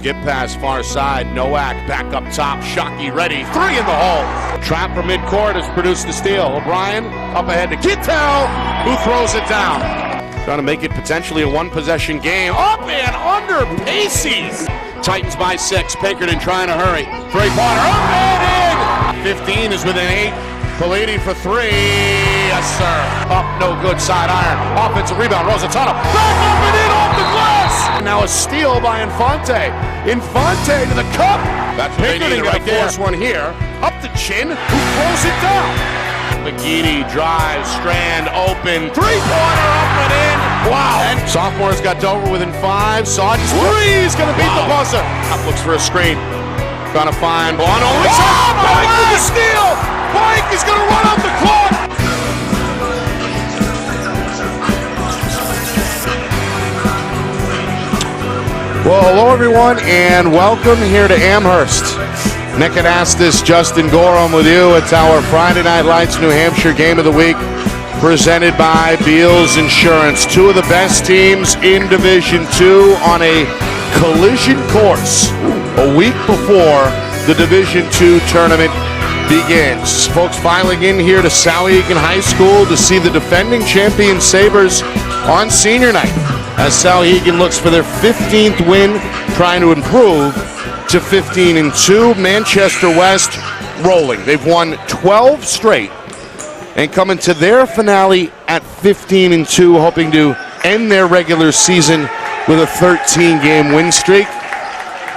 Skip pass far side. Nowak back up top. Shockey ready. 3 in the hole. Trapper midcourt has produced the steal. O'Brien up ahead to Kittel, who throws it down. Trying to make it potentially a one-possession game. Up and under Pacey's. Titans by 6. Pinkerton trying to hurry. Three-pointer up and in. 15 is within 8. Politi for 3. Yes, sir. Up, no good. Side iron. Offensive rebound. Rosatana. Back up and in off the glass. Now a steal by Infante. Infante to the cup. That's Pinkerton going to force one here. Up the chin. Who throws it down? McGeady drives. Strand open. Three-pointer up and in. Wow. And sophomore's got Dover within 5. Sawd's 3 is going to beat the buzzer. Up looks for a screen. Trying to find Bono. It's up. Mike with the steal. Mike is going to run out the clock. Well, hello everyone, and welcome here to Amherst. Nick Anastas, Justin Gorham with you. It's our Friday Night Lights New Hampshire Game of the Week, presented by Beals Insurance. 2 of the best teams in Division II on a collision course a week before the Division II tournament begins. Folks filing in here to Souhegan High School to see the defending champion Sabres on senior night, as Souhegan looks for their 15th win, trying to improve to 15-2. Manchester West rolling. They've won 12 straight and coming to their finale at 15-2, hoping to end their regular season with a 13-game win streak.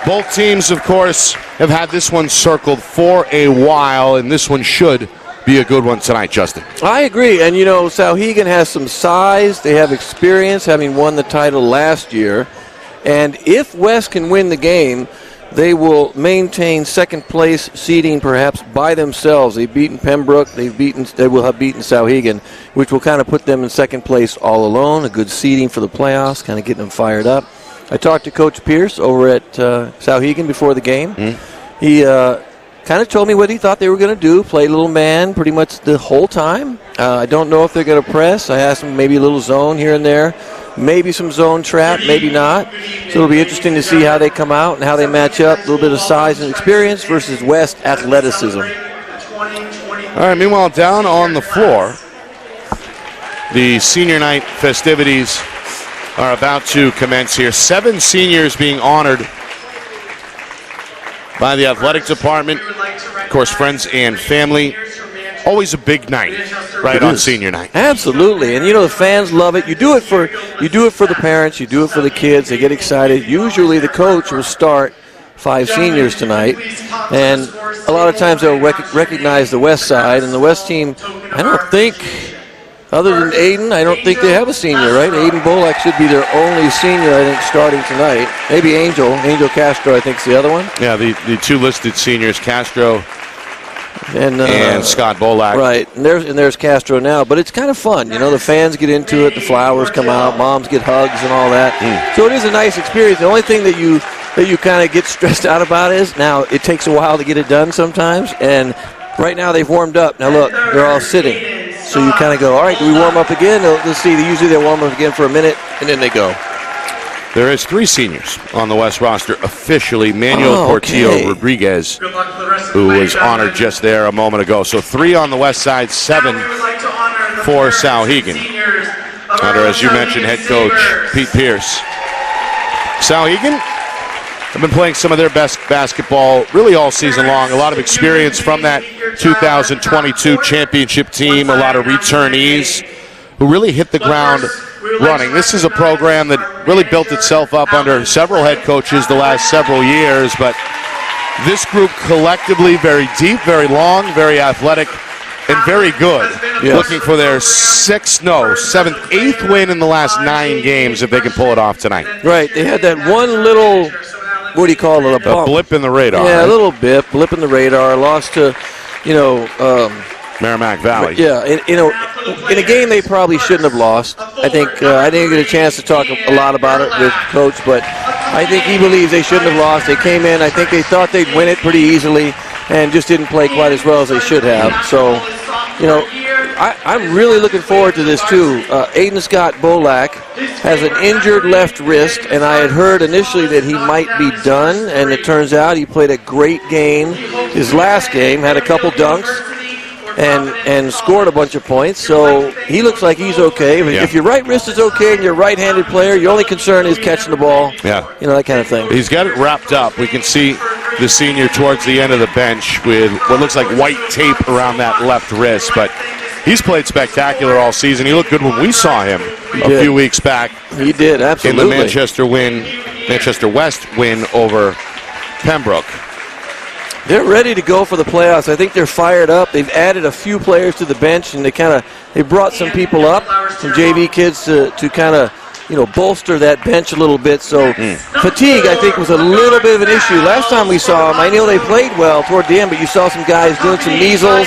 Both teams, of course, have had this one circled for a while, and this one should be a good one tonight, Justin. I agree, and you know, Souhegan has some size. They have experience, having won the title last year, and if West can win the game, they will maintain second place seeding perhaps by themselves. They've beaten Pembroke, they will have beaten Souhegan, which will kind of put them in second place all alone. A good seeding for the playoffs, kind of getting them fired up. I talked to Coach Pierce over at Souhegan before the game. He kind of told me what he thought they were going to do, play little man pretty much the whole time. I don't know if they're going to press. I asked him maybe a little zone here and there, maybe some zone trap, maybe not. So it'll be interesting to see how they come out and how they match up, a little bit of size and experience versus West athleticism. All right, meanwhile, down on the floor, the senior night festivities are about to commence here. 7 seniors being honored by the athletic department, of course, friends and family. Always a big night, right, on senior night. Absolutely, and you know the fans love it. You do it for the parents, you do it for the kids. They get excited. Usually the coach will start 5 seniors tonight, and a lot of times they'll recognize the West side, and the West team, I don't think, other than Aiden, I don't think they have a senior, right? Aiden Bolak should be their only senior, I think, starting tonight. Maybe Angel Castro, I think, is the other one. Yeah, the 2 listed seniors, Castro and Scott Bolak. Right, and there's Castro now. But it's kind of fun, you know. The fans get into it, the flowers come out, moms get hugs and all that. So it is a nice experience. The only thing that you kind of get stressed out about is now it takes a while to get it done sometimes. And right now they've warmed up. Now look, they're all sitting. So you kind of go, all right, do we warm up again? Let's see. Usually they warm up again for a minute, and then they go. There is 3 seniors on the West roster officially. Manuel Portillo Rodriguez, who was honored just there a moment ago. So 3 on the West side, 7 for Souhegan. Under, as you mentioned, head coach Pete Pierce. Souhegan have been playing some of their best basketball really all season long. A lot of experience from that 2022 championship team. A lot of returnees who really hit the ground running. This is a program that really built itself up under several head coaches the last several years, but this group collectively very deep, very long, very athletic, and very good. Yes. Looking for their 8th win in the last 9 games if they can pull it off tonight. Right. They had that one little, what do you call it? A blip in the radar. Yeah, right? A little blip in the radar. Lost to, Merrimack Valley. Yeah, in a game they probably shouldn't have lost. I think I didn't get a chance to talk a lot about it with Coach, but I think he believes they shouldn't have lost. They came in, I think they thought they'd win it pretty easily and just didn't play quite as well as they should have. So, I'm really looking forward to this, too. Aiden Scott Bolak has an injured left wrist, and I had heard initially that he might be done, and it turns out he played a great game. His last game had a couple dunks and scored a bunch of points, so he looks like he's okay. Yeah. If your right wrist is okay and you're a right-handed player, your only concern is catching the ball. Yeah. That kind of thing. He's got it wrapped up. We can see the senior towards the end of the bench with what looks like white tape around that left wrist, but he's played spectacular all season. He looked good when we saw him a few weeks back. He did, absolutely. In the Manchester West win over Pembroke. They're ready to go for the playoffs. I think they're fired up. They've added a few players to the bench, and they brought some people up, some JV kids to kind of bolster that bench a little bit. So fatigue, I think, was a little bit of an issue. Last time we saw them, I know they played well toward the end, but you saw some guys doing some measles,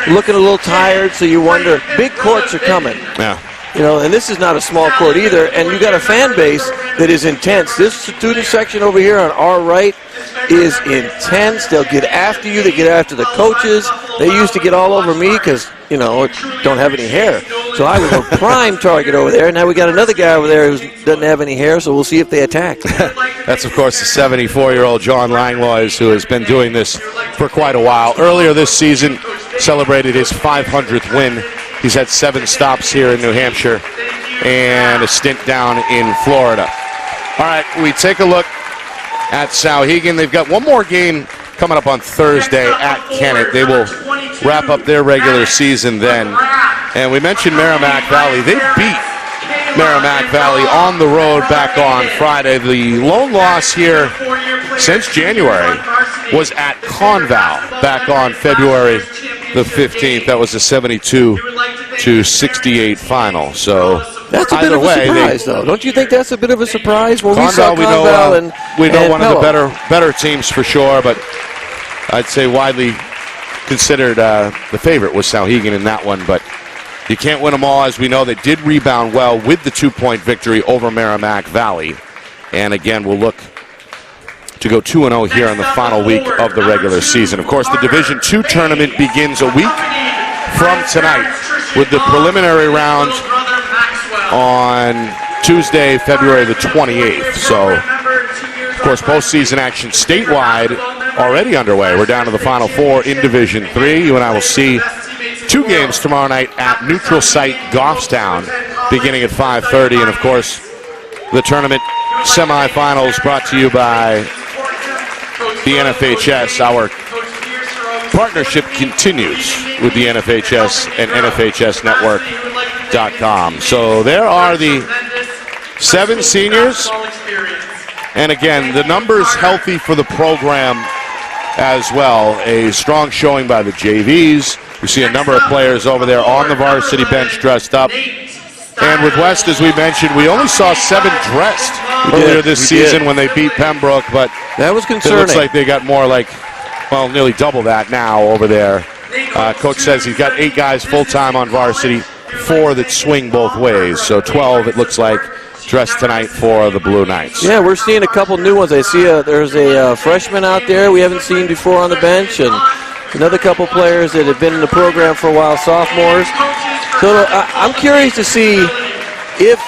looking a little tired, so you wonder, big courts are coming. Yeah. And this is not a small court either, and you got a fan base that is intense. This student section over here on our right is intense. They'll get after you. They get after the coaches. They used to get all over me because, don't have any hair. So I was a prime target over there. Now we got another guy over there who doesn't have any hair, so we'll see if they attack. That's, of course, the 74-year-old John Langlois, who has been doing this for quite a while. Earlier this season, celebrated his 500th win. He's had 7 stops here in New Hampshire and a stint down in Florida. All right, we take a look at Souhegan. They've got one more game coming up on Thursday at Kennett. They will wrap up their regular season then. And we mentioned Merrimack Valley. They beat Merrimack Valley on the road back on Friday. The lone loss here since January was at Conval back on February the 15th. That was a 72-68 final. So that's a bit of a surprise, though. Don't you think that's a bit of a surprise? Well, Conval, we saw Conval we know and one Pella. of the better teams for sure, but I'd say widely considered the favorite was Souhegan in that one. But you can't win them all, as we know. They did rebound well with the 2-point victory over Merrimack Valley. And again, we'll look to go 2-0 here in the final week of the regular season. Of course, the Division II tournament begins a week from tonight with the preliminary round on Tuesday, February the 28th. So, of course, postseason action statewide already underway. We're down to the Final Four in Division III. You and I will see 2 games tomorrow night at neutral site Goffstown beginning at 5:30. And, of course, the tournament semifinals brought to you by the NFHS. Our partnership continues with the NFHS and NFHSnetwork.com. So there are the 7 seniors. And again, the numbers healthy for the program as well. A strong showing by the JVs. We see a number of players over there on the varsity bench dressed up. And with West, as we mentioned, we only saw 7 dressed earlier this season when they beat Pembroke, but that was concerning. It looks like they got more nearly double that now over there. Coach says he's got 8 guys full-time on varsity, 4 that swing both ways. So 12, it looks like, dressed tonight for the Blue Knights. Yeah, we're seeing a couple new ones. I see there's a freshman out there we haven't seen before on the bench, and another couple players that have been in the program for a while, sophomores. So I'm curious to see if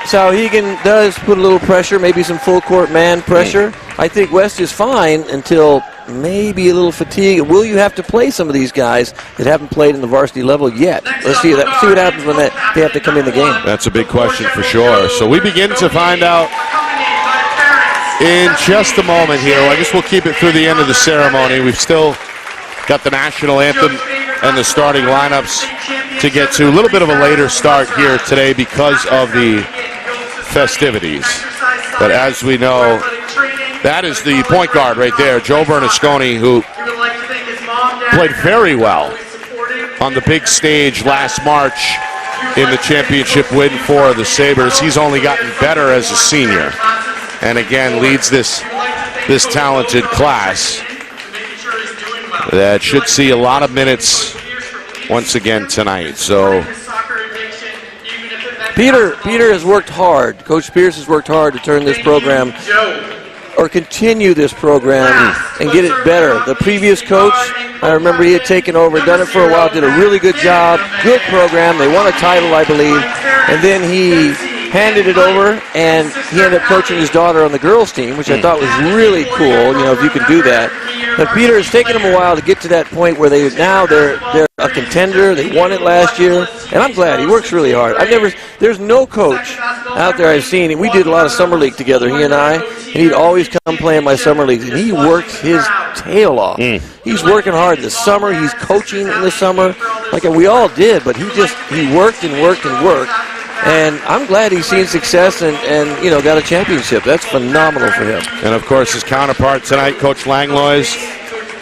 Souhegan does put a little pressure, maybe some full-court man pressure. I think West is fine until maybe a little fatigue. Will you have to play some of these guys that haven't played in the varsity level yet? Let's see what happens when they have to come in the game. That's a big question for sure. So we begin to find out in just a moment here. I guess we'll keep it through the end of the ceremony. We've still got the national anthem and the starting lineups to get to. A little bit of a later start here today because of the festivities. But as we know, that is the point guard right there, Joe Bernasconi, who played very well on the big stage last March in the championship win for the Sabres. He's only gotten better as a senior, and again leads this talented class that should see a lot of minutes once again tonight. So Peter has worked hard. Coach Pierce has worked hard to turn this program or continue this program and get it better. The previous coach, I remember he had taken over, done it for a while, did a really good job, good program. They won a title, I believe, and then he handed it over, and he ended up coaching his daughter on the girls' team, which I thought was really cool, if you can do that. But Peter, it's taken them a while to get to that point where they're a contender. They won it last year, and I'm glad. He works really hard. There's no coach out there I've seen, and we did a lot of summer league together, he and I, and he'd always come play in my summer leagues, and he works his tail off. He's working hard in the summer. He's coaching in the summer, like we all did, but he worked and worked and worked. And I'm glad he's seen success and got a championship. That's phenomenal for him. And, of course, his counterpart tonight, Coach Langlois,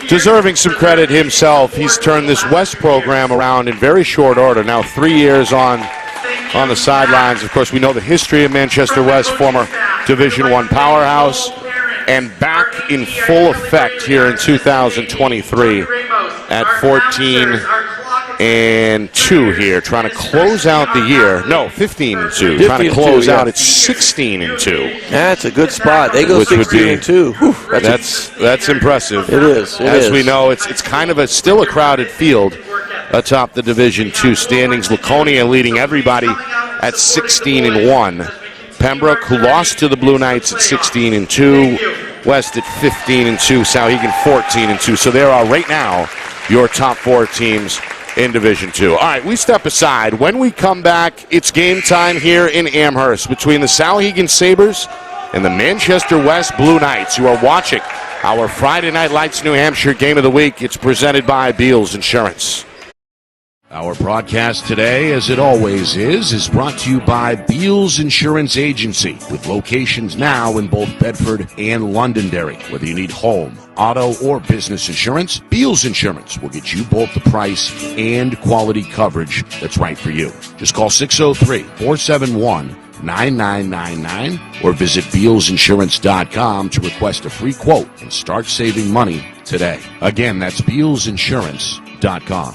deserving some credit himself. He's turned this West program around in very short order. Now 3 years on the sidelines. Of course, we know the history of Manchester West, former Division I powerhouse, and back in full effect here in 2023 at 14-2 here, trying to close out the year. No, 15-2. Trying to close out at 16-2. That's a good spot. They go 16-2. That's impressive. It is. As we know, it's kind of still a crowded field atop the Division II standings. Laconia leading everybody at 16-1. Pembroke, who lost to the Blue Knights at 16-2. West at 15-2. Souhegan 14-2. So there are right now your top four teams in Division II. All right, we step aside. When we come back, it's game time here in Amherst between the Souhegan Sabres and the Manchester West Blue Knights. You are watching our Friday Night Lights New Hampshire Game of the Week. It's presented by Beals Insurance. Our broadcast today, as it always is brought to you by Beals Insurance Agency, with locations now in both Bedford and Londonderry. Whether you need home, auto, or business insurance, Beals Insurance will get you both the price and quality coverage that's right for you. Just call 603-471-9999 or visit BealsInsurance.com to request a free quote and start saving money today. Again, that's BealsInsurance.com.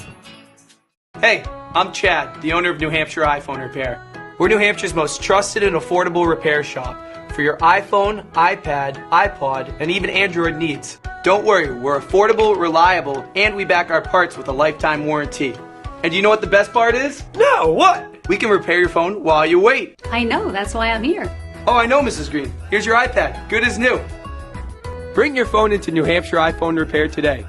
Hey, I'm Chad, the owner of New Hampshire iPhone Repair. We're New Hampshire's most trusted and affordable repair shop for your iPhone, iPad, iPod, and even Android needs. Don't worry, we're affordable, reliable, and we back our parts with a lifetime warranty. And do you know what the best part is? No, what? We can repair your phone while you wait. I know, that's why I'm here. Oh, I know, Mrs. Green. Here's your iPad, good as new. Bring your phone into New Hampshire iPhone Repair today.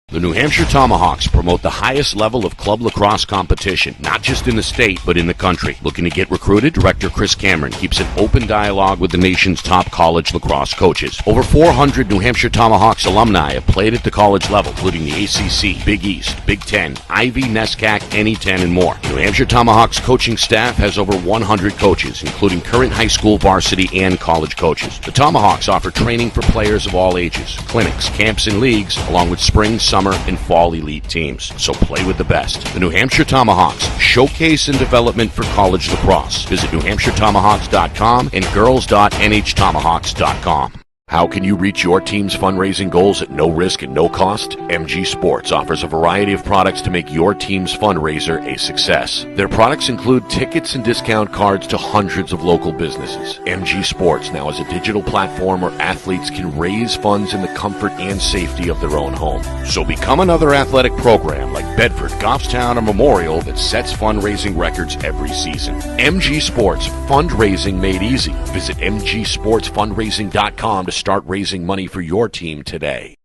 The New Hampshire Tomahawks promote the highest level of club lacrosse competition, not just in the state, but in the country. Looking to get recruited? Director Chris Cameron keeps an open dialogue with the nation's top college lacrosse coaches. Over 400 New Hampshire Tomahawks alumni have played at the college level, including the ACC, Big East, Big Ten, Ivy, NESCAC, NE10, and more. New Hampshire Tomahawks coaching staff has over 100 coaches, including current high school, varsity, and college coaches. The Tomahawks offer training for players of all ages, clinics, camps, and leagues, along with spring, summer, and fall elite teams. So play with the best. The New Hampshire Tomahawks, showcase and development for college lacrosse. Visit NewHampshireTomahawks.com and girls.nhtomahawks.com. How can you reach your team's fundraising goals at no risk and no cost? MG Sports offers a variety of products to make your team's fundraiser a success. Their products include tickets and discount cards to hundreds of local businesses. MG Sports now has a digital platform where athletes can raise funds in the comfort and safety of their own home. So become another athletic program like Bedford, Goffstown, or Memorial that sets fundraising records every season. MG Sports, fundraising made easy. Visit mgsportsfundraising.com to start raising money for your team today.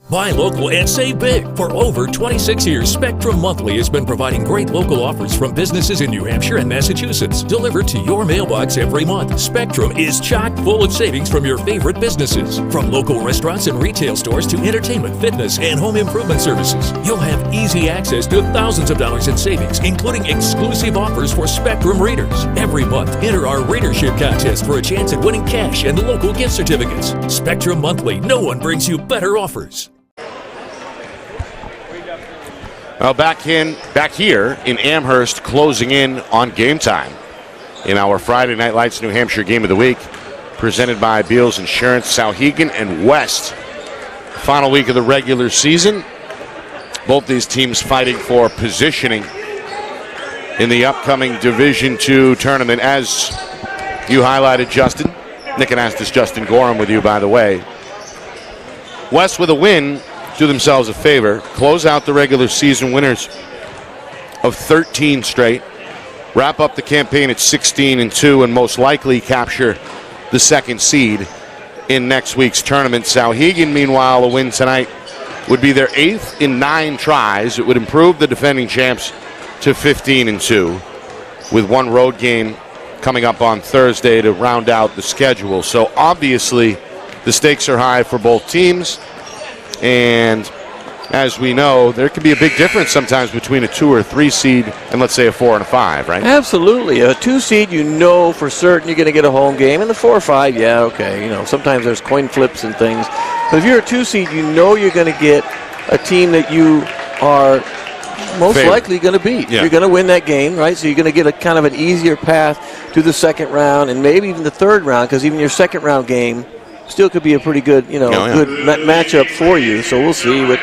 Buy local and save big. For over 26 years, Spectrum Monthly has been providing great local offers from businesses in New Hampshire and Massachusetts, delivered to your mailbox every month. Spectrum is chock full of savings from your favorite businesses. From local restaurants and retail stores to entertainment, fitness, and home improvement services. You'll have easy access to thousands of dollars in savings, including exclusive offers for Spectrum readers. Every month, enter our readership contest for a chance at winning cash and local gift certificates. Spectrum Monthly, no one brings you better offers. Well, back here in Amherst, closing in on game time in our Friday Night Lights New Hampshire Game of the Week, presented by Beals Insurance. Souhegan and West, final week of the regular season. Both these teams fighting for positioning in the upcoming Division II tournament. As You highlighted Justin. Nick Anastas, Justin Gorham with you, by the way. West with a win do themselves a favor. Close out the regular season winners of 13 straight. Wrap up the campaign at 16-2 and most likely capture the second seed in next week's tournament. Souhegan, meanwhile, a win tonight would be their 8th in 9 tries. It would improve the defending champs to 15-2 with one road game coming up on Thursday to round out the schedule. So obviously the stakes are high for both teams, and as we know, there can be a big difference sometimes between a 2 or 3 seed and, let's say, a 4 and a 5, right? Absolutely. A 2 seed, you know for certain you're going to get a home game. And the 4 or 5, yeah, okay. You know, sometimes there's coin flips and things. But if you're a 2 seed, you know you're going to get a team that you are most likely going to beat. Yeah. You're going to win that game, right? So you're going to get a kind of an easier path to the second round and maybe even the third round, because even your second round game still could be a pretty good, good matchup for you. So we'll see. But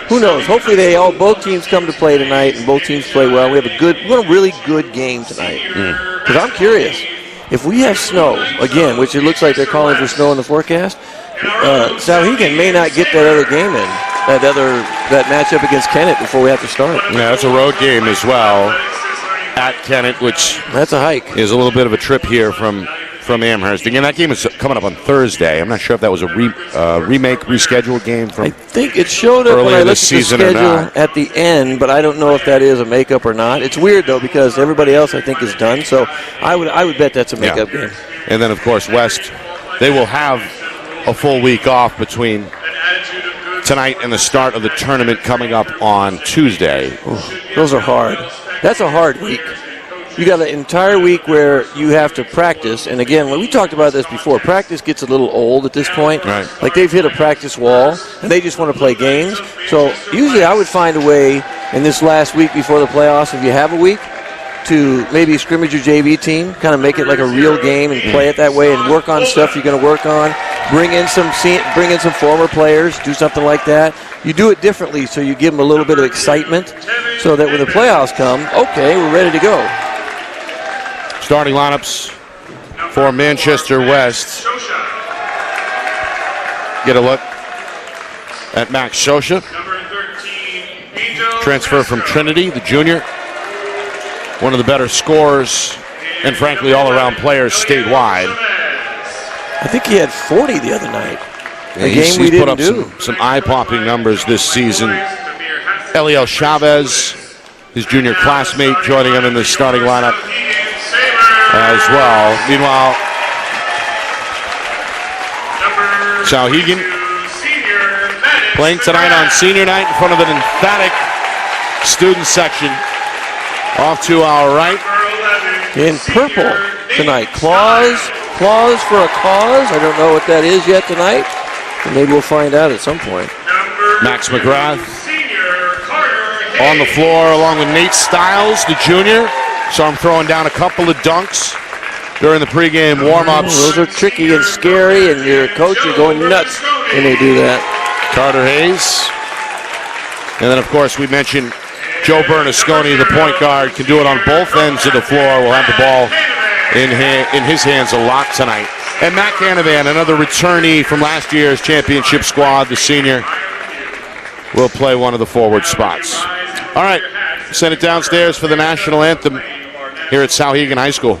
who knows? Hopefully both teams come to play tonight and both teams play well. We have a really good game tonight. Because I'm curious, if we have snow again, which it looks like they're calling for snow in the forecast, Souhegan may not get that other game in, that matchup against Kennett before we have to start. Yeah, that's a road game as well at Kennett, which that's a hike. Is a little bit of a trip here from Amherst. Again, that game is coming up on Thursday. I'm not sure if that was a rescheduled game from. I think it showed up when I looked at the schedule at the end, but I don't know if that is a makeup or not. It's weird though because everybody else I think is done, so I would bet that's a makeup game. And then of course West, they will have a full week off between tonight and the start of the tournament coming up on Tuesday. Ooh, those are hard. That's a hard week. You got an entire week where you have to practice, and again, when we talked about this before, practice gets a little old at this point. Right. Like they've hit a practice wall, and they just want to play games. So usually I would find a way in this last week before the playoffs, if you have a week, to maybe scrimmage your JV team, kind of make it like a real game and play it that way and work on stuff you're going to work on. Bring in some former players, do something like that. You do it differently so you give them a little bit of excitement so that when the playoffs come, okay, we're ready to go. Starting lineups for Manchester West. Get a look at Max Scioscia. Transfer from Trinity, the junior. One of the better scorers and, frankly, all-around players statewide. I think he had 40 the other night. Yeah, he's put up some eye-popping numbers this season. Eliel Chavez, his junior classmate, joining him in the starting lineup as well. Meanwhile, Souhegan playing tonight on senior night in front of an emphatic student section. Off to our right. In purple tonight. Claws for a cause. I don't know what that is yet tonight. Maybe we'll find out at some point. Max McGrath on the floor along with Nate Stiles, the junior. Saw him throwing down a couple of dunks during the pregame warm-ups. Those are tricky and scary, and your coach is going nuts when they do that. Carter Hayes. And then, of course, we mentioned Joe Bernasconi, the point guard, can do it on both ends of the floor. Will have the ball in his hands a lot tonight. And Matt Canavan, another returnee from last year's championship squad, the senior, will play one of the forward spots. All right, send it downstairs for the national anthem here at Souhegan High School.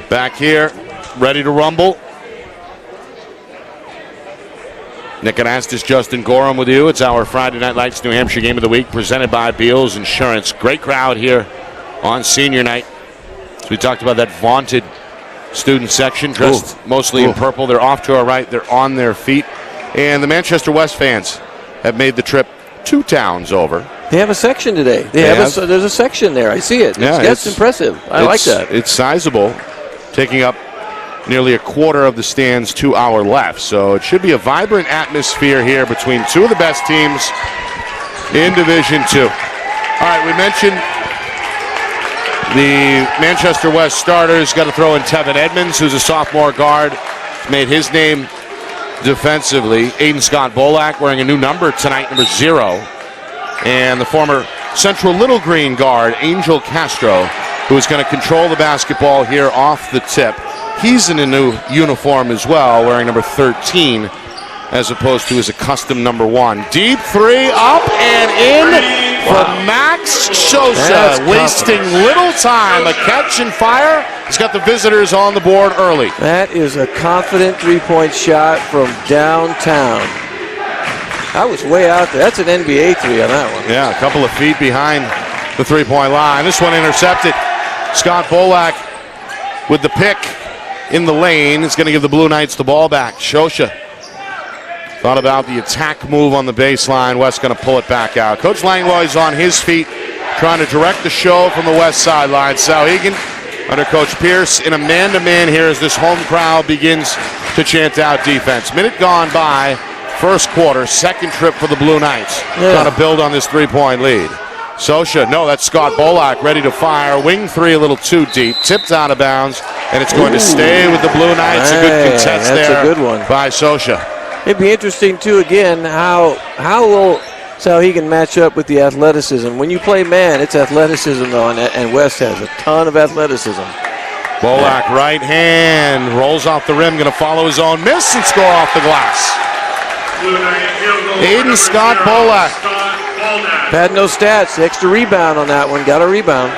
Back here, ready to rumble. Nick Anastas, Justin Gorham with you. It's our Friday Night Lights New Hampshire Game of the Week presented by Beals Insurance. Great crowd here on senior night. So we talked about that vaunted student section dressed mostly in purple. They're off to our right. They're on their feet. And the Manchester West fans have made the trip 2 towns over. They have a section today. There's a section there. I see it. Yeah, that's impressive. I like that. It's sizable, taking up nearly a quarter of the stands to our left. So it should be a vibrant atmosphere here between 2 of the best teams in Division II. All right, we mentioned the Manchester West starters. Got to throw in Tevin Edmonds, who's a sophomore guard. He's made his name defensively. Aiden Scott Bolak wearing a new number tonight, number 0. And the former Central Little Green guard, Angel Castro, who is going to control the basketball here off the tip. He's in a new uniform as well, wearing number 13, as opposed to his accustomed number 1. Deep 3, up and in for Max Sosa, wasting little time. A catch and fire. He's got the visitors on the board early. That is a confident 3-point shot from downtown. I was way out there. That's an NBA 3 on that one. Yeah, a couple of feet behind the 3-point line. This one intercepted. Scott Bolak with the pick in the lane. It's going to give the Blue Knights the ball back. Shosha thought about the attack move on the baseline. West going to pull it back out. Coach Langlois on his feet, trying to direct the show from the west sideline. Souhegan under Coach Pierce in a man-to-man here as this home crowd begins to chant out defense. Minute gone by, first quarter, second trip for the Blue Knights. Trying to build on this 3-point lead. Sosha, no, that's Scott Bolak ready to fire. Wing 3 a little too deep. Tipped out of bounds, and it's going to stay with the Blue Knights. A good contest there. That's a good one by Sosha. It'd be interesting, too, again, how will Souhegan match up with the athleticism? When you play man, it's athleticism, though, and West has a ton of athleticism. Bolak, right hand, rolls off the rim, going to follow his own miss and score off the glass. Aiden Scott Bolak. Had no stats. Extra rebound on that one. Got a rebound.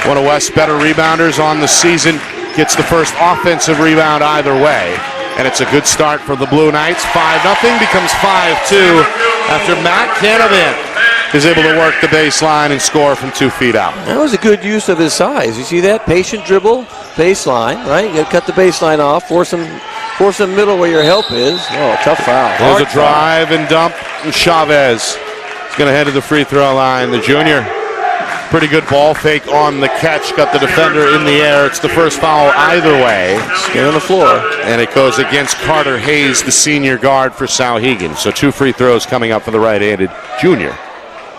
One of West's better rebounders on the season. Gets the first offensive rebound either way. And it's a good start for the Blue Knights. 5-0 becomes 5-2 after Matt Canavan is able to work the baseline and score from 2 feet out. That was a good use of his size. You see that? Patient dribble, baseline, right? You got to cut the baseline off, force some middle where your help is. Oh, tough foul. There's a drive and dump, and Chavez is going to head to the free throw line. The junior, pretty good ball fake on the catch, got the defender in the air. It's the first foul either way. Stay on the floor. And it goes against Carter Hayes, the senior guard for Souhegan. So 2 free throws coming up for the right-handed junior.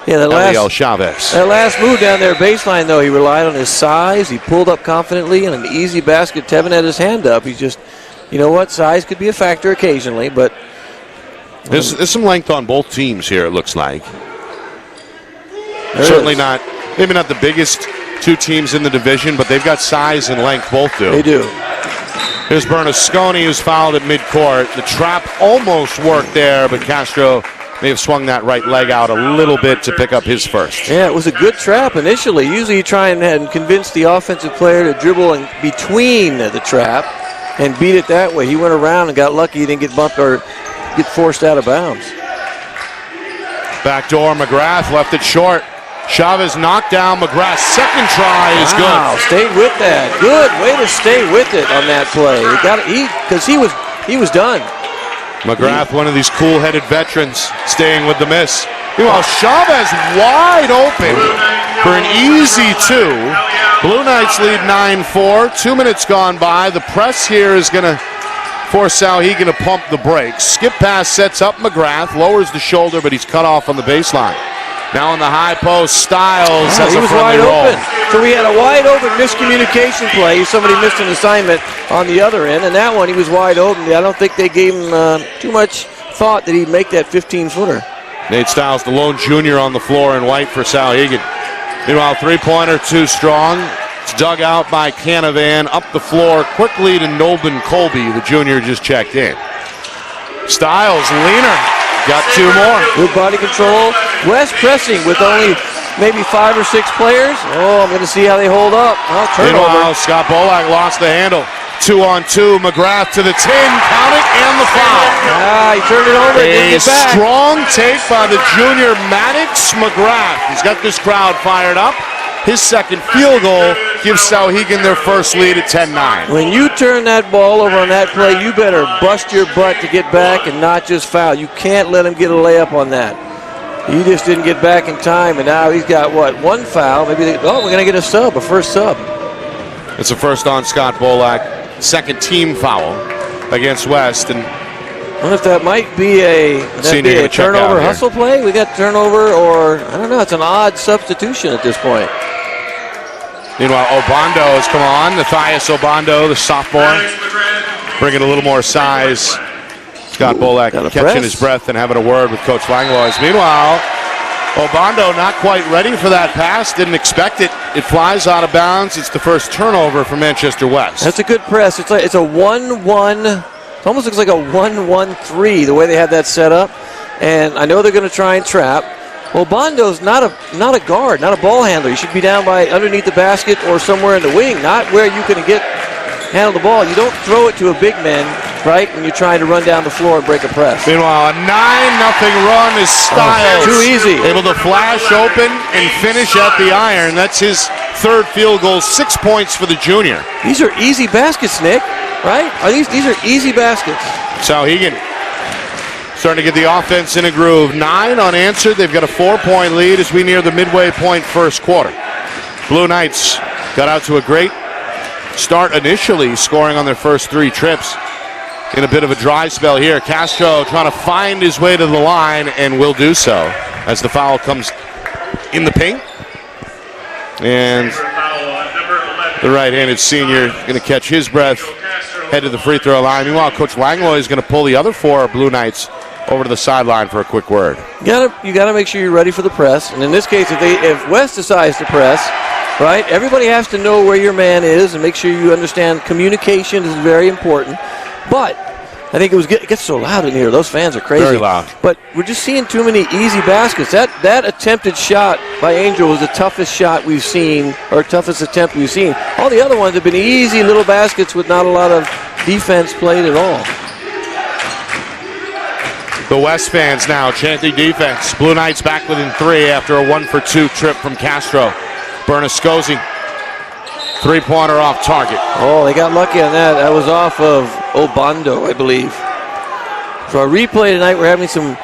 Yeah, that Chavez. That last move down there baseline, though, he relied on his size. He pulled up confidently in an easy basket. Tevin had his hand up. He's just, you know what, size could be a factor occasionally, but there's some length on both teams here, it looks like. Certainly not, maybe not the biggest 2 teams in the division, but they've got size and length, both do. They do. Here's Bernasconi, who's fouled at midcourt. The trap almost worked there, but Castro may have swung that right leg out a little bit to pick up his first. Yeah, it was a good trap initially. Usually you try and convince the offensive player to dribble in between the trap and beat it that way. He went around and got lucky. He didn't get bumped or get forced out of bounds. Backdoor, McGrath left it short. Chavez knocked down McGrath's second try is good. Wow, stayed with that. Good way to stay with it on that play. Because he was done. McGrath, one of these cool-headed veterans, staying with the miss. Meanwhile, Chavez wide open for an easy 2. Blue Knights lead 9-4. 2 minutes gone by. The press here is going to force Souhegan to pump the brakes. Skip pass sets up McGrath, lowers the shoulder, but he's cut off on the baseline. Now on the high post, Styles has he a was friendly wide roll. open. So we had a wide open miscommunication play. Somebody missed an assignment on the other end, and that one he was wide open. I don't think they gave him too much thought that he'd make that 15-footer. Nate Styles, the lone junior on the floor in white for Souhegan. Meanwhile, 3-pointer too strong. It's dug out by Canavan. Up the floor quickly to Nolan Colby. The junior just checked in. Styles, leaner. Got 2 more. Good body control. West pressing with only maybe 5 or 6 players. Oh, I'm going to see how they hold up. Oh, turnover. Meanwhile, Scott Bolak lost the handle. 2-on-2, McGrath to the 10, count it, and the foul. He turned it over and didn't A get back. strong take by the junior Maddox McGrath. He's got this crowd fired up. His second field goal gives Souhegan their first lead at 10-9. When you turn that ball over on that play, you better bust your butt to get back and not just foul. You can't let him get a layup on that. He just didn't get back in time, and now he's got, what, 1 foul? Maybe we're going to get a first sub. It's a first on Scott Bolak. Second team foul against West. And I wonder if that might be a turnover hustle play. We got turnover, or I don't know. It's an odd substitution at this point. Meanwhile, Obando has come on. Matthias Obando, the sophomore, bringing a little more size. Scott Bolak catching his breath and having a word with Coach Langlois. Meanwhile, Obando not quite ready for that pass. Didn't expect it. It flies out of bounds. It's the first turnover for Manchester West. That's a good press. It's a 1-1. It almost looks like a 1-1-3 the way they have that set up. And I know they're going to try and trap. Obondo's not a guard, not a ball handler. You should be down by underneath the basket or somewhere in the wing, not where you can handle the ball. You don't throw it to a big man, right, when you're trying to run down the floor and break a press. Meanwhile, a 9-0 run is Styles. Too easy. Able to flash open and finish at the iron. That's his third field goal, 6 points for the junior. These are easy baskets, Nick, right? These are easy baskets. Souhegan starting to get the offense in a groove. 9 unanswered. They've got a 4-point lead as we near the midway point first quarter. Blue Knights got out to a great start initially, scoring on their first 3 trips. In a bit of a dry spell here. Castro trying to find his way to the line and will do so as the foul comes in the paint. And the right-handed senior going to catch his breath, head to the free throw line. Meanwhile, Coach Langlois is going to pull the other 4 Blue Knights over to the sideline for a quick word. You got to make sure you're ready for the press. And in this case, if West decides to press, right, everybody has to know where your man is and make sure you understand communication is very important. But I think it gets so loud in here. Those fans are crazy. Very loud. But we're just seeing too many easy baskets. That attempted shot by Angel was the toughest shot we've seen, or toughest attempt we've seen. All the other ones have been easy little baskets with not a lot of defense played at all. The West fans now chanting defense. Blue Knights back within 3 after a 1-for-2 trip from Castro. Bernascosi, 3-pointer off target. Oh, they got lucky on that. That was off of Obando, I believe. For a replay tonight, we're having some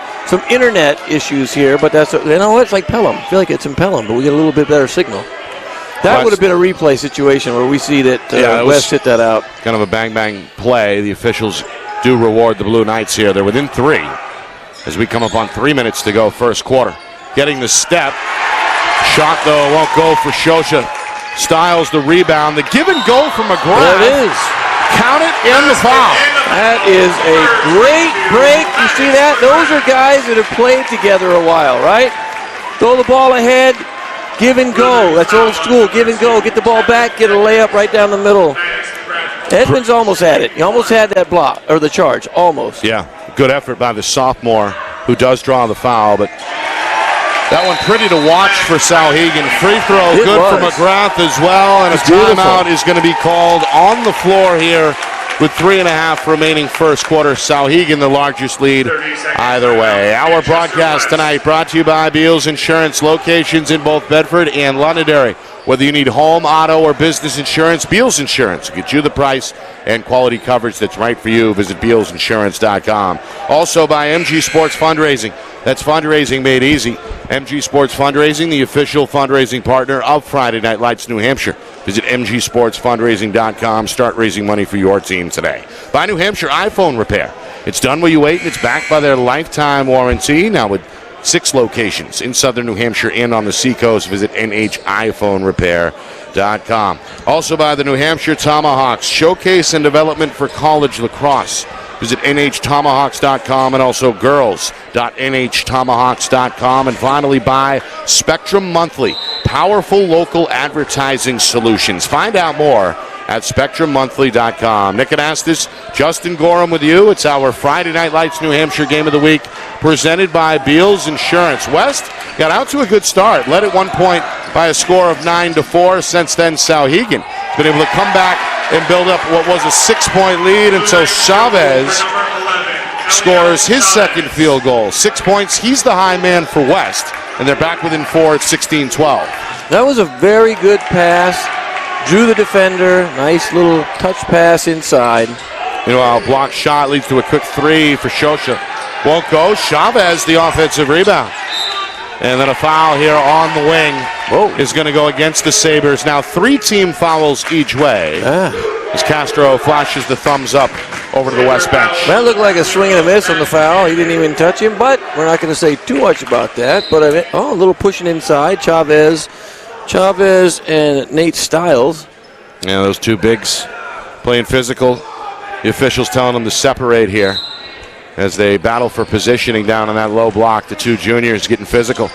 internet issues here, but that's, you know what, it's like Pelham. I feel like it's in Pelham, but we get a little bit better signal. That would have been a replay situation where we see that West hit that out. Kind of a bang-bang play. The officials do reward the Blue Knights here. They're within 3 as we come up on 3 minutes to go first quarter. Getting the step. Shot, though, won't go for Shosha. Styles the rebound. The give and go from McGrath. There it is. Count it and the foul. That is a great break. You see that? Those are guys that have played together a while, right? Throw the ball ahead, give and go. That's old school. Give and go. Get the ball back, get a layup right down the middle. Edmonds almost had it. He almost had that block, or the charge, almost. Yeah, good effort by the sophomore who does draw the foul, but that one pretty to watch for Souhegan. Free throw good for McGrath as well, and a timeout is going to be called on the floor here with 3.5 remaining first quarter. Souhegan the largest lead either way. Our broadcast tonight brought to you by Beals Insurance, locations in both Bedford and Londonderry. Whether you need home, auto, or business insurance, Beals Insurance will get you the price and quality coverage that's right for you. Visit BealsInsurance.com. Also by MG Sports Fundraising. That's fundraising made easy. MG Sports Fundraising, the official fundraising partner of Friday Night Lights New Hampshire. Visit MGSportsFundraising.com. Start raising money for your team today. By New Hampshire iPhone Repair. It's done where you wait, and it's backed by their lifetime warranty. Now with 6 locations in southern New Hampshire and on the seacoast. Visit NHiPhoneRepair.com. Also by the New Hampshire Tomahawks, showcase and development for college lacrosse. Visit NHTomahawks.com and also girls.NHTomahawks.com. And finally by Spectrum Monthly, powerful local advertising solutions. Find out more at SpectrumMonthly.com. Nick Anastas, Justin Gorham with you. It's our Friday Night Lights New Hampshire Game of the Week presented by Beals Insurance. West got out to a good start, led at one point by a score of 9-4. Since then, Souhegan has been able to come back and build up what was a 6-point lead until Chavez scores his second field goal. 6 points. He's the high man for West, and they're back within 4 at 16-12. That was a very good pass. Drew the defender. Nice little touch pass inside. Meanwhile, blocked shot leads to a quick three for Shosha. Won't go. Chavez, the offensive rebound. And then a foul here on the wing is going to go against the Sabres. Now 3 team fouls each way. As Castro flashes the thumbs up over to the West bench. That looked like a swing and a miss on the foul. He didn't even touch him, but we're not going to say too much about that. But a little pushing inside. Chavez and Nate Stiles. Yeah, those two bigs playing physical. The officials telling them to separate here as they battle for positioning down on that low block. The two juniors getting physical.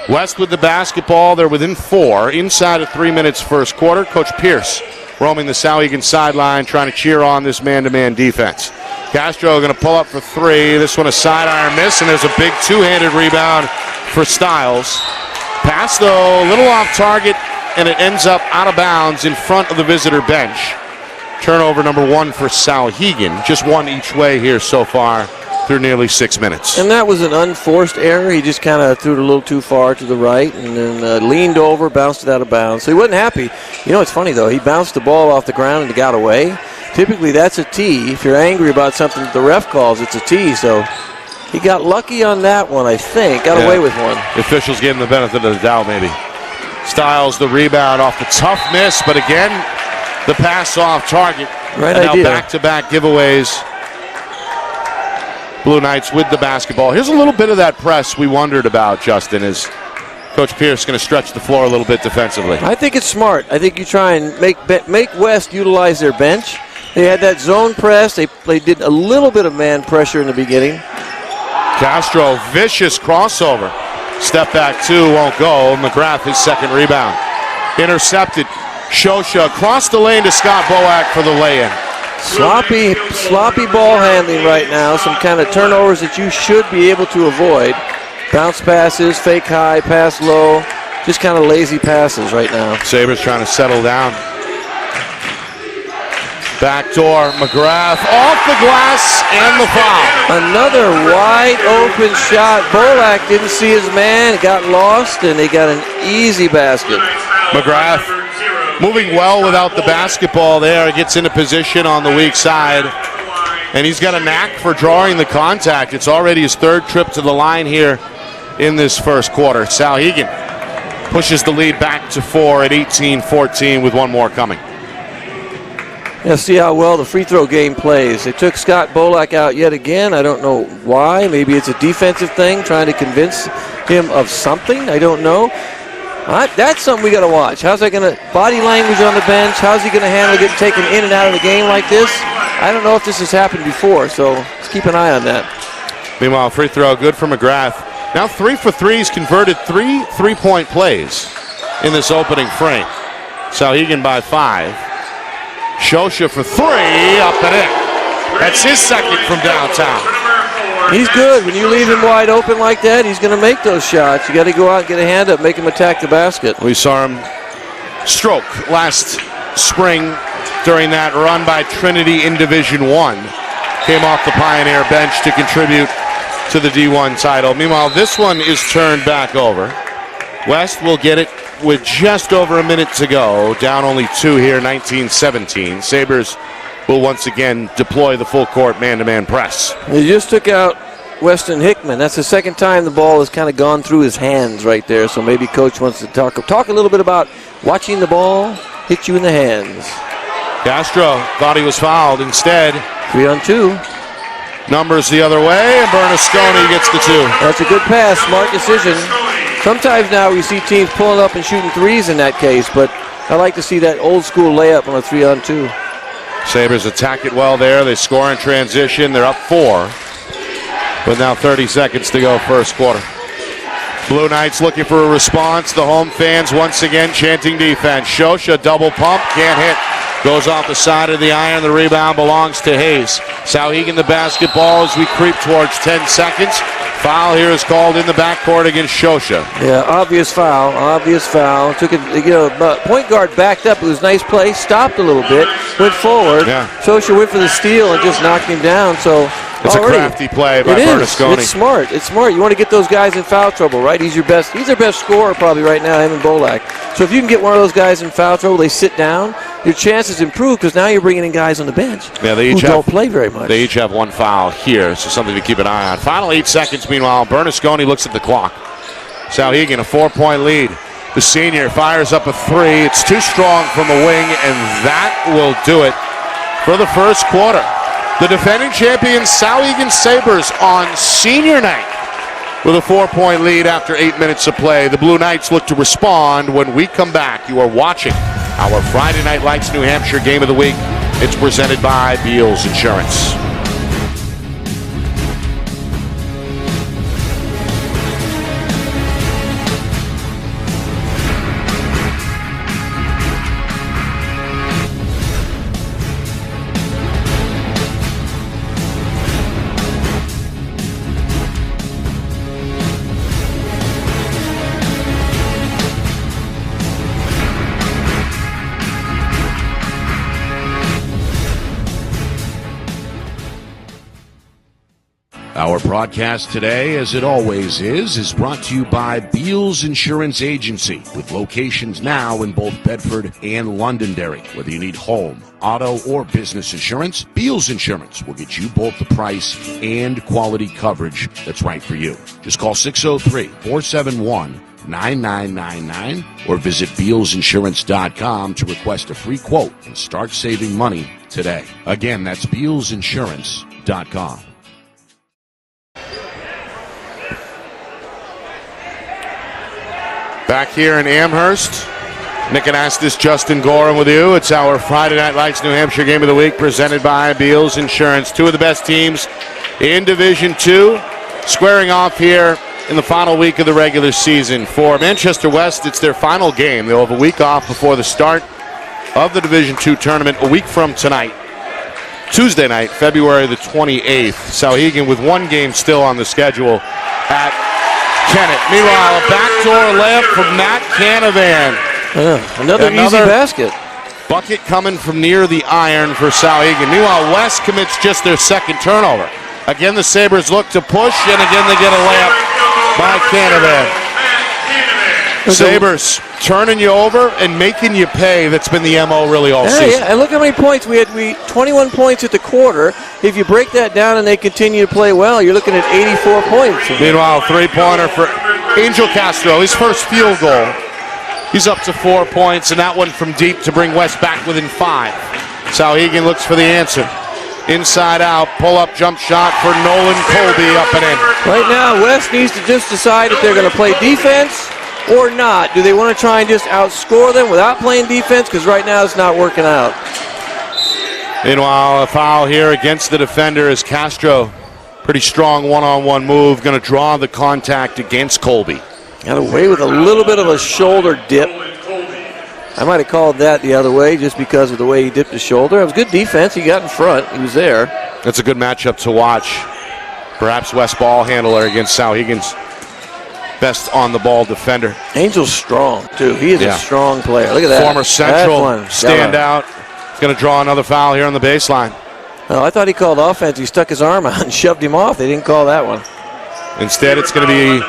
West with the basketball. They're within 4 inside of 3 minutes first quarter. Coach Pierce roaming the Souhegan sideline, trying to cheer on this man-to-man defense. Castro going to pull up for 3. This one a side iron miss, and there's a big two-handed rebound for Stiles. Pass, though, a little off target, and it ends up out of bounds in front of the visitor bench. Turnover number 1 for Souhegan. Just one each way here so far through nearly 6 minutes. And that was an unforced error. He just kind of threw it a little too far to the right and then leaned over, bounced it out of bounds. So he wasn't happy. You know, it's funny, though. He bounced the ball off the ground and it got away. Typically, that's a tee. If you're angry about something that the ref calls, it's a tee. So he got lucky on that one, I think. Got away with one. The officials gave him the benefit of the doubt, maybe. Stiles the rebound off the tough miss, but again, the pass off target. Right and idea. Now back-to-back giveaways. Blue Knights with the basketball. Here's a little bit of that press we wondered about, Justin, is Coach Pierce going to stretch the floor a little bit defensively. I think it's smart. I think you try and make West utilize their bench. They had that zone press. They did a little bit of man pressure in the beginning. Castro, vicious crossover. Step back 2 won't go. McGrath, his second rebound. Intercepted. Shosha across the lane to Scott Boak for the lay-in. Sloppy ball handling right now. Some kind of turnovers that you should be able to avoid. Bounce passes, fake high, pass low. Just kind of lazy passes right now. Sabres trying to settle down. Backdoor, McGrath off the glass and the foul. Another wide open shot. Bolak didn't see his man. It got lost, and they got an easy basket. McGrath moving well without the basketball there. Gets into position on the weak side. And he's got a knack for drawing the contact. It's already his 3rd trip to the line here in this first quarter. Souhegan pushes the lead back to 4 at 18-14 with one more coming. Yeah, see how well the free throw game plays. They took Scott Bolak out yet again. I don't know why. Maybe it's a defensive thing, trying to convince him of something. I don't know. That's something we got to watch. How's that going to body language on the bench? How's he going to handle getting taken in and out of the game like this? I don't know if this has happened before, so let's keep an eye on that. Meanwhile, free throw good for McGrath. Now 3 for 3. He's converted 3 3-point plays in this opening frame. Souhegan by 5. Shosha for 3, up and in. That's his second from downtown. He's good. When you leave him wide open like that, he's going to make those shots. You got to go out and get a hand up, make him attack the basket. We saw him stroke last spring during that run by Trinity in Division 1. Came off the Pioneer bench to contribute to the D1 title. Meanwhile, this one is turned back over. West will get it with just over a minute to go. Down only 2 here, 19-17. Sabres will once again deploy the full court man-to-man press. He just took out Weston Hickman. That's the second time the ball has kind of gone through his hands right there. So maybe Coach wants to talk a little bit about watching the ball hit you in the hands. Castro thought he was fouled. Instead, 3-on-2. Numbers the other way, and Bernasconi gets the 2. That's a good pass, smart decision. Sometimes now we see teams pulling up and shooting threes in that case, but I like to see that old school layup on a 3-on-2. Sabres attack it well there. They score in transition. They're up 4. But now 30 seconds to go first quarter. Blue Knights looking for a response. The home fans once again chanting defense. Shosha double pump. Can't hit. Goes off the side of the iron. The rebound belongs to Hayes. Souhegan the basketball as we creep towards 10 seconds. Foul here is called in the backcourt against Shosha. Yeah, obvious foul. Took it, point guard backed up. It was a nice play. Stopped a little bit. Went forward. Yeah. Shosha went for the steal and just knocked him down. So it's a crafty play by Bernasconi. It's smart. It's smart. You want to get those guys in foul trouble, right? He's their best scorer probably right now, him and Bolak. So if you can get one of those guys in foul trouble, they sit down, your chances improve because now you're bringing in guys on the bench who don't play very much. They each have one foul here, so something to keep an eye on. Final 8 seconds, meanwhile, Bernasconi looks at the clock. Souhegan, a 4-point lead. The senior fires up a three. It's too strong from the wing, and that will do it for the first quarter. The defending champions, Souhegan Sabres, on senior night with a 4-point lead after 8 minutes of play. The Blue Knights look to respond when we come back. You are watching our Friday Night Lights New Hampshire Game of the Week. It's presented by Beals Insurance. Our broadcast today, as it always is brought to you by Beals Insurance Agency, with locations now in both Bedford and Londonderry. Whether you need home, auto, or business insurance, Beals Insurance will get you both the price and quality coverage that's right for you. Just call 603-471-9999 or visit BealsInsurance.com to request a free quote and start saving money today. Again, that's BealsInsurance.com. Back here in Amherst, Nick Anastas, Justin Gorham with you. It's our Friday Night Lights New Hampshire Game of the Week presented by Beals Insurance. Two of the best teams in Division II squaring off here in the final week of the regular season. For Manchester West, it's their final game. They'll have a week off before the start of the Division II tournament a week from tonight. Tuesday night, February the 28th. Souhegan with one game still on the schedule at Kennett. Meanwhile, a backdoor layup from Matt Canavan. Another easy basket. Bucket coming from near the iron for Souhegan. Meanwhile, West commits just their second turnover. Again, the Sabres look to push, and again they get a layup by Canavan. Sabres turning you over and making you pay. That's been the MO really all season. Yeah, and look how many points we had. 21 points at the quarter. If you break that down and they continue to play well, you're looking at 84 points. Meanwhile, three-pointer for Angel Castro, his first field goal. He's up to 4 points, and that one from deep to bring West back within 5. Souhegan looks for the answer. Inside out, pull-up jump shot for Nolan Colby up and in. Right now, West needs to just decide if they're going to play defense or not. Do they want to try and just outscore them without playing defense? Because right now it's not working out. Meanwhile, a foul here against the defender as Castro, pretty strong one-on-one move, going to draw the contact against Colby. Got away with a little bit of a shoulder dip. I might have called that the other way just because of the way he dipped his shoulder. It was good defense. He got in front. He was there. That's a good matchup to watch. Perhaps West ball handler against Souhegan's best on-the-ball defender. Angel's strong, too. He is a strong player. Look at that. Former Central standout. He's going to draw another foul here on the baseline. Well, I thought he called offense. He stuck his arm out and shoved him off. They didn't call that one. Instead, it's going to be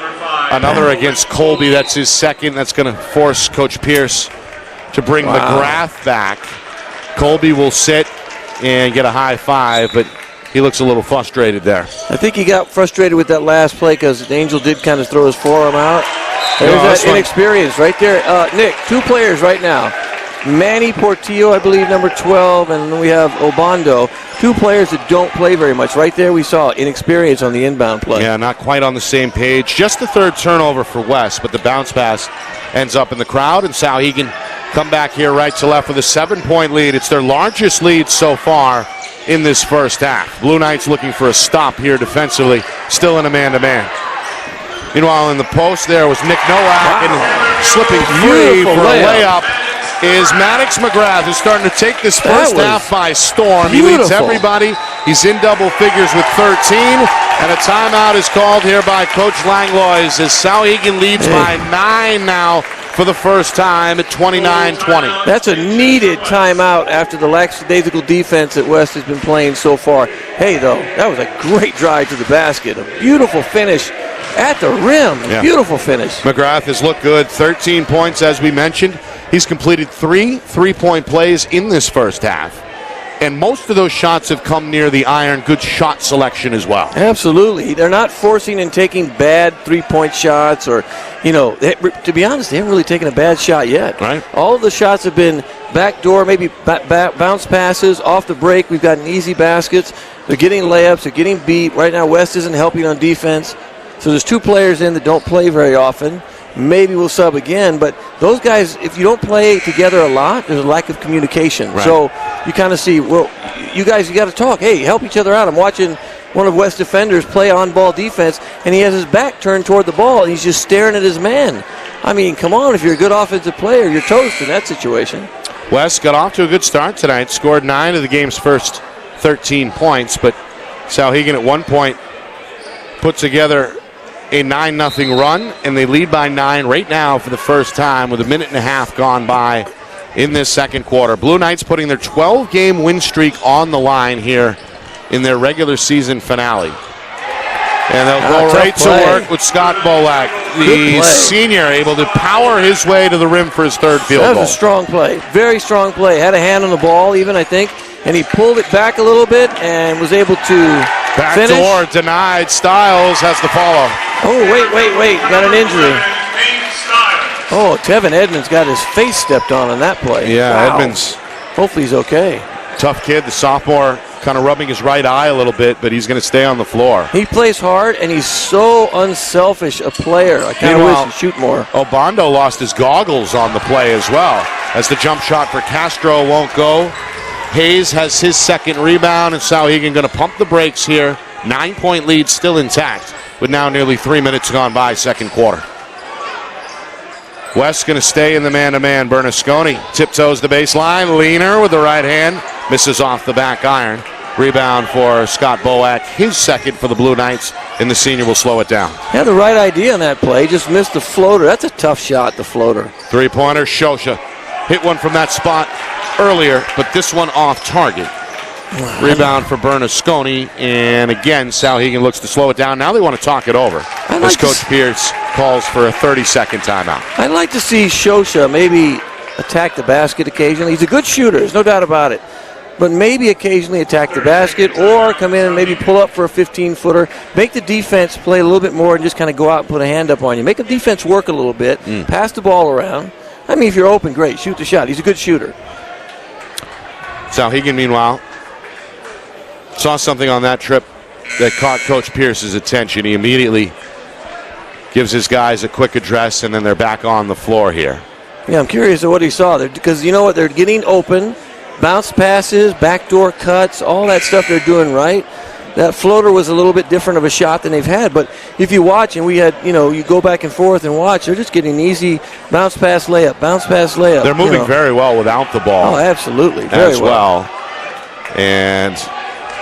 another against Colby. That's his second. That's going to force Coach Pierce to bring McGrath back. Colby will sit and get a high five, but he looks a little frustrated there. I think he got frustrated with that last play because Angel did kind of throw his forearm out. There's that inexperience right there. Nick, two players right now. Manny Portillo, I believe, number 12, and then we have Obando. Two players that don't play very much. Right there we saw inexperience on the inbound play. Yeah, not quite on the same page. Just the third turnover for West, but the bounce pass ends up in the crowd, and Souhegan come back here right to left with a 7-point lead. It's their largest lead so far in this first half. Blue Knights looking for a stop here defensively, still in a man-to-man. Meanwhile, in the post there was Nick Nowak and slipping free for a layup is Maddox McGrath, who's starting to take this first half by storm. He leads everybody. He's in double figures with 13. And a timeout is called here by Coach Langlois as Souhegan leads by 9 now for the first time at 29-20. That's a needed timeout after the lackadaisical defense that West has been playing so far. Hey, though, that was a great drive to the basket. A beautiful finish at the rim. Yeah. Beautiful finish. McGrath has looked good. 13 points, as we mentioned. He's completed 3 3-point plays in this first half. And most of those shots have come near the iron. Good shot selection as well. Absolutely. They're not forcing and taking bad three-point shots or, to be honest, they haven't really taken a bad shot yet. Right. All of the shots have been backdoor, maybe bounce passes, off the break. We've gotten easy baskets. They're getting layups. They're getting beat. Right now, West isn't helping on defense. So there's 2 players in that don't play very often. Maybe we'll sub again, but those guys, if you don't play together a lot, there's a lack of communication. Right. So you kind of see, well, you guys, you got to talk. Hey, help each other out. I'm watching one of West's defenders play on-ball defense, and he has his back turned toward the ball, and he's just staring at his man. I mean, come on, if you're a good offensive player, you're toast in that situation. West got off to a good start tonight, scored 9 of the game's first 13 points, but Souhegan at one point put together a 9-0 run, and they lead by 9 right now for the first time with a minute and a half gone by in this second quarter. Blue Knights putting their 12-game win streak on the line here in their regular season finale. And they'll go right to work with Scott Bolak, the senior, able to power his way to the rim for his third field goal. That was a strong play, very strong play. Had a hand on the ball even, I think, and he pulled it back a little bit and was able to finish. Backdoor denied. Stiles has the follow. Oh, wait. Got an injury. Oh, Tevin Edmonds got his face stepped on that play. Yeah, wow. Edmonds. Hopefully he's okay. Tough kid, the sophomore, kind of rubbing his right eye a little bit, but he's going to stay on the floor. He plays hard, and he's so unselfish a player. I kind of wish he'd shoot more. Obando lost his goggles on the play as well, as the jump shot for Castro won't go. Hayes has his second rebound, and Souhegan going to pump the brakes here. 9-point lead still intact, with now nearly 3 minutes gone by second quarter. West going to stay in the man-to-man. Bernasconi tiptoes the baseline. Leaner with the right hand. Misses off the back iron. Rebound for Scott Boak. His second for the Blue Knights, and the senior will slow it down. Had the right idea on that play. Just missed the floater. That's a tough shot, the floater. Three-pointer, Shosha. Hit one from that spot earlier, but this one off target. Rebound for Bernasconi, and again, Souhegan looks to slow it down. Now they want to talk it over as Coach Pierce calls for a 30-second timeout. I'd like to see Shosha maybe attack the basket occasionally. He's a good shooter, there's no doubt about it. But maybe occasionally attack the basket or come in and maybe pull up for a 15-footer. Make the defense play a little bit more and just kind of go out and put a hand up on you. Make the defense work a little bit. Pass the ball around. I mean, if you're open, great. Shoot the shot. He's a good shooter. Souhegan, meanwhile, saw something on that trip that caught Coach Pierce's attention. He immediately gives his guys a quick address, and then they're back on the floor here. Yeah, I'm curious of what he saw there, because you know what? They're getting open, bounce passes, backdoor cuts, all that stuff they're doing right. That floater was a little bit different of a shot than they've had, but if you watch, and we had, you go back and forth and watch, they're just getting easy bounce pass layup, bounce pass layup. They're moving very well without the ball. Oh, absolutely, very well. And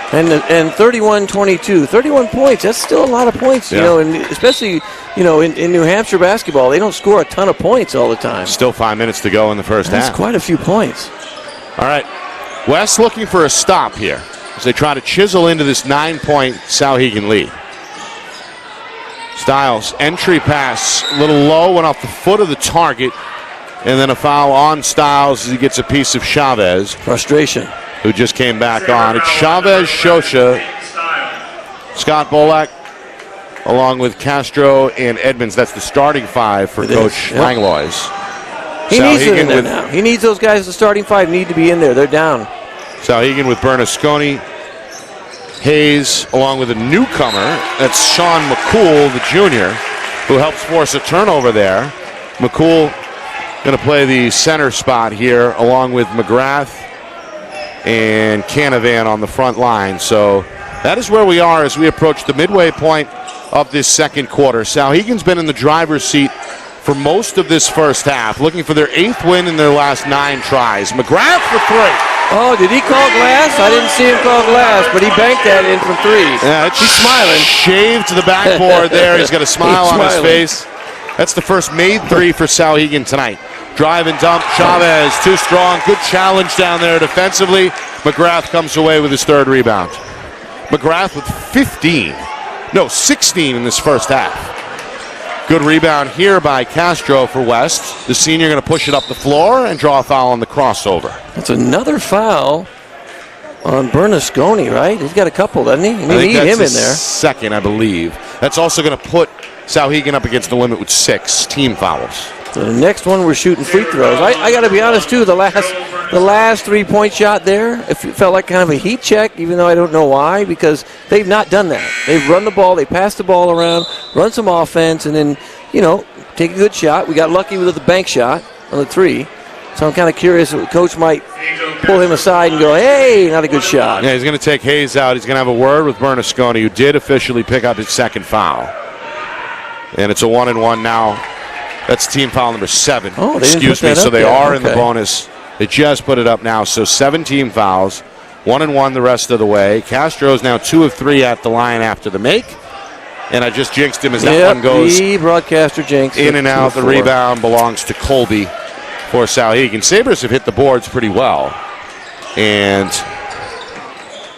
31-22, 31 points. That's still a lot of points, and especially, in New Hampshire basketball, they don't score a ton of points all the time. Still 5 minutes to go in the first half. That's quite a few points. All right, West looking for a stop here as they try to chisel into this 9-point Souhegan lead. Stiles, entry pass, a little low, went off the foot of the target, and then a foul on Stiles as he gets a piece of Chavez. Frustration. Who just came back on. It's Chavez, Shosha, Scott Bolak, along with Castro and Edmonds. That's the starting five for Coach Langlois. He needs it in there now. He needs those guys, the starting five, need to be in there. They're down. Souhegan with Bernasconi, Hayes, along with a newcomer. That's Sean McCool, the junior, who helps force a turnover there. McCool going to play the center spot here, along with McGrath and Canavan on the front line. So that is where we are as we approach the midway point of this second quarter. Souhegan's been in the driver's seat for most of this first half, looking for their 8th win in their last 9 tries. McGrath for 3. Oh, did he call glass? I didn't see him call glass, but he banked that in from 3. Yeah, he's smiling. Shaved to the backboard there. He's got a smile on his face. That's the first made 3 for Souhegan tonight. Drive and dump. Chavez, too strong. Good challenge down there defensively. McGrath comes away with his 3rd rebound. McGrath with 16 in this first half. Good rebound here by Castro for West. The senior going to push it up the floor and draw a foul on the crossover. That's another foul on Bernasconi, right? He's got a couple, doesn't he? And I think need that's him in his there. second, I believe. That's also going to put Souhegan up against the limit with 6 team fouls. So the next one, we're shooting free throws. I got to be honest, too. The last 3-point shot there, it felt like kind of a heat check, even though I don't know why, because they've not done that. They've run the ball, they pass the ball around, run some offense, and then, take a good shot. We got lucky with the bank shot on the 3. So I'm kind of curious if the coach might pull him aside and go, hey, not a good shot. Yeah, he's going to take Hayes out. He's going to have a word with Bernasconi, who did officially pick up his 2nd foul. And it's a 1-and-1 now. That's team foul number 7. Oh, excuse me. So they are in the bonus. They just put it up now. So 7 team fouls, 1-and-1 the rest of the way. Castro's now 2 of 3 at the line after the make. And I just jinxed him as that one goes the broadcaster jinx in and out. The rebound belongs to Colby for Souhegan. Sabres have hit the boards pretty well. And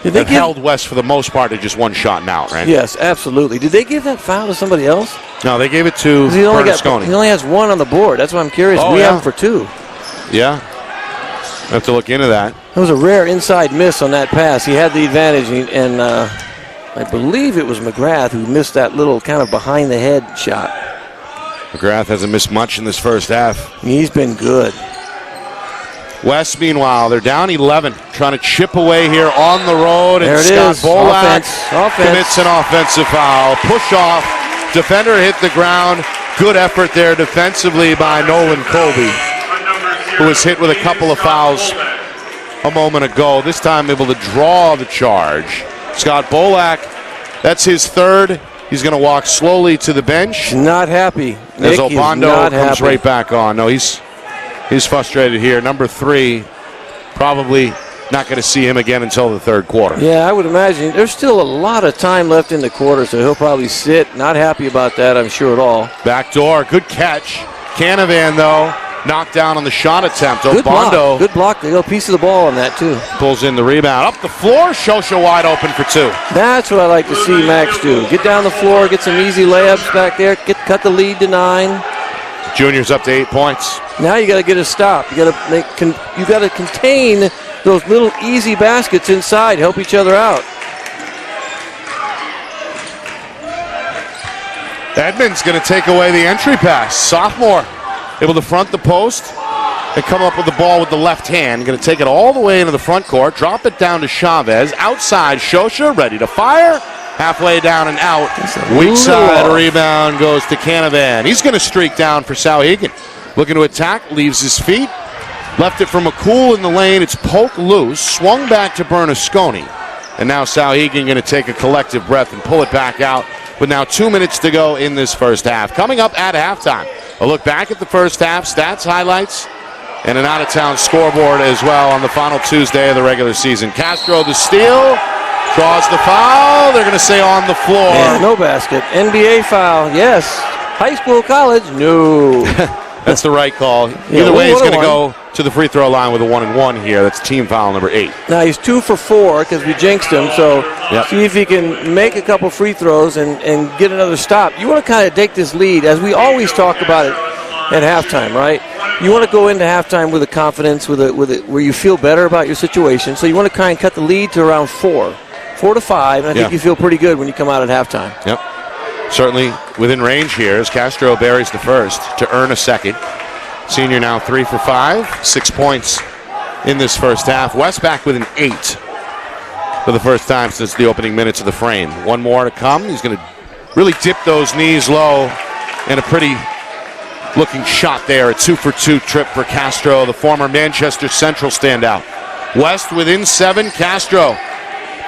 they've held West for the most part to just one shot and out, right? Yes, absolutely. Did they give that foul to somebody else? No, they gave it to Bernasconi. He only has 1 on the board. That's why I'm curious. We have him for 2. Yeah. I have to look into that. It was a rare inside miss on that pass. He had the advantage, and I believe it was McGrath who missed that little kind of behind-the-head shot. McGrath hasn't missed much in this first half. He's been good. West, meanwhile, they're down 11, trying to chip away here on the road. And Scott Bolak commits an offensive foul. Push off. Defender hit the ground. Good effort there defensively by Nolan Colby, who was hit with a couple of fouls a moment ago. This time able to draw the charge. Scott Bolak, that's his 3rd. He's going to walk slowly to the bench. Not happy. As Obando comes right back on. No, he's frustrated here. Number 3, probably not going to see him again until the 3rd quarter. Yeah, I would imagine. There's still a lot of time left in the quarter, so he'll probably sit. Not happy about that, I'm sure at all. Back door, good catch. Canavan, though, knocked down on the shot attempt. Good Obando. Good block. They got a piece of the ball on that, too. Pulls in the rebound. Up the floor, Shosha wide open for 2. That's what I like to see Max do. Get down the floor, get some easy layups back there, cut the lead to 9. Junior's up to 8 points. Now you got to get a stop. You got to contain those little easy baskets inside. Help each other out. Edmonds going to take away the entry pass. Sophomore able to front the post and come up with the ball with the left hand. Going to take it all the way into the front court. Drop it down to Chavez. Outside, Shosha ready to fire. Halfway down and out. Weak side rebound goes to Canavan. He's going to streak down for Souhegan. Looking to attack, leaves his feet. Left it for McCool in the lane. It's poked loose. Swung back to Bernasconi. And now Souhegan going to take a collective breath and pull it back out with now 2 minutes to go in this first half. Coming up at halftime, a look back at the first half, stats, highlights, and an out-of-town scoreboard as well on the final Tuesday of the regular season. Castro the steal. Draws the foul. They're going to say on the floor. Yeah, no basket. NBA foul, yes. High school, college, no. That's the right call. Either way, he's going to go to the free throw line with a 1-and-1 here. That's team foul number 8. Now he's 2 for 4 because we jinxed him. So see if he can make a couple free throws and get another stop. You want to kind of take this lead, as we always talk about it at halftime, right? You want to go into halftime with a confidence, where you feel better about your situation. So you want to kind of cut the lead to around 4 to 5, and I think you feel pretty good when you come out at halftime. Yep. Certainly within range here as Castro buries the first to earn a second. Senior now 3 for 5, 6 points in this first half. West back with an 8 for the first time since the opening minutes of the frame. One more to come. He's going to really dip those knees low, and a pretty looking shot there. A 2 for 2 trip for Castro, the former Manchester Central standout. West within 7. Castro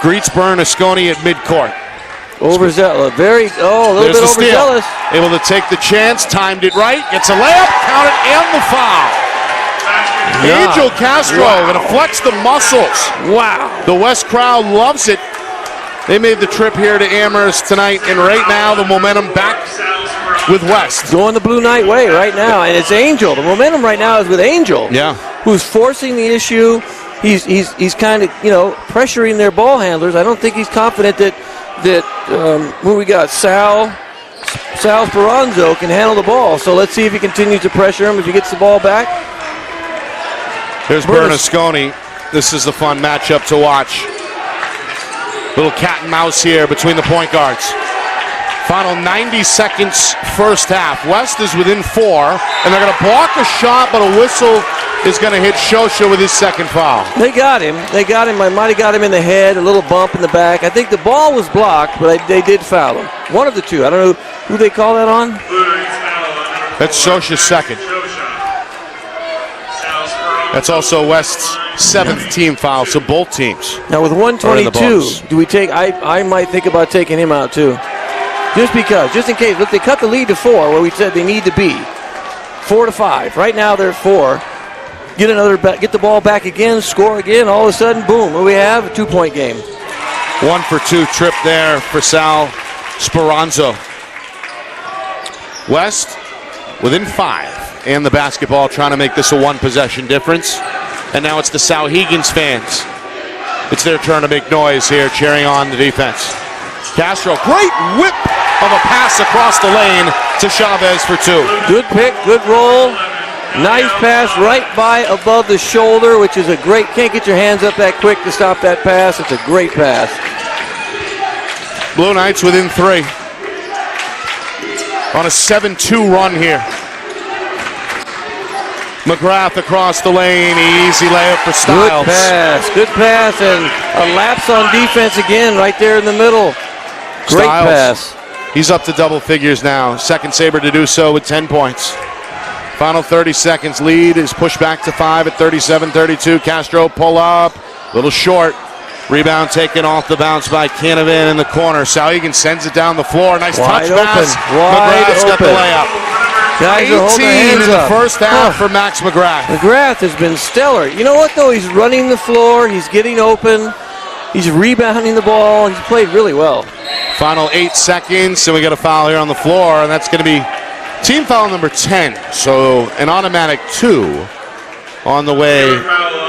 greets Bernasconi at midcourt. Overzealous. A little There's bit the steal. overzealous. Able to take the chance, timed it right, gets a layup, counted, and the foul. Yeah. Angel Castro going to flex the muscles. Wow. The West crowd loves it. They made the trip here to Amherst tonight, and right now the momentum back with West. Going the Blue Knight way right now, and it's Angel. The momentum right now is with Angel. Yeah. Who's forcing the issue. He's kind of, pressuring their ball handlers. I don't think he's confident that who we got, Sal Speranzo can handle the ball. So let's see if he continues to pressure him, if he gets the ball back. Here's Bernasconi. This is the fun matchup to watch. Little cat and mouse here between the point guards. Final 90 seconds first half. West is within 4, and they're going to block a shot, but a whistle is going to hit Shosha with his second foul. They got him. I might have got him in the head, a little bump in the back. I think the ball was blocked, but they did foul him. One of the two. I don't know who they call that on. That's Shosha's second. That's also West's 7th team foul, so both teams. Now with 122, do we take? I might think about taking him out too. Just in case. Look, they cut the lead to 4, where we said they need to be 4 to 5. Right now they're 4. Get the ball back again, score again. All of a sudden, boom! What do we have? A 2-point game. 1 for 2 trip there for Sal Speranzo. West within 5, and the basketball trying to make this a 1-possession difference. And now it's the Souhegan's fans. It's their turn to make noise here, cheering on the defense. Castro, great whip of a pass across the lane to Chavez for 2. Good pick, good roll. Nice pass right by above the shoulder, which is a great, can't get your hands up that quick to stop that pass. It's a great pass. Blue Knights within 3. On a 7-2 run here. McGrath across the lane, easy layup for Styles. Good pass, and a lapse on defense again right there in the middle. Great Styles. pass. He's up to double figures now. Second Sabre to do so with 10 points. Final 30 seconds. Lead is pushed back to 5 at 37-32. Castro pull up, little short. Rebound taken off the bounce by Canavan in the corner. Souhegan sends it down the floor. Nice touch pass. McGrath's got the layup. Guys 18 in the first half for Max McGrath. McGrath has been stellar. You know what, though? He's running the floor. He's getting open. He's rebounding the ball. He's played really well. Final 8 seconds, and we got a foul here on the floor, and that's going to be team foul number 10. So an automatic 2 on the way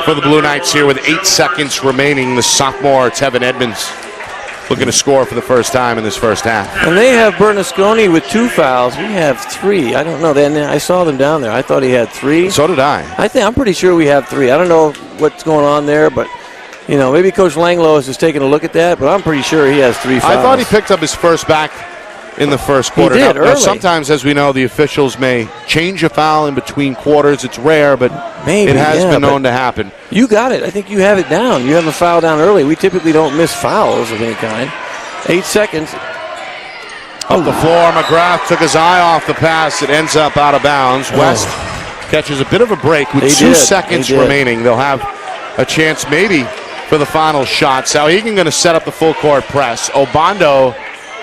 for the Blue Knights here with 8 seconds remaining. The sophomore, Tevin Edmonds, looking to score for the first time in this first half. And they have Bernasconi with 2 fouls. We have 3. I don't know. I saw them down there. I thought he had 3. So did I. I'm pretty sure we have 3. I don't know what's going on there, but maybe Coach Langlois is taking a look at that, but I'm pretty sure he has 3 fouls. I thought he picked up his first back in the first quarter. He did, early. Now, sometimes, as we know, the officials may change a foul in between quarters. It's rare, but it has been known to happen. You got it. I think you have it down. You have a foul down early. We typically don't miss fouls of any kind. 8 seconds. Up the floor, McGrath took his eye off the pass. It ends up out of bounds. West catches a bit of a break with 2 seconds remaining. They'll have a chance maybe for the final shot. Souhegan going to set up the full court press. Obando,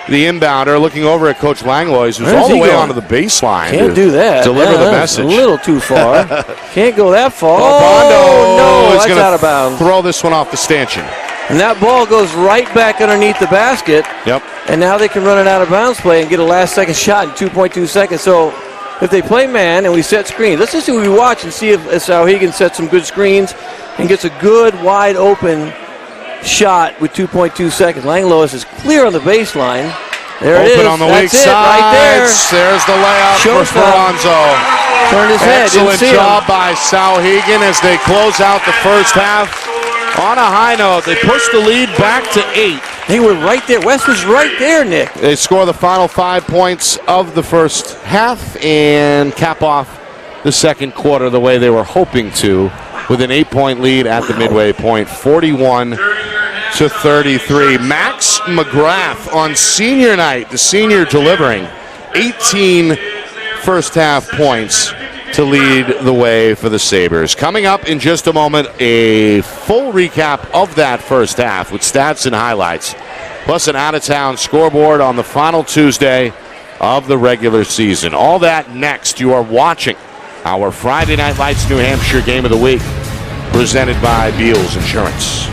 the inbounder, looking over at Coach Langlois, who's all the way onto the baseline. Can't do that. Deliver the message. A little too far. Can't go that far. Obando is that's out of going bounds. to throw this one off the stanchion. And that ball goes right back underneath the basket. Yep. And now they can run it out of bounds play and get a last second shot in 2.2 seconds. So if they play man and we set screens, let's just see what we watch and see if Souhegan sets some good screens and gets a good wide open shot with 2.2 seconds. Langlois is clear on the baseline. There it is. Open on the weak side. Right there. There's the layup for Speranzo. Turned his head. Excellent job by Souhegan as they close out the first half. On a high note, they pushed the lead back to 8. They were right there. West was right there, Nick. They score the final 5 points of the first half and cap off the second quarter the way they were hoping to, with an 8-point lead at the midway point, 41-33. Max McGrath on senior night, the senior delivering 18 first half points to lead the way for the Sabres. Coming up in just a moment, a full recap of that first half with stats and highlights plus an out-of-town scoreboard on the final Tuesday of the regular season. All that next. You are watching our Friday Night Lights New Hampshire Game of the Week, presented by Beals Insurance.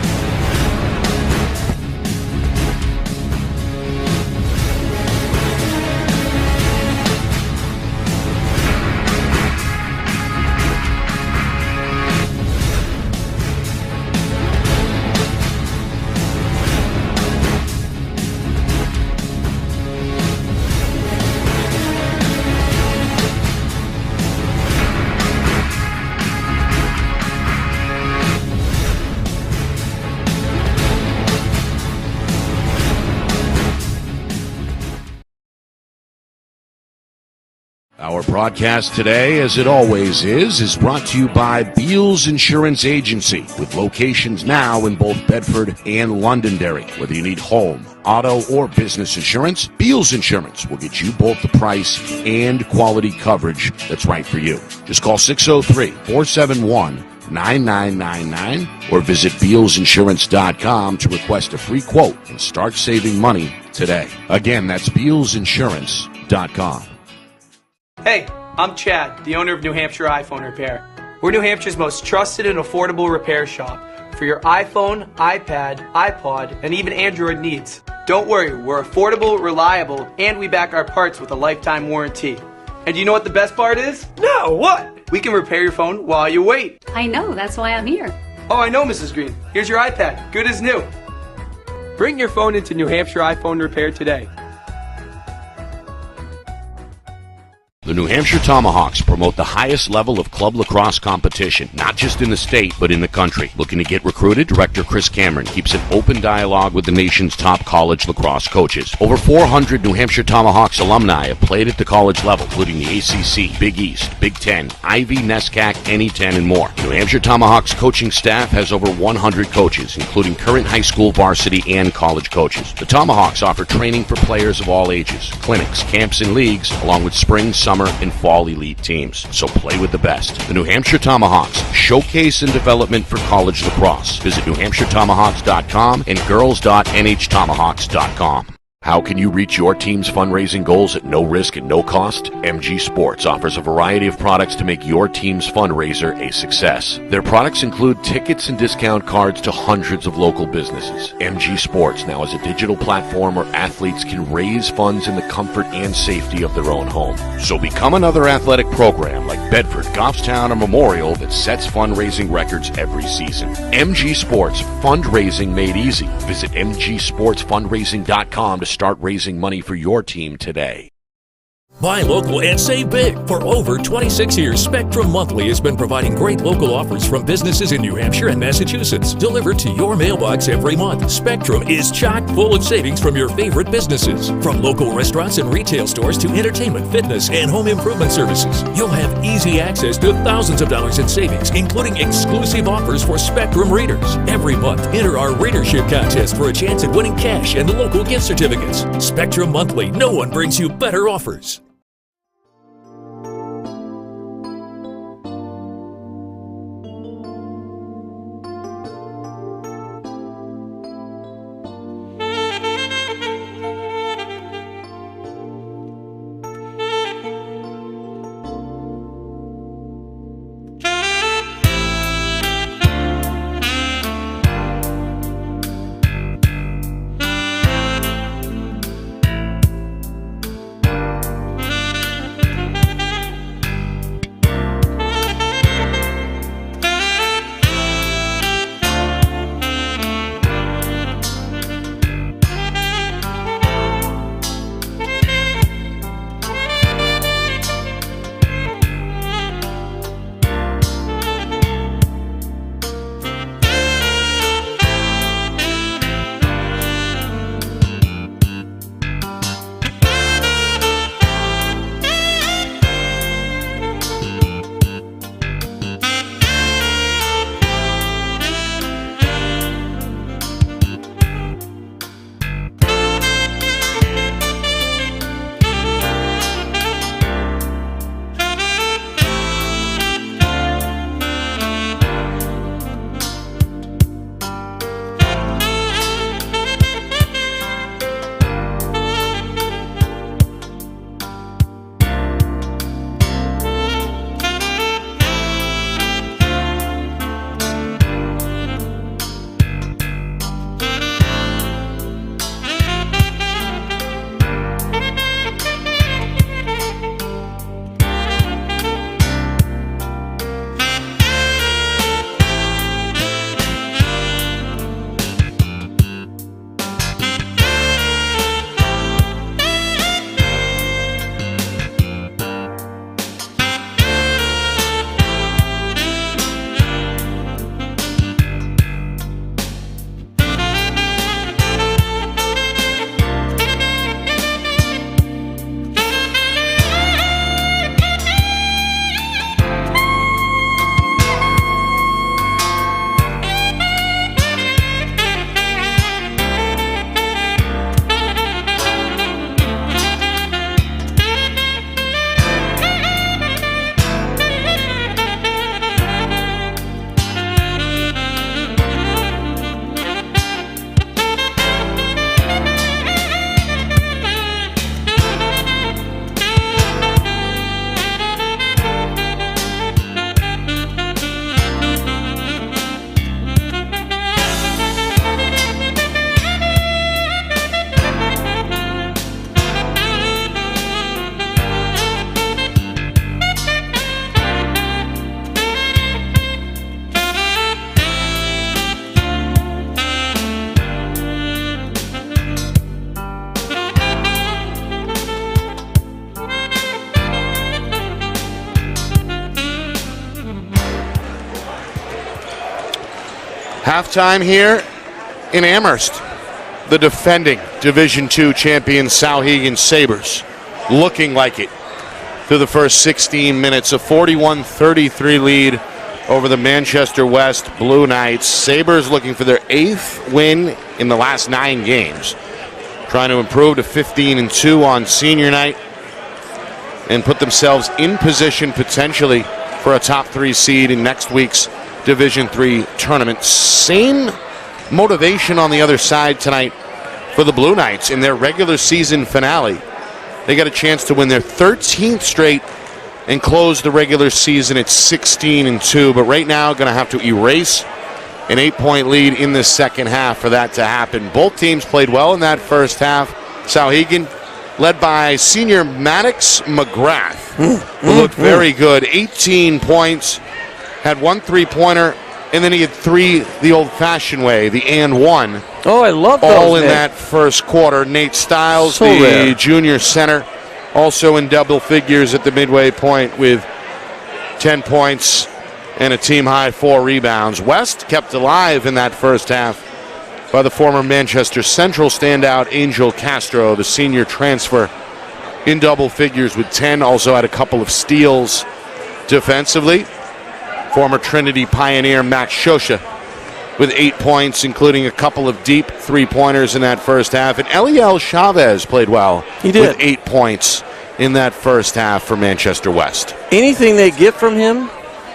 Our broadcast today, as it always is brought to you by Beals Insurance Agency, with locations now in both Bedford and Londonderry. Whether you need home, auto, or business insurance, Beals Insurance will get you both the price and quality coverage that's right for you. Just call 603-471-9999 or visit BealsInsurance.com to request a free quote and start saving money today. Again, that's BealsInsurance.com. Hey, I'm Chad, the owner of New Hampshire iPhone Repair. We're New Hampshire's most trusted and affordable repair shop for your iPhone, iPad, iPod, and even Android needs. Don't worry, we're affordable, reliable, and we back our parts with a lifetime warranty. And you know what the best part is? No, what? We can repair your phone while you wait. I know, that's why I'm here. Oh, I know, Mrs. Green. Here's your iPad, good as new. Bring your phone into New Hampshire iPhone Repair today. The New Hampshire Tomahawks promote the highest level of club lacrosse competition, not just in the state, but in the country. Looking to get recruited? Director Chris Cameron keeps an open dialogue with the nation's top college lacrosse coaches. Over 400 New Hampshire Tomahawks alumni have played at the college level, including the ACC, Big East, Big Ten, Ivy, NESCAC, NE10, and more. New Hampshire Tomahawks coaching staff has over 100 coaches, including current high school varsity and college coaches. The Tomahawks offer training for players of all ages, clinics, camps, and leagues, along with spring, summer, and fall elite teams. So play with the best. The New Hampshire Tomahawks, showcase and development for college lacrosse. Visit NewHampshireTomahawks.com and girls.nhtomahawks.com. How can you reach your team's fundraising goals at no risk and no cost? MG Sports offers a variety of products to make your team's fundraiser a success. Their products include tickets and discount cards to hundreds of local businesses. MG Sports now has a digital platform where athletes can raise funds in the comfort and safety of their own home. So become another athletic program like Bedford, Goffstown, or Memorial that sets fundraising records every season. MG Sports, fundraising made easy. Visit mgsportsfundraising.com to start raising money for your team today. Buy local and save big. For over 26 years, Spectrum Monthly has been providing great local offers from businesses in New Hampshire and Massachusetts, delivered to your mailbox every month. Spectrum is chock full of savings from your favorite businesses. From local restaurants and retail stores to entertainment, fitness, and home improvement services. You'll have easy access to thousands of dollars in savings, including exclusive offers for Spectrum readers. Every month, enter our readership contest for a chance at winning cash and local gift certificates. Spectrum Monthly, no one brings you better offers. Halftime here in Amherst. The defending Division II champion Souhegan Sabres looking like it through the first 16 minutes. A 41-33 lead over the Manchester West Blue Knights. Sabres looking for their 8th win in the last 9 games. Trying to improve to 15-2 on senior night and put themselves in position potentially for a top 3 seed in next week's Division III tournament. Same motivation on the other side tonight for the Blue Knights in their regular season finale. They got a chance to win their 13th straight and close the regular season at 16-2, but right now going to have to erase an 8-point lead in the second half for that to happen. Both teams played well in that first half. Souhegan led by senior Maddox McGrath, who looked very good. 18 points, had 1 3-pointer, and then he had 3 the old-fashioned way, the and 1. Oh, I love those, all in Nick. that first quarter. Nate Stiles, So the rare. junior center, also in double figures at the midway point with 10 points and a team-high 4 rebounds. West kept alive in that first half by the former Manchester Central standout Angel Castro, the senior transfer, in double figures with 10. Also had a couple of steals defensively. Former Trinity Pioneer Max Shosha with 8 points, including a couple of deep 3-pointers in that first half. And Eliel Chavez played well. He did. With 8 points in that first half for Manchester West. Anything they get from him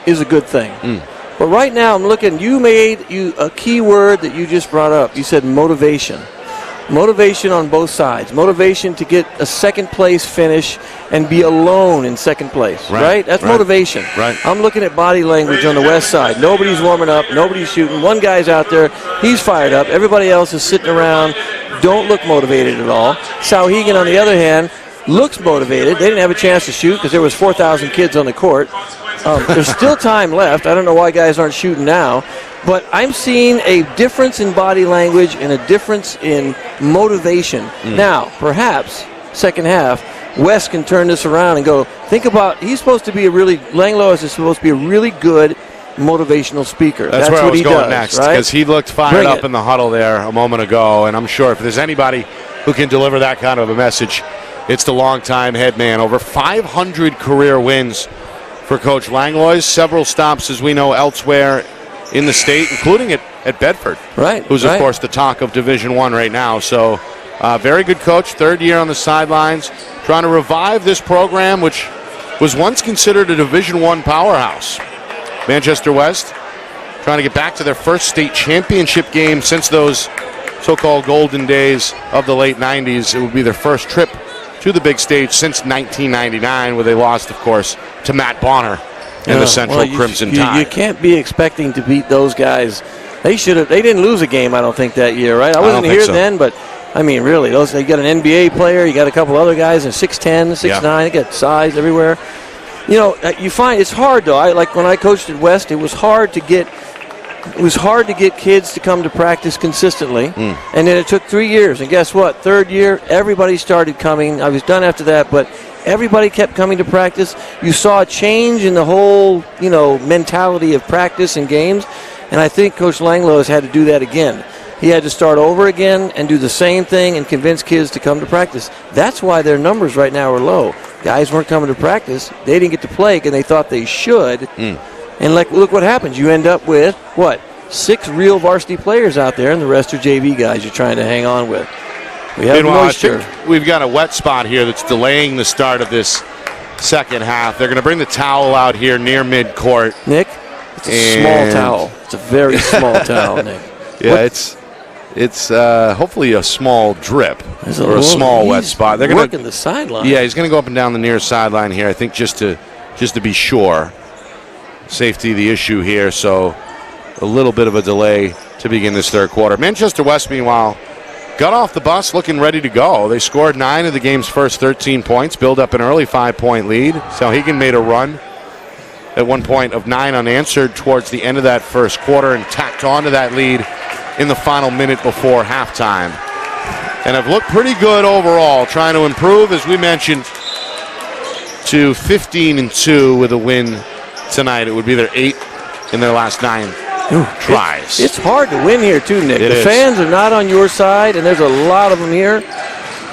is a good thing. But right now I'm looking, you made a key word that you just brought up. You said motivation. Motivation on both sides. Motivation to get a second place finish and be alone in second place, right? That's motivation. Right. I'm looking at body language on the west side. Nobody's warming up. Nobody's shooting. One guy's out there. He's fired up. Everybody else is sitting around. Don't look motivated at all. Souhegan, on the other hand, looks motivated. They didn't have a chance to shoot because there was 4,000 kids on the court. There's still time left. I don't know why guys aren't shooting now. But I'm seeing a difference in body language and a difference in motivation. Now, perhaps, second half, West can turn this around and go, think about, he's supposed to be Langlois is supposed to be a really good motivational speaker. That's where what I was he going does, next, right? because he looked fired up in the huddle there a moment ago, and I'm sure if there's anybody who can deliver that kind of a message, it's the longtime head man. Over 500 career wins for Coach Langlois. Several stops, as we know, elsewhere in the state, including at Bedford, who's of course the talk of Division I right now. So very good coach, 3rd year on the sidelines, trying to revive this program, which was once considered a Division I powerhouse. Manchester West trying to get back to their first state championship game since those so-called golden days of the late 90s. It would be their first trip to the big stage since 1999, where they lost, of course, to Matt Bonner and the Central Crimson Tide. You can't be expecting to beat those guys. They didn't lose a game, I don't think, that year, right? I wasn't here then, but I mean, really, you got an NBA player, you got a couple other guys, and 6'10", 6'9", they got size everywhere. You know, you find it's hard though. Like when I coached at West, it was hard to get kids to come to practice consistently. And then it took 3 years. And guess what? 3rd year, everybody started coming. I was done after that, but everybody kept coming to practice. You saw a change in the whole, mentality of practice and games. And I think Coach Langlois had to do that again. He had to start over again and do the same thing and convince kids to come to practice. That's why their numbers right now are low. Guys weren't coming to practice. They didn't get to play because they thought they should. And look what happens. You end up with, 6 real varsity players out there, and the rest are JV guys you're trying to hang on with. We have moisture. I think we've got a wet spot here that's delaying the start of this second half. They're going to bring the towel out here near midcourt. Nick, it's a small towel. It's a very small towel, Nick. Yeah, it's hopefully a small drip or a small wet spot. They're working the sideline. Yeah, he's going to go up and down the near sideline here, I think, just to be sure. Safety the issue here, so a little bit of a delay to begin this third quarter. Manchester West, meanwhile, got off the bus looking ready to go. They scored 9 of the game's first 13 points, build up an early 5-point lead. Souhegan made a run at one point of 9 unanswered towards the end of that first quarter and tacked onto that lead in the final minute before halftime. And have looked pretty good overall, trying to improve, as we mentioned, to 15-2 with a win tonight. It would be their 8th in their last 9 tries. It's hard to win here, too, Nick. The fans are not on your side, and there's a lot of them here.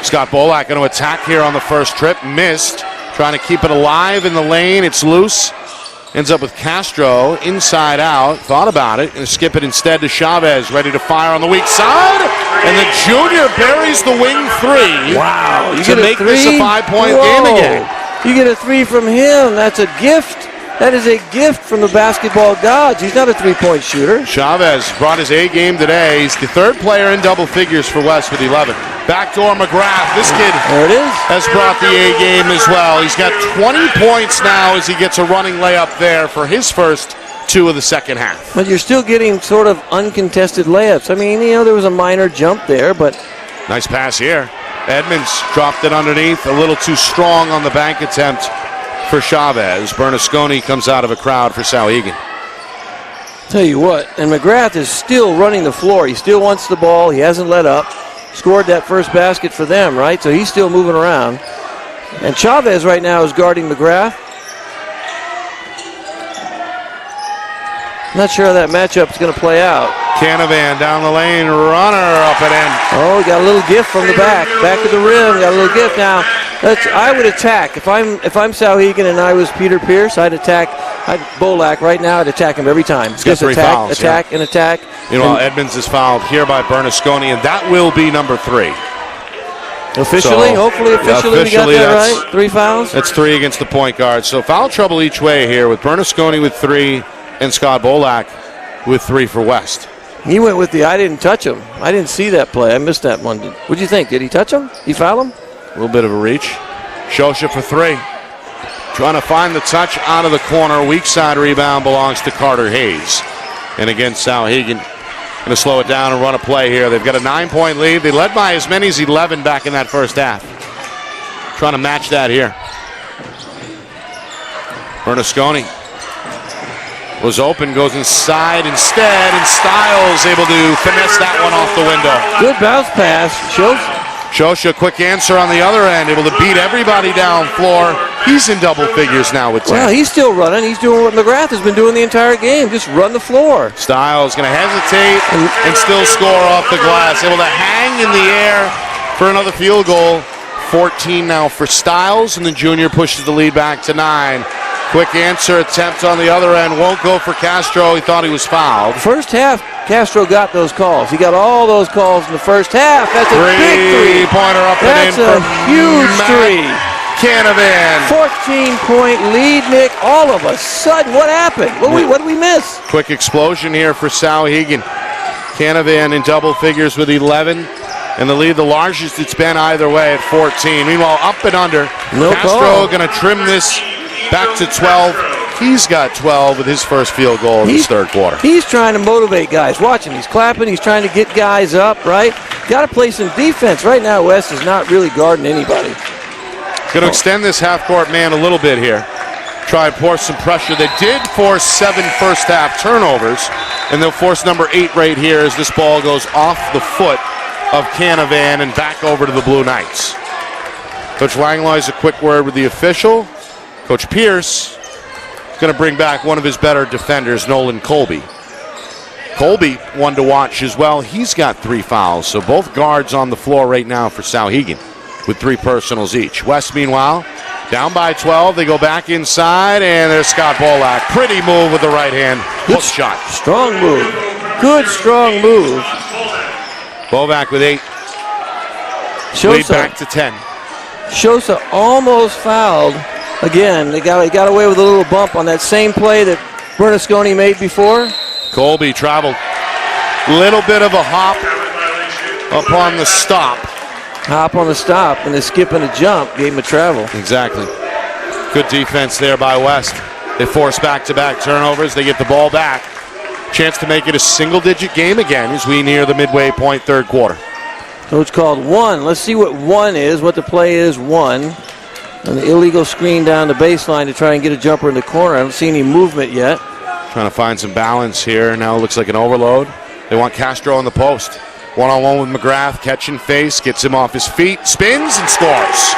Scott Bolak going to attack here on the first trip. Missed. Trying to keep it alive in the lane. It's loose. Ends up with Castro inside out. Thought about it. Going to skip it instead to Chavez. Ready to fire on the weak side. And the junior buries the wing three. Wow. You to make this a 5-point game again. You get a 3 from him. That's a gift. That is a gift from the basketball gods. He's not a 3-point shooter. Chavez brought his A game today. He's the third player in double figures for West with 11. Backdoor McGrath. This kid there it is. Has brought the A game as well. He's got 20 points now as he gets a running layup there for his first 2 of the second half. But you're still getting sort of uncontested layups. I mean, there was a minor jump there, but... Nice pass here. Edmonds dropped it underneath. A little too strong on the bank attempt for Chavez. Bernasconi comes out of a crowd for Souhegan. Tell you what, and McGrath is still running the floor. He still wants the ball. He hasn't let up. Scored that first basket for them, right? So he's still moving around. And Chavez right now is guarding McGrath. Not sure how that matchup is going to play out. Canavan down the lane, runner up and in. Oh, he got a little gift from the back of the rim. Got a little gift now. I would attack if I'm Souhegan and I was Peter Pierce. I'd attack. Bolak right now. I'd attack him every time. He's got 3 fouls. Attack and attack. Meanwhile, Edmonds is fouled here by Bernasconi, and that will be number 3. Officially, hopefully officially we got that right. 3 fouls. That's 3 against the point guard. So foul trouble each way here with Bernasconi with 3 and Scott Bolak with 3 for West. He went with the I didn't touch him. I didn't see that play. I missed that one. What'd you think? Did he touch him? He foul him? A little bit of a reach. Shosha for 3. Trying to find the touch out of the corner. Weak side rebound belongs to Carter Hayes. And again, Souhegan going to slow it down and run a play here. They've got a 9-point lead. They led by as many as 11 back in that first half. Trying to match that here. Bernasconi was open, goes inside instead, and Stiles able to finesse that one off the window. Good bounce pass. Shosha, quick answer on the other end, able to beat everybody down floor. He's in double figures now with 10. Well, he's still running. He's doing what McGrath has been doing the entire game. Just run the floor. Stiles going to hesitate and still score off the glass. Able to hang in the air for another field goal. 14 now for Stiles, and the junior pushes the lead back to 9. Quick answer attempt on the other end. Won't go for Castro. He thought he was fouled. First half, Castro got those calls. He got all those calls in the first half. That's a big 3-pointer up and in. That's a huge 3. Canavan. 14-point lead, Nick. All of a sudden, what happened? What did we miss? Quick explosion here for Souhegan. Canavan in double figures with 11. And the lead, the largest it's been either way at 14. Meanwhile, up and under. No Castro going to trim this back to 12. He's got 12 with his first field goal in this third quarter. He's trying to motivate guys. Watch him. He's clapping. He's trying to get guys up, right? Got to play some defense. Right now, West is not really guarding anybody. Going to extend this half-court man a little bit here. Try and force some pressure. They did force 7 first-half turnovers, and they'll force number 8 right here as this ball goes off the foot of Canavan and back over to the Blue Knights. Coach Langlois has a quick word with the official. Coach Pierce is going to bring back one of his better defenders, Nolan Colby. Colby, one to watch as well. He's got 3 fouls, so both guards on the floor right now for Souhegan with 3 personals each. West, meanwhile, down by 12. They go back inside, and there's Scott Bolak. Pretty move with the right hand. Hook shot. Strong move. Good, strong move. Bolak with 8. Lead back to 10. Shosa almost fouled. Again, they got away with a little bump on that same play that Bernasconi made before. Colby traveled. Little bit of a hop upon the stop. Hop on the stop, and the skip and a jump gave him a travel. Exactly. Good defense there by West. They force back-to-back turnovers. They get the ball back. Chance to make it a single-digit game again as we near the midway point third quarter. Coach called 1. Let's see what 1 is, what the play is. 1. An illegal screen down the baseline to try and get a jumper in the corner. I don't see any movement yet. Trying to find some balance here. Now it looks like an overload. They want Castro on the post. One-on-one with McGrath. Catch and face. Gets him off his feet. Spins and scores.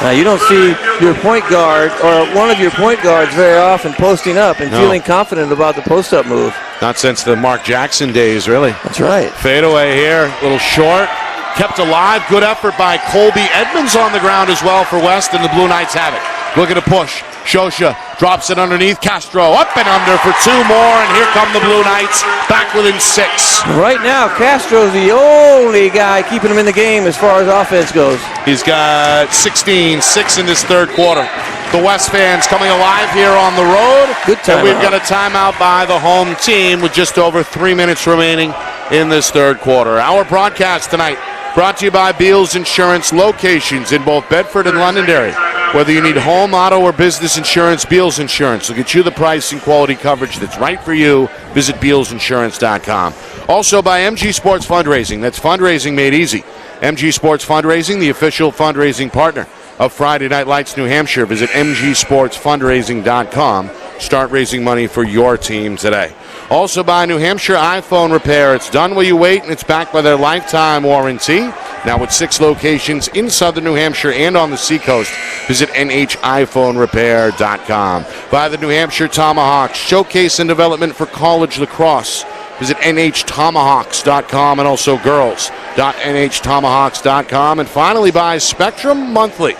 Now, you don't see your point guard or one of your point guards very often posting up and feeling confident about the post-up move. Not since the Mark Jackson days, really. That's right. Fadeaway here, a little short. Kept alive. Good effort by Colby. Edmonds on the ground as well for West, and the Blue Knights have it. Look at a push. Shosha drops it underneath. Castro up and under for 2 more, and here come the Blue Knights back within 6. Right now, Castro's the only guy keeping him in the game as far as offense goes. He's got 16, 6 in this third quarter. The West fans coming alive here on the road. Good timeout. And we've got a timeout by the home team with just over 3 minutes remaining in this third quarter. Our broadcast tonight brought to you by Beals Insurance, locations in both Bedford and Londonderry. Whether you need home, auto, or business insurance, Beals Insurance will get you the price and quality coverage that's right for you. Visit BealsInsurance.com. Also by MG Sports Fundraising. That's fundraising made easy. MG Sports Fundraising, the official fundraising partner of Friday Night Lights New Hampshire. Visit MGSportsFundraising.com. Start raising money for your team today. Also by New Hampshire iPhone Repair. It's done while you wait, and it's backed by their lifetime warranty. Now with 6 locations in southern New Hampshire and on the seacoast. Visit NHiPhoneRepair.com. By the New Hampshire Tomahawks, showcase and development for college lacrosse. Visit NHTomahawks.com and also girls.NHTomahawks.com. And finally by Spectrum Monthly.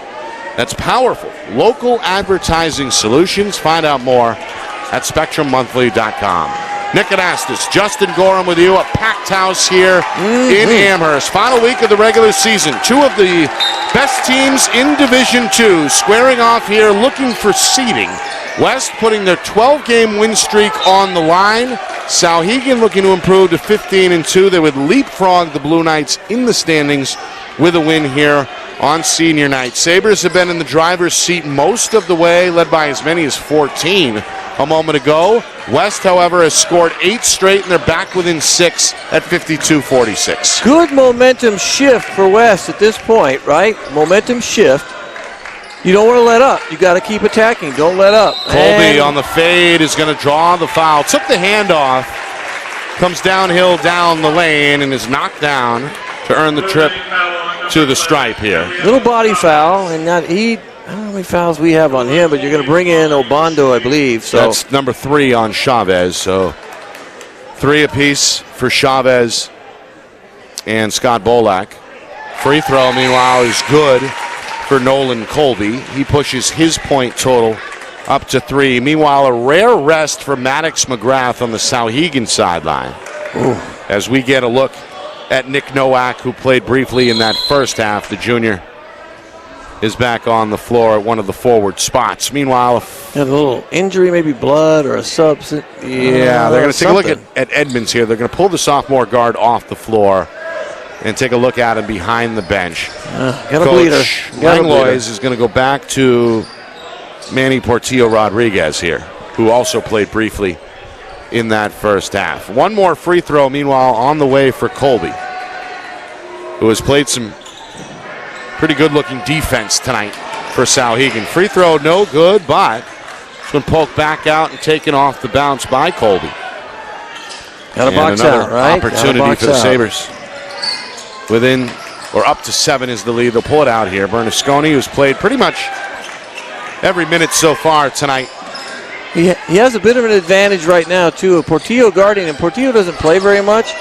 That's powerful local advertising solutions. Find out more at SpectrumMonthly.com. Nick Anastas, Justin Gorham with you. A packed house here in Amherst. Final week of the regular season. 2 of the best teams in Division II squaring off here looking for seeding. West putting their 12-game win streak on the line. Souhegan looking to improve to 15-2. They would leapfrog the Blue Knights in the standings with a win here on senior night. Sabres have been in the driver's seat most of the way, led by as many as 14 a moment ago. West, however, has scored 8 straight, and they're back within 6 at 52-46. Good momentum shift for West at this point, right? Momentum shift. You don't want to let up. You got to keep attacking. Don't let up. Colby on the fade is going to draw the foul. Took the handoff. Comes downhill down the lane and is knocked down to earn the trip to the stripe here. Little body foul, and I don't know how many fouls we have on him, but you're going to bring in Obando, I believe. So that's number 3 on Chavez. So 3 apiece for Chavez and Scott Bolak. Free throw, meanwhile, is good for Nolan Colby. He pushes his point total up to 3. Meanwhile, a rare rest for Maddox McGrath on the Souhegan sideline. Ooh. As we get a look at Nick Nowak, who played briefly in that first half. The junior is back on the floor at one of the forward spots. Meanwhile, a little injury, maybe blood or a substance. Yeah, they're going to take a look at Edmonds here. They're going to pull the sophomore guard off the floor and take a look at him behind the bench. Coach Langlois is going to go back to Manny Portillo Rodriguez here, who also played briefly in that first half. One more free throw, meanwhile, on the way for Colby, who has played some pretty good-looking defense tonight for Souhegan. Free throw, no good, but it's been poked back out and taken off the bounce by Colby. Got to box out, right? Opportunity for the Sabres. Within, or up to 7 is the lead. They'll pull it out here. Bernasconi, who's played pretty much every minute so far tonight. He has a bit of an advantage right now, too. Portillo guarding him. Portillo doesn't play very much.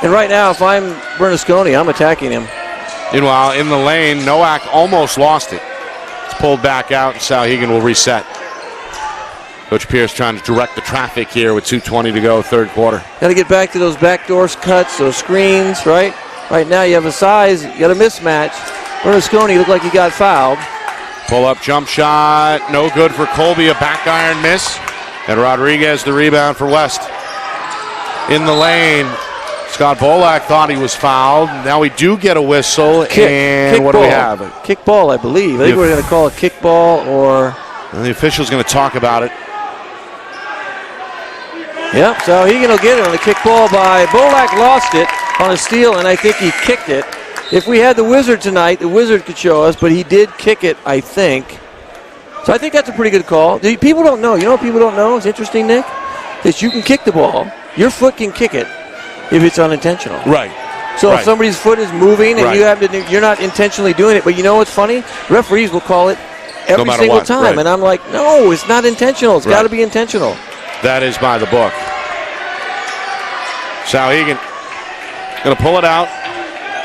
And right now, if I'm Bernasconi, I'm attacking him. Meanwhile, in the lane, Nowak almost lost it. It's pulled back out, and Souhegan will reset. Coach Pierce trying to direct the traffic here with 2:20 to go, third quarter. Got to get back to those backdoor cuts, those screens, right? Right now, you have a size, you got a mismatch. Bernasconi looked like he got fouled. Pull-up jump shot, no good for Colby, a back iron miss. And Rodriguez the rebound for West. In the lane, Scott Bolak thought he was fouled. Now we do get a whistle. Kick what ball. Do we have? Kick ball, I believe. I think we're going to call a kick ball or... And the official's going to talk about it. Yep, so he going to get it on the kick ball by Bolak. Lost it on a steal, and I think he kicked it. If we had the Wizard tonight, the Wizard could show us, but he did kick it, I think. So I think that's a pretty good call. People don't know. You know what people don't know? It's interesting, Nick? That you can kick the ball. Your foot can kick it if it's unintentional. Right. So if somebody's foot is moving and you're not intentionally doing it, but you know what's funny? Referees will call it every single time. And I'm like, no, it's not intentional. It's got to be intentional. That is by the book. Souhegan going to pull it out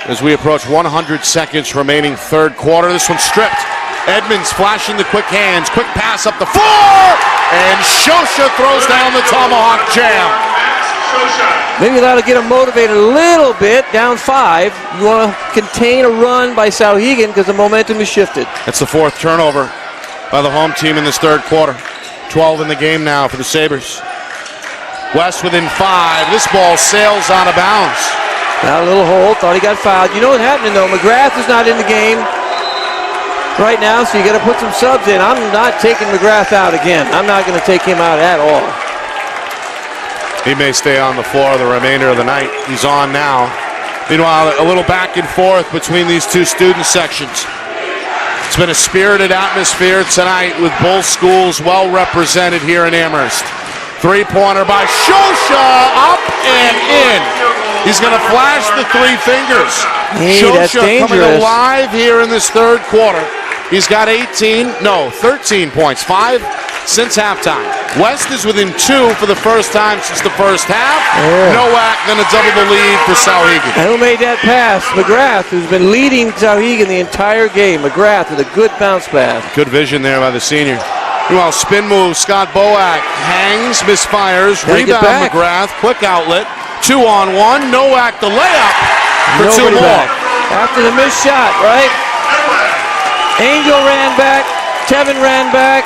as we approach 100 seconds remaining third quarter. This one's stripped. Edmonds flashing the quick hands. Quick pass up the floor. And Shosha throws down the tomahawk jam. Maybe that'll get them motivated a little bit. Down 5. You want to contain a run by Souhegan because the momentum is shifted. That's the 4th turnover by the home team in this third quarter. 12 in the game now for the Sabres. West within 5. This ball sails out of bounds. Now a little hole. Thought he got fouled. You know what's happening, though? McGrath is not in the game right now, so you got to put some subs in. I'm not taking McGrath out again. I'm not going to take him out at all. He may stay on the floor the remainder of the night. He's on now. Meanwhile, a little back and forth between these two student sections. It's been a spirited atmosphere tonight with both schools well represented here in Amherst. Three-pointer by Shosha, up and in. He's going to flash the 3 fingers. Hey, Shosha coming alive here in this third quarter. He's got 13 points, 5 since halftime. West is within 2 for the first time since the first half. Nowak going to double the lead for Souhegan. And who made that pass? McGrath, who's been leading Souhegan the entire game. McGrath with a good bounce pass. Good vision there by the senior. Meanwhile, spin move, Scott Boak hangs, misfires, rebound McGrath, quick outlet, 2-on-1, Nowak the layup for Nobody 2 more. Back. After the missed shot, right? Angel ran back, Tevin ran back,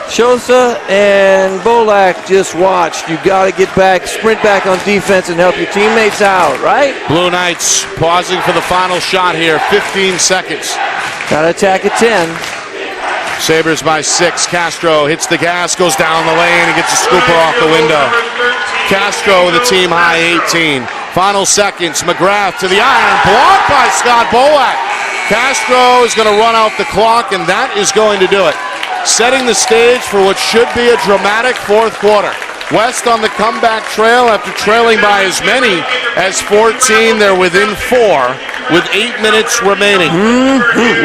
Shosha and Bolak just watched. You got to get back, sprint back on defense and help your teammates out, right? Blue Knights pausing for the final shot here, 15 seconds. Got to attack at 10. Sabres by 6. Castro hits the gas, goes down the lane, and gets a scooper off the window. Castro with a team high 18. Final seconds, McGrath to the iron, blocked by Scott Boak. Castro is going to run out the clock, and that is going to do it. Setting the stage for what should be a dramatic fourth quarter. West on the comeback trail after trailing by as many as 14. They're within 4 with 8 minutes remaining.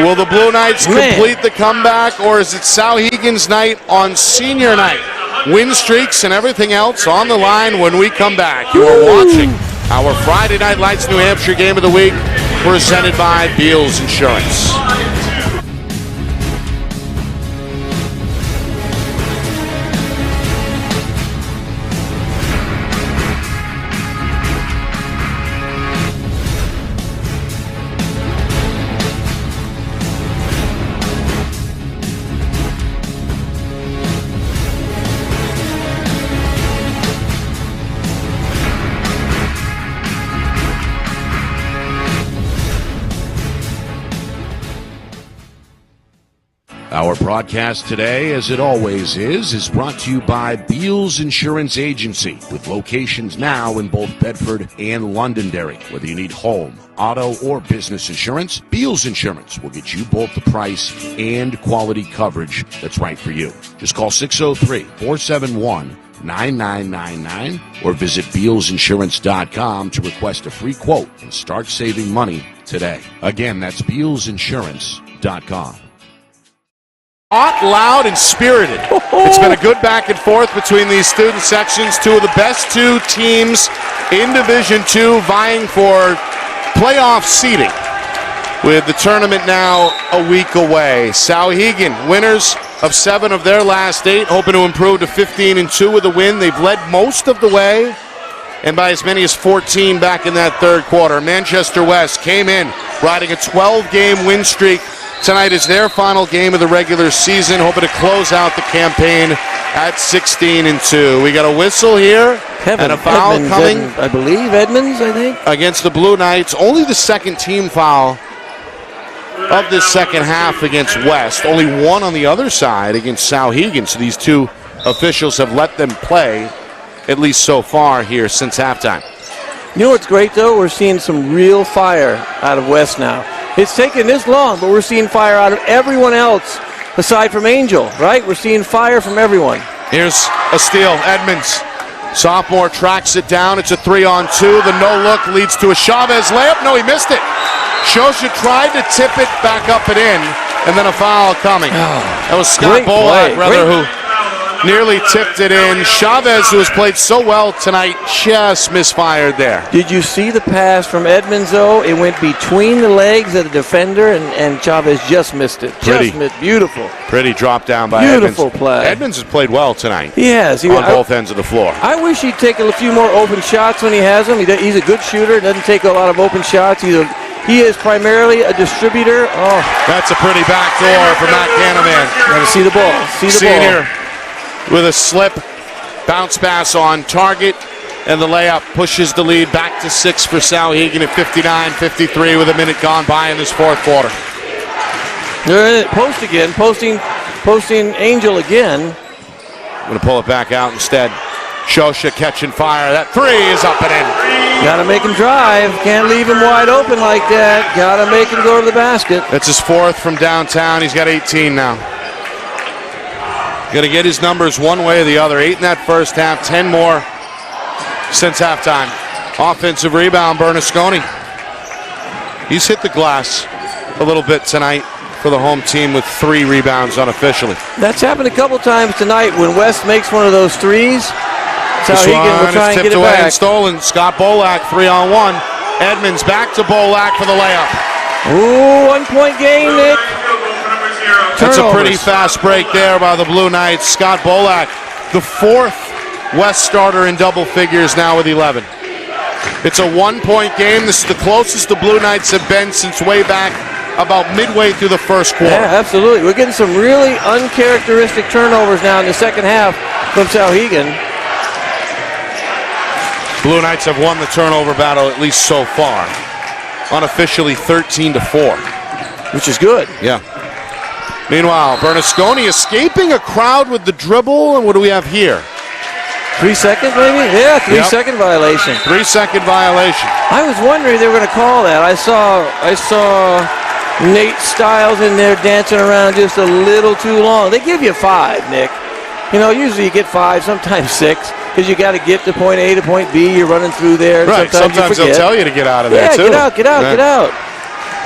Will the Blue Knights complete the comeback, or is it Souhegan's night on senior night? Win streaks and everything else on the line when we come back. You are watching our Friday Night Lights New Hampshire Game of the Week, presented by Beals Insurance. Our broadcast today, as it always is brought to you by Beals Insurance Agency, with locations now in both Bedford and Londonderry. Whether you need home, auto, or business insurance, Beals Insurance will get you both the price and quality coverage that's right for you. Just call 603-471-9999 or visit BealsInsurance.com to request a free quote and start saving money today. Again, that's BealsInsurance.com. Hot, loud, and spirited. It's been a good back and forth between these student sections. 2 of the best 2 teams in Division II vying for playoff seeding, with the tournament now a week away. Souhegan, winners of 7 of their last 8, hoping to improve to 15-2 with a win. They've led most of the way, and by as many as 14 back in that third quarter. Manchester West came in riding a 12-game win streak. Tonight is their final game of the regular season, hoping to close out the campaign at 16-2. We got a whistle here and a foul coming. I believe Edmonds, I think. Against the Blue Knights. Only the second team foul of this second half against West. Only one on the other side against Souhegan. So these 2 officials have let them play, at least so far here since halftime. You know what's great, though? We're seeing some real fire out of West now. It's taken this long, but we're seeing fire out of everyone else aside from Angel, right? We're seeing fire from everyone. Here's a steal. Edmonds Sophomore tracks it down. It's a 3-on-2. The no-look leads to a Chavez layup. No, he missed it. Shosha tried to tip it back up and in, and then a foul coming. That was Scott Bolak, who nearly tipped it in. Chavez, who has played so well tonight, just misfired there. Did you see the pass from Edmonds, though? It went between the legs of the defender, and Chavez just missed it. Pretty. Just missed. Beautiful. Pretty drop down by Beautiful Edmonds. play. Edmonds has played well tonight. He has. On both ends of the floor. I wish he'd take a few more open shots when he has them. He's a good shooter. Doesn't take a lot of open shots. He is primarily a distributor. Oh, that's a pretty back door for Matt Canavan. Got to see the ball. See the Senior with a slip, bounce pass on target, and the layup pushes the lead back to 6 for Souhegan at 59-53 with a minute gone by in this fourth quarter. They're in it. Post again. Posting Angel again. I'm going to pull it back out instead. Shosha catching fire. That three is up and in. Got to make him drive. Can't leave him wide open like that. Got to make him go to the basket. That's his fourth from downtown. He's got 18 now. Going to get his numbers one way or the other. 8 in that first half, 10 more since halftime. Offensive rebound, Bernasconi. He's hit the glass a little bit tonight for the home team with 3 rebounds unofficially. That's happened a couple times tonight when West makes one of those threes. Souhegan will try and get it away back. And stolen. Scott Bolak 3-on-1. Edmonds back to Bolak for the layup. Ooh, 1-point game, Nick. That's a pretty fast break there by the Blue Knights. Scott Bolak, the 4th West starter in double figures now with 11. It's a 1-point game. This is the closest the Blue Knights have been since way back about midway through the first quarter. Yeah, absolutely. We're getting some really uncharacteristic turnovers now in the second half from Souhegan. Blue Knights have won the turnover battle at least so far. Unofficially 13-4. Which is good. Yeah. Meanwhile, Bernasconi escaping a crowd with the dribble. And what do we have here? 3 seconds, maybe? Yeah, 3-second violation. 3-second violation. I was wondering if they were going to call that. I saw Nate Stiles in there dancing around just a little too long. They give you 5, Nick. You know, usually you get 5, sometimes 6, because you got to get to point A to point B. You're running through there. Right. Sometimes they'll tell you to get out of there, too. Get out.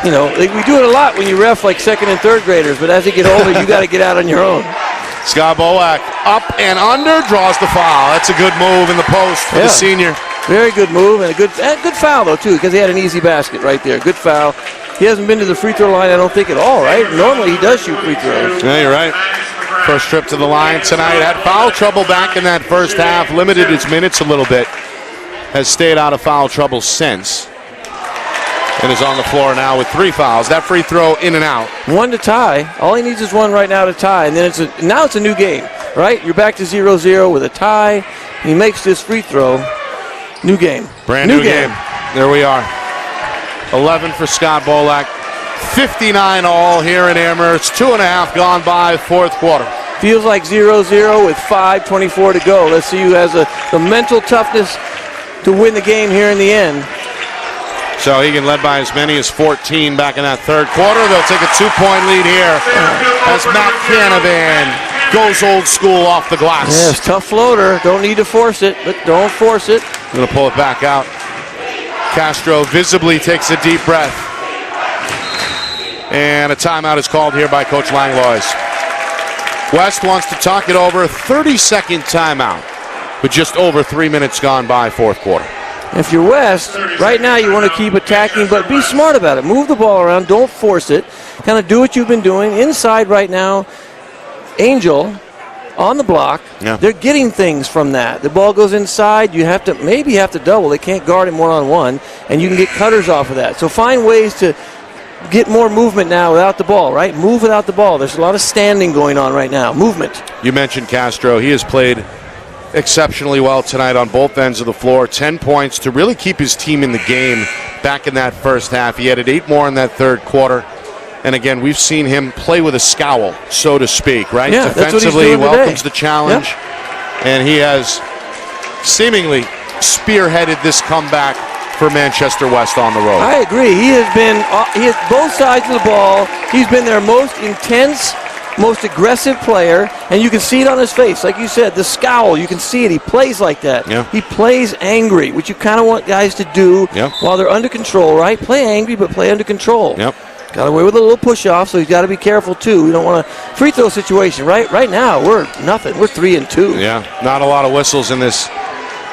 You know, we do it a lot when you ref like 2nd and 3rd graders, but as you get older, you got to get out on your own. Scott Bolak up and under, draws the foul. That's a good move in the post for the senior. Very good move and a good foul, though, too, because he had an easy basket right there. Good foul. He hasn't been to the free throw line, I don't think, at all, right? Normally he does shoot free throws. Yeah, you're right. First trip to the line tonight. Had foul trouble back in that first half. Limited his minutes a little bit. Has stayed out of foul trouble since. And is on the floor now with 3 fouls. That free throw in and out. 1 to tie. All he needs is 1 right now to tie. And then now it's a new game, right? You're back to 0-0 with a tie. He makes this free throw. New game. Brand new game. There we are. 11 for Scott Bolak. 59 all here in Amherst. 2.5 gone by, fourth quarter. Feels like 0-0 with 5:24 to go. Let's see who has the mental toughness to win the game here in the end. Souhegan led by as many as 14 back in that third quarter. They'll take a 2-point lead here as Matt Canavan goes old school off the glass. Yes, tough floater. Don't need to force it, but don't force it. Going to pull it back out. Castro visibly takes a deep breath. And a timeout is called here by Coach Langlois. West wants to talk it over. 30-second timeout with just over 3 minutes gone by, fourth quarter. If you're West, right now you want to keep attacking, but be smart about it. Move the ball around. Don't force it. Kind of do what you've been doing. Inside right now, Angel on the block. Yeah. They're getting things from that. The ball goes inside. You have to maybe have to double. They can't guard him one-on-one, and you can get cutters off of that. So find ways to get more movement now without the ball, right? Move without the ball. There's a lot of standing going on right now. Movement. You mentioned Castro. He has played exceptionally well tonight on both ends of the floor. 10 points to really keep his team in the game back in that first half. He added 8 more in that third quarter. And again, we've seen him play with a scowl, so to speak, right? Yeah, defensively, he welcomes the challenge. Yep. And he has seemingly spearheaded this comeback for Manchester West on the road. I agree. He has both sides of the ball. He's been their most intense, most aggressive player, and you can see it on his face. Like you said, the scowl, you can see it. He plays like that. Yeah. He plays angry, which you kind of want guys to do while they're under control, right? Play angry, but play under control. Yep. Got away with a little push-off, so he's got to be careful, too. We don't want a free throw situation. Right now, we're nothing. We're 3-2. Yeah, not a lot of whistles in this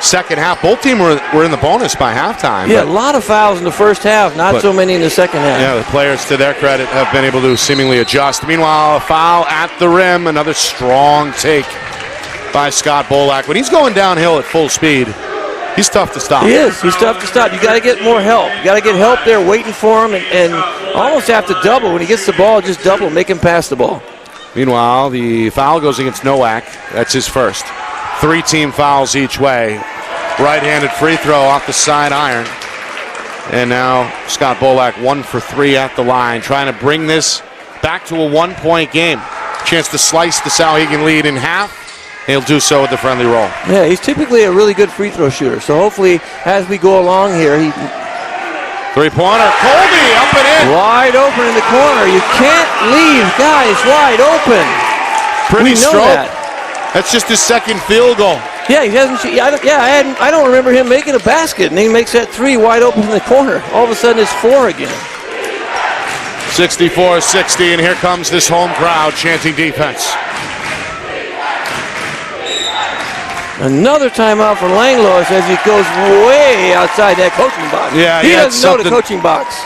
second half. Both teams were in the bonus by halftime. Yeah, a lot of fouls in the first half, not so many in the second half. Yeah, the players, to their credit, have been able to seemingly adjust. Meanwhile, a foul at the rim, another strong take by Scott Bolak. When he's going downhill at full speed, he's tough to stop. He is. He's tough to stop. You got to get more help. You got to get help there waiting for him and almost have to double. When he gets the ball, just double, make him pass the ball. Meanwhile, the foul goes against Nowak. That's his first. 3 team fouls each way. Right-handed free throw off the side iron. And now Scott Bolak 1 for 3 at the line, trying to bring this back to a 1-point game. Chance to slice the Souhegan lead in half. He'll do so with the friendly roll. Yeah, he's typically a really good free throw shooter. So hopefully, as we go along here, he... Three-pointer, Colby up and in. Wide open in the corner. You can't leave guys wide open. Pretty we know stroke. that. That's just his second field goal. Yeah, he hasn't. I don't remember him making a basket, and he makes that 3 wide open in the corner. All of a sudden, it's 4 again. 64-60, and here comes this home crowd chanting defense. Another timeout for Langlois as he goes way outside that coaching box. Yeah, he doesn't know the coaching box.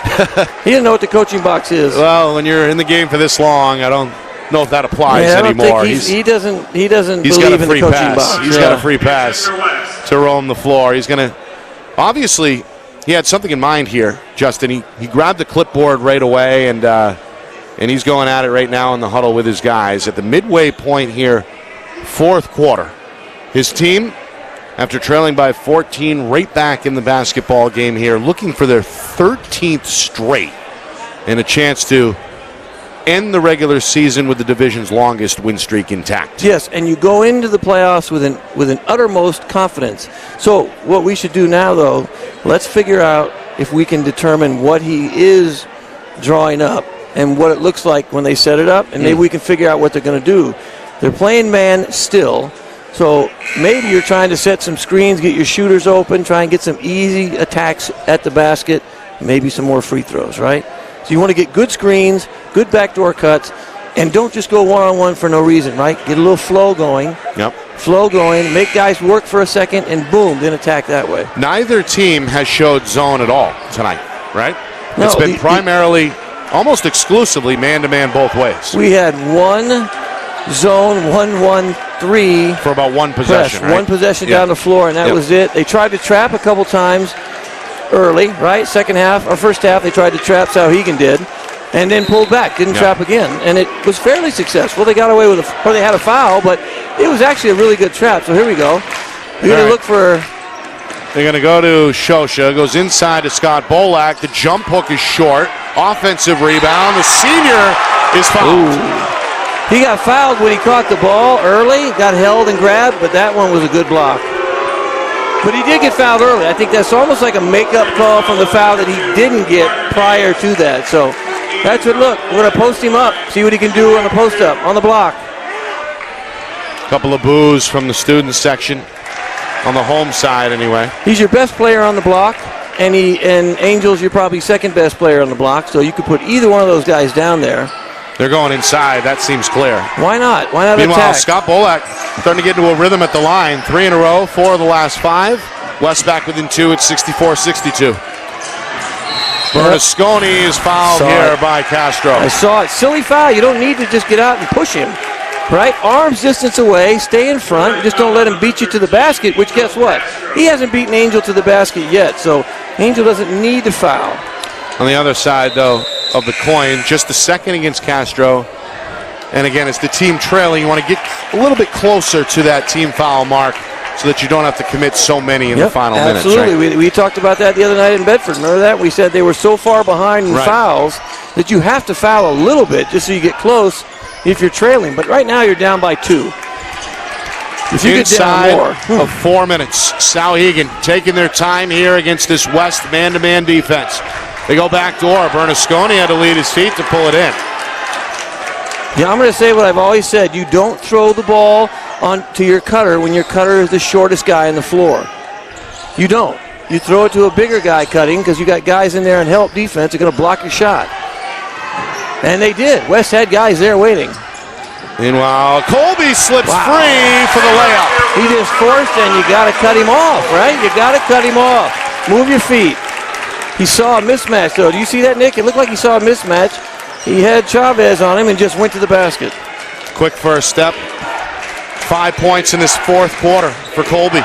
He doesn't know what the coaching box is. Well, when you're in the game for this long, I don't know if that applies anymore. He doesn't believe in the coaching box. He's got a free pass to roam the floor. He's going to, obviously, he had something in mind here, Justin. He grabbed the clipboard right away, and he's going at it right now in the huddle with his guys. At the midway point here, fourth quarter, his team, after trailing by 14, right back in the basketball game here, looking for their 13th straight and a chance to end the regular season with the division's longest win streak intact. Yes, and you go into the playoffs with an uttermost confidence. So what we should do now, though, let's figure out if we can determine what he is drawing up and what it looks like when they set it up, and maybe we can figure out what they're going to do. They're playing man still. So maybe you're trying to set some screens, get your shooters open, try and get some easy attacks at the basket, maybe some more free throws, right? So you want to get good screens, good backdoor cuts, and don't just go one-on-one for no reason, right? Get a little flow going. Yep. Flow going, make guys work for a second, and boom, then attack that way. Neither team has showed zone at all tonight, right? No, it's been primarily, almost exclusively, man-to-man both ways. We had one zone, 1-1-3 for about one possession, right? One possession down the floor, and that was it. They tried to trap a couple times early, right? Second half or first half, they tried to trap. Souhegan did, and then pulled back. Didn't trap again, and it was fairly successful. They got away with or they had a foul, but it was actually a really good trap. So here we go. You're going to look for. They're going to go to Shosha. Goes inside to Scott Bolak. The jump hook is short. Offensive rebound. The senior is fouled. Ooh. He got fouled when he caught the ball early, got held and grabbed, but that one was a good block. But he did get fouled early. I think that's almost like a make-up call from the foul that he didn't get prior to that. So that's what, look, we're going to post him up, see what he can do on the post-up, on the block. Couple of boos from the student section, on the home side anyway. He's your best player on the block, and Angel's your probably second best player on the block, so you could put either one of those guys down there. They're going inside. That seems clear. Why not? Why not Meanwhile, attack? Scott Bolak starting to get into a rhythm at the line. 3 in a row, 4 of the last 5. West back within 2 at 64-62. Bernasconi is fouled here by Castro. I saw it. Silly foul. You don't need to just get out and push him. Right? Arms distance away. Stay in front. Just don't let him beat you to the basket, which guess what? He hasn't beaten Angel to the basket yet, so Angel doesn't need to foul. On the other side, though, of the coin, just the second against Castro. And again, it's the team trailing. You want to get a little bit closer to that team foul mark so that you don't have to commit so many in the final minutes. Absolutely. Right? We talked about that the other night in Bedford. Remember that? We said they were so far behind in fouls that you have to foul a little bit just so you get close if you're trailing. But right now you're down by 2. If you Inside get down more. of 4 minutes, Souhegan taking their time here against this West man-to-man defense. They go back door. Bernasconi had to lead his feet to pull it in. Yeah, I'm going to say what I've always said. You don't throw the ball to your cutter when your cutter is the shortest guy on the floor. You don't. You throw it to a bigger guy cutting because you got guys in there and help defense are going to block your shot. And they did. West had guys there waiting. Meanwhile, Colby slips free for the layup. He just forced, and you got to cut him off, right? You got to cut him off. Move your feet. He saw a mismatch, though. Do you see that, Nick? It looked like he saw a mismatch. He had Chavez on him and just went to the basket. Quick first step. 5 points in this fourth quarter for Colby.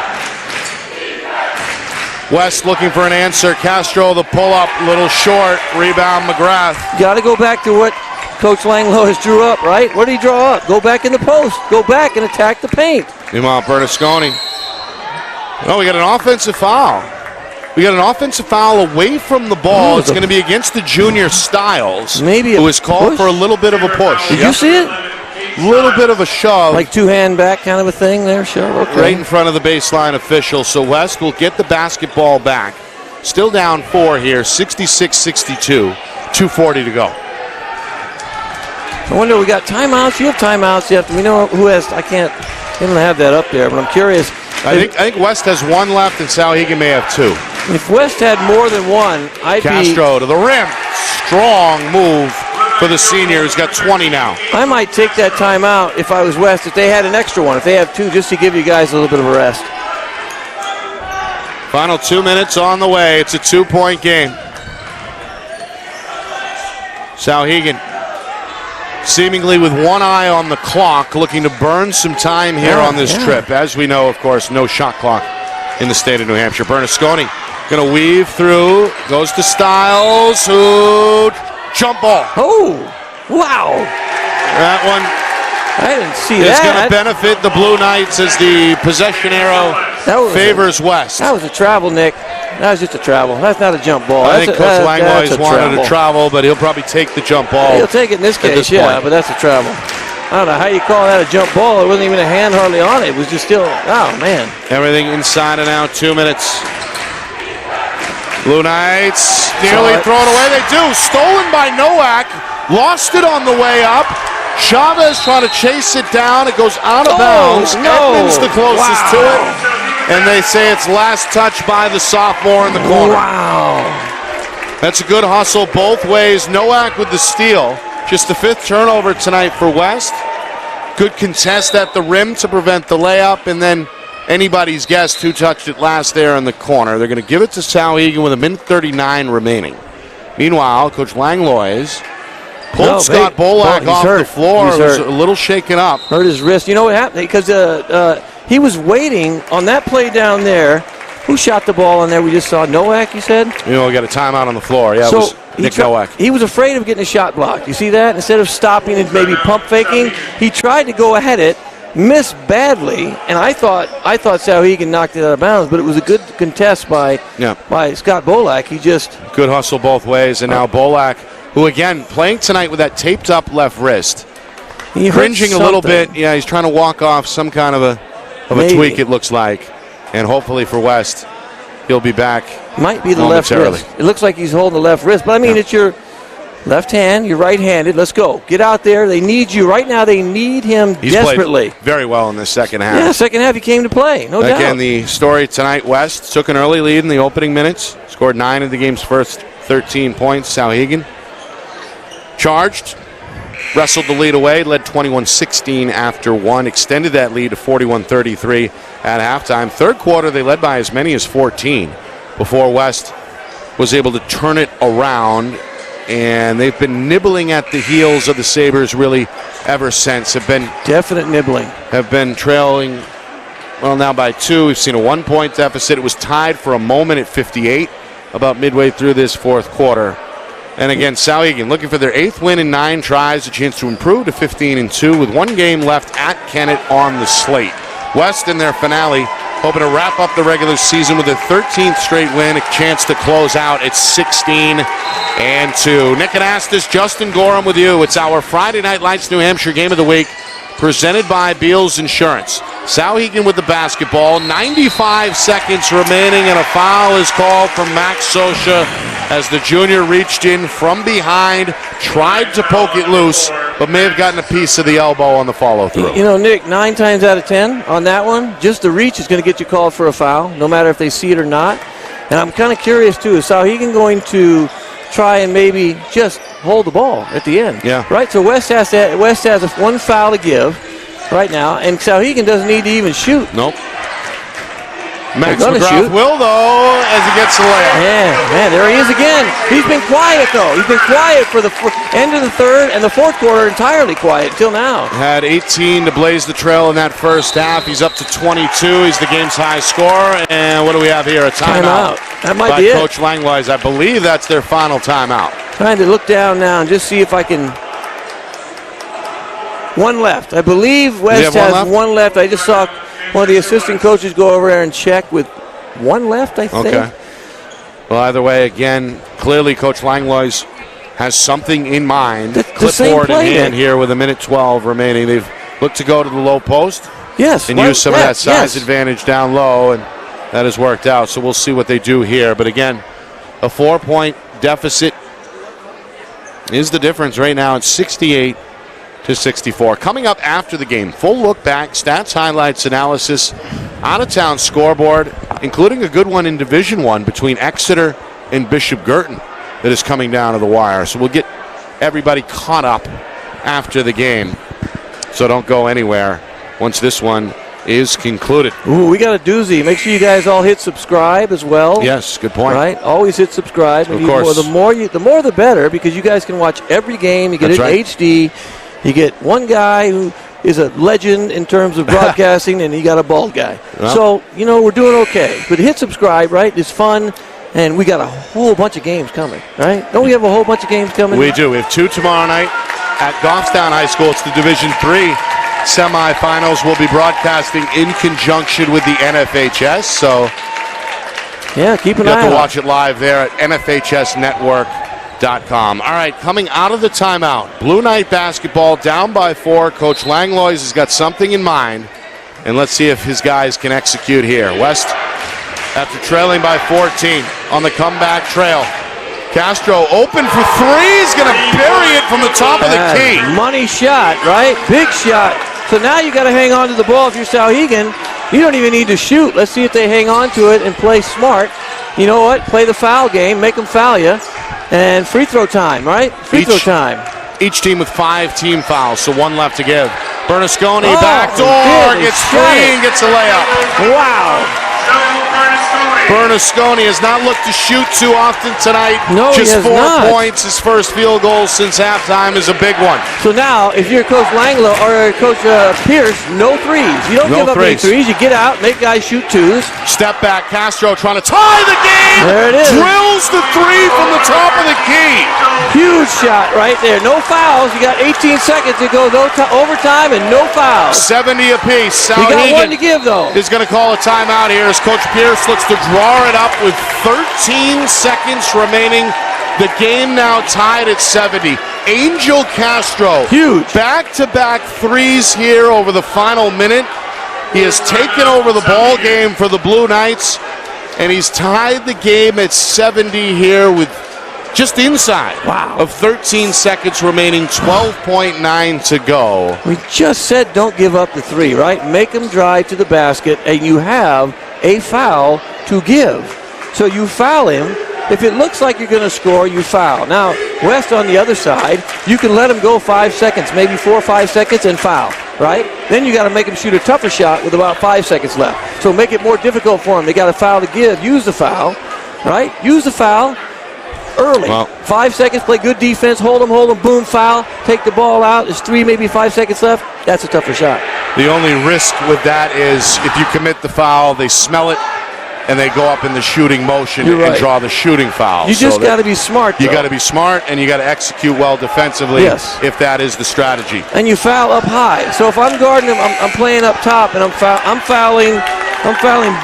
West looking for an answer. Castro, the pull-up, little short. Rebound, McGrath. Got to go back to what Coach Langlois has drew up, right? What did he draw up? Go back in the post. Go back and attack the paint. Meanwhile, Bernasconi. Oh, we got an offensive foul. We got an offensive foul away from the ball. It's going to be against the junior Styles, maybe who was called push? for a little bit of a push. Did you see it? Little bit of a shove. Like two-hand back kind of a thing there, sure. Okay. Right in front of the baseline official. So West will get the basketball back. Still down 4 here, 66-62, 2:40 to go. I wonder, we got timeouts? You have timeouts. We know who has, I don't have that up there, but I'm curious. I think West has 1 left and Souhegan may have 2. If West had more than 1, Castro to the rim. Strong move for the senior, who's got 20 now. I might take that timeout if I was West, if they had an extra one, if they have 2, just to give you guys a little bit of a rest. Final 2 minutes on the way. It's a 2-point game. Souhegan seemingly with one eye on the clock, looking to burn some time here on this trip. As we know, of course, no shot clock in the state of New Hampshire. Bernasconi going to weave through, goes to Styles, who jump ball. Oh, wow. That one I didn't see is that. going to benefit the Blue Knights as the possession arrow favors West. That was a travel, Nick. That was just a travel. That's not a jump ball. I think Coach Langlois wanted to travel, but he'll probably take the jump ball. He'll take it in this case, but that's a travel. I don't know how you call that a jump ball. There wasn't even a hand hardly on it. It was just still, oh, man. Everything inside and out, 2 minutes. Blue Knights nearly throw it away. They do. Stolen by Nowak. Lost it on the way up. Chavez trying to chase it down. It goes out of bounds. Edmonds the closest to it. And they say it's last touch by the sophomore in the corner. Wow. That's a good hustle both ways. Nowak with the steal. Just the 5th turnover tonight for West. Good contest at the rim to prevent the layup. And then anybody's guess who touched it last there in the corner. They're going to give it to Souhegan with 1:39 remaining. Meanwhile, Coach Langlois pulled Scott Bolak off the floor. He was a little shaken up. Hurt his wrist. You know what happened? Because he was waiting on that play down there. Who shot the ball on there? We just saw Nowak, you said? We got a timeout on the floor. Yeah, so it was Nick Nowak. He was afraid of getting a shot blocked. You see that? Instead of stopping and maybe pump faking, he tried to go ahead it, missed badly, and I thought Souhegan knocked it out of bounds, but it was a good contest by Scott Bolak. He just... Good hustle both ways, and now Bolak, who again, playing tonight with that taped up left wrist. He cringing a little bit. Yeah, he's trying to walk off some kind of a tweak, it looks like. And hopefully for West, he'll be back. Might be the left wrist. It looks like he's holding the left wrist. But, I mean, it's your left hand, you're right-handed. Let's go. Get out there. They need you. Right now they need him desperately. Played very well in the second half. Yeah, second half he came to play, no doubt. Again, the story tonight, West took an early lead in the opening minutes. Scored 9 of the game's first 13 points. Souhegan charged. Wrestled the lead away, led 21-16 after 1, extended that lead to 41-33 at halftime. Third quarter, they led by as many as 14 before West was able to turn it around, and they've been nibbling at the heels of the Sabres really ever since. Definite nibbling. Have been trailing, well, now by 2. We've seen a 1-point deficit. It was tied for a moment at 58 about midway through this fourth quarter. And again, Souhegan looking for their 8th win in 9 tries, a chance to improve to 15-2 with 1 game left at Kennett on the slate. West in their finale, hoping to wrap up the regular season with a 13th straight win, a chance to close out at 16-2. Nick Anastas, Justin Gorham with you. It's our Friday Night Lights New Hampshire Game of the Week, presented by Beals Insurance. Souhegan with the basketball. 95 seconds remaining, and a foul is called from Max Sosha as the junior reached in from behind, tried to poke it loose, but may have gotten a piece of the elbow on the follow-through. You know, Nick, 9 times out of 10 on that one, just the reach is going to get you called for a foul, no matter if they see it or not. And I'm kind of curious, too, is Souhegan going to try and maybe just hold the ball at the end? Yeah. Right? So West has one foul to give right now, and Souhegan doesn't need to even shoot. Nope. Max McGrath will, though, as he gets the layup. Yeah, man, there he is again. He's been quiet, though. He's been quiet for the end of the third and the fourth quarter, entirely quiet until now. Had 18 to blaze the trail in that first half. He's up to 22. He's the game's high scorer. And what do we have here? A timeout. That might by be Coach Langlois. I believe that's their final timeout. Trying to look down now and just see if I can. One left. I believe West has one left. I just saw one of the assistant coaches go over there and check with one left, I think. Okay. Well, either way, again, clearly Coach Langlois has something in mind. Clipboard in hand here with 1:12 remaining. They've looked to go to the low post. Yes. And use some of that size advantage down low, and that has worked out. So we'll see what they do here. But again, a 4-point deficit is the difference right now. It's 68 to 64. Coming up after the game, full look back, stats, highlights, analysis, out-of-town scoreboard, including a good one in Division I between Exeter and Bishop Girton that is coming down to the wire. So we'll get everybody caught up after the game. So don't go anywhere once this one is concluded. Ooh, we got a doozy. Make sure you guys all hit subscribe as well. Yes, good point. Right, always hit subscribe. Of course. The more the better, because you guys can watch every game. You get it in HD. You get one guy who is a legend in terms of broadcasting, and you got a bald guy. Well, so, you know, we're doing okay. But hit subscribe, right? It's fun, and we got a whole bunch of games coming, right? Don't we have a whole bunch of games coming? We do. We have 2 tomorrow night at Goffstown High School. It's the Division III semifinals. We'll be broadcasting in conjunction with the NFHS. So, yeah, keep an eye on it. You have to watch it live there at NFHSnetwork.com. All right, coming out of the timeout, Blue Knight basketball down by 4. Coach Langlois has got something in mind, and let's see if his guys can execute here. West, after trailing by 14 on the comeback trail. Castro open for 3. He's going to bury it from the top of the key. Money shot, right? Big shot. So now you got to hang on to the ball. If you're Souhegan, you don't even need to shoot. Let's see if they hang on to it and play smart. You know what? Play the foul game. Make them foul you. And free throw time, right? Free throw time. Each team with 5 team fouls, so 1 left to give. Bernasconi backdoor, gets free and gets a layup. Wow. Bernasconi has not looked to shoot too often tonight. No, just he has 4 not. points. His first field goal since halftime is a big one. So now, if you're Coach Langlois or Coach Pierce, no threes. You don't give up any threes. You get out, make guys shoot 2s. Step back, Castro trying to tie the game. There it is. Drills the 3 from the top of the key. Huge shot right there. No fouls. You got 18 seconds to go. No overtime and no fouls. 70 apiece. You got 1 to give, though. Is going to call a timeout here as Coach Pierce looks to draw it up with 13 seconds remaining. The game now tied at 70. Angel Castro. Huge. Back-to-back 3s here over the final minute. He has taken over the ball game for the Blue Knights, and he's tied the game at 70 here with just inside of 13 seconds remaining, 12.9 to go. We just said don't give up the 3, right? Make them drive to the basket, and you have a foul to give. So you foul him. If it looks like you're going to score, you foul. Now, West on the other side, you can let him go 5 seconds, maybe 4 or 5 seconds, and foul, right? Then you got to make him shoot a tougher shot with about 5 seconds left. So make it more difficult for him. They got a foul to give. Use the foul, right? Use the foul early. Well, 5 seconds, play good defense, hold them, boom, foul, take the ball out. There's 3, maybe 5 seconds left. That's a tougher shot. The only risk with that is if you commit the foul, they smell it, and they go up in the shooting motion and draw the shooing foul. You just got to be smart, though. You got to be smart, and you got to execute well defensively if that is the strategy. And you foul up high. So if I'm guarding him, I'm playing up top, and I'm fouling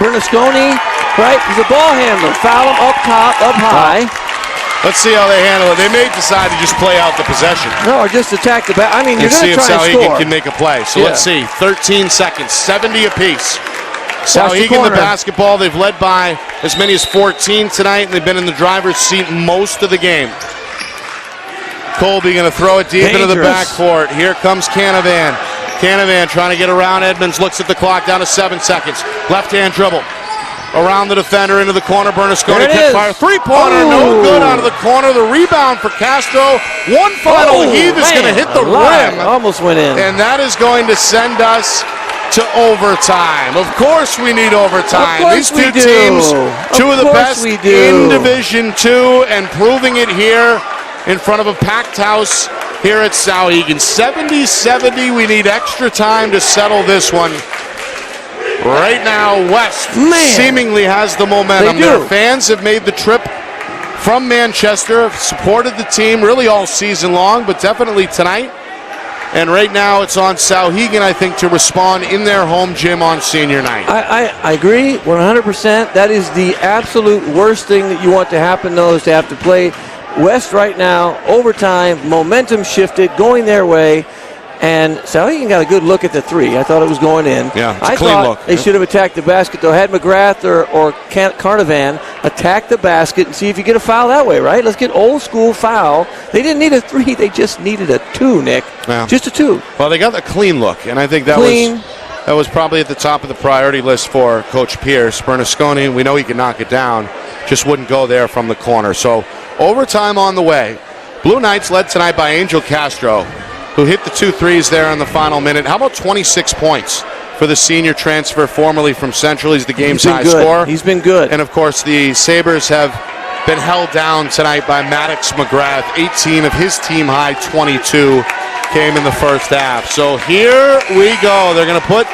Bernasconi, right? He's a ball handler. Foul him up top, up high. Let's see how they handle it. They may decide to just play out the possession. No, or just attack the back. I mean, you're going to try and score. score. Can make a play. So let's see. 13 seconds, 70 apiece. Souhegan the basketball. They've led by as many as 14 tonight, and they've been in the driver's seat most of the game. Colby going to throw it deep into the backcourt. Here comes Canavan. Canavan trying to get around Edmonds. Looks at the clock, down to 7 seconds. Left-hand dribble. Around the defender, into the corner. Bernasconi pick fire. Three-pointer, no good out of the corner. The rebound for Castro. One final heave is going to hit the rim. Almost went in. And that is going to send us to overtime. Of course we need overtime. These two teams, two of the best in Division II, and proving it here in front of a packed house here at Souhegan. 70-70. We need extra time to settle this one. Right now, West seemingly has the momentum. Their fans have made the trip from Manchester, have supported the team really all season long, but definitely tonight. And right now, it's on Souhegan, I think, to respond in their home gym on senior night. I agree 100%. That is the absolute worst thing that you want to happen, though, is to have to play West right now, overtime, momentum shifted, going their way. And Souhegan got a good look at the three. I thought it was going in. Yeah, it's a clean look. They should have attacked the basket, though. Had McGrath or Carnavan attack the basket and see if you get a foul that way, right? Let's get old school foul. They didn't need a 3. They just needed a 2, Nick. Yeah. Just a 2. Well, they got a clean look, and I think that was probably at the top of the priority list for Coach Pierce. Bernasconi, we know he can knock it down, just wouldn't go there from the corner. So overtime on the way. Blue Knights led tonight by Angel Castro, who hit the 2 threes there in the final minute. How about 26 points for the senior transfer formerly from Central? He's the game's high scorer. He's been good. And, of course, the Sabres have been held down tonight by Maddox McGrath. 18 of his team high 22 came in the first half. So here we go. They're going to put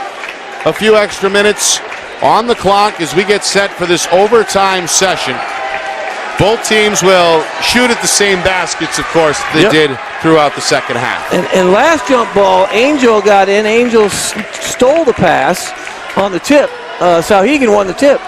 a few extra minutes on the clock as we get set for this overtime session. Both teams will shoot at the same baskets, of course, they did throughout the second half. And last jump ball, Angel got in. Angel stole the pass on the tip. Souhegan won the tip.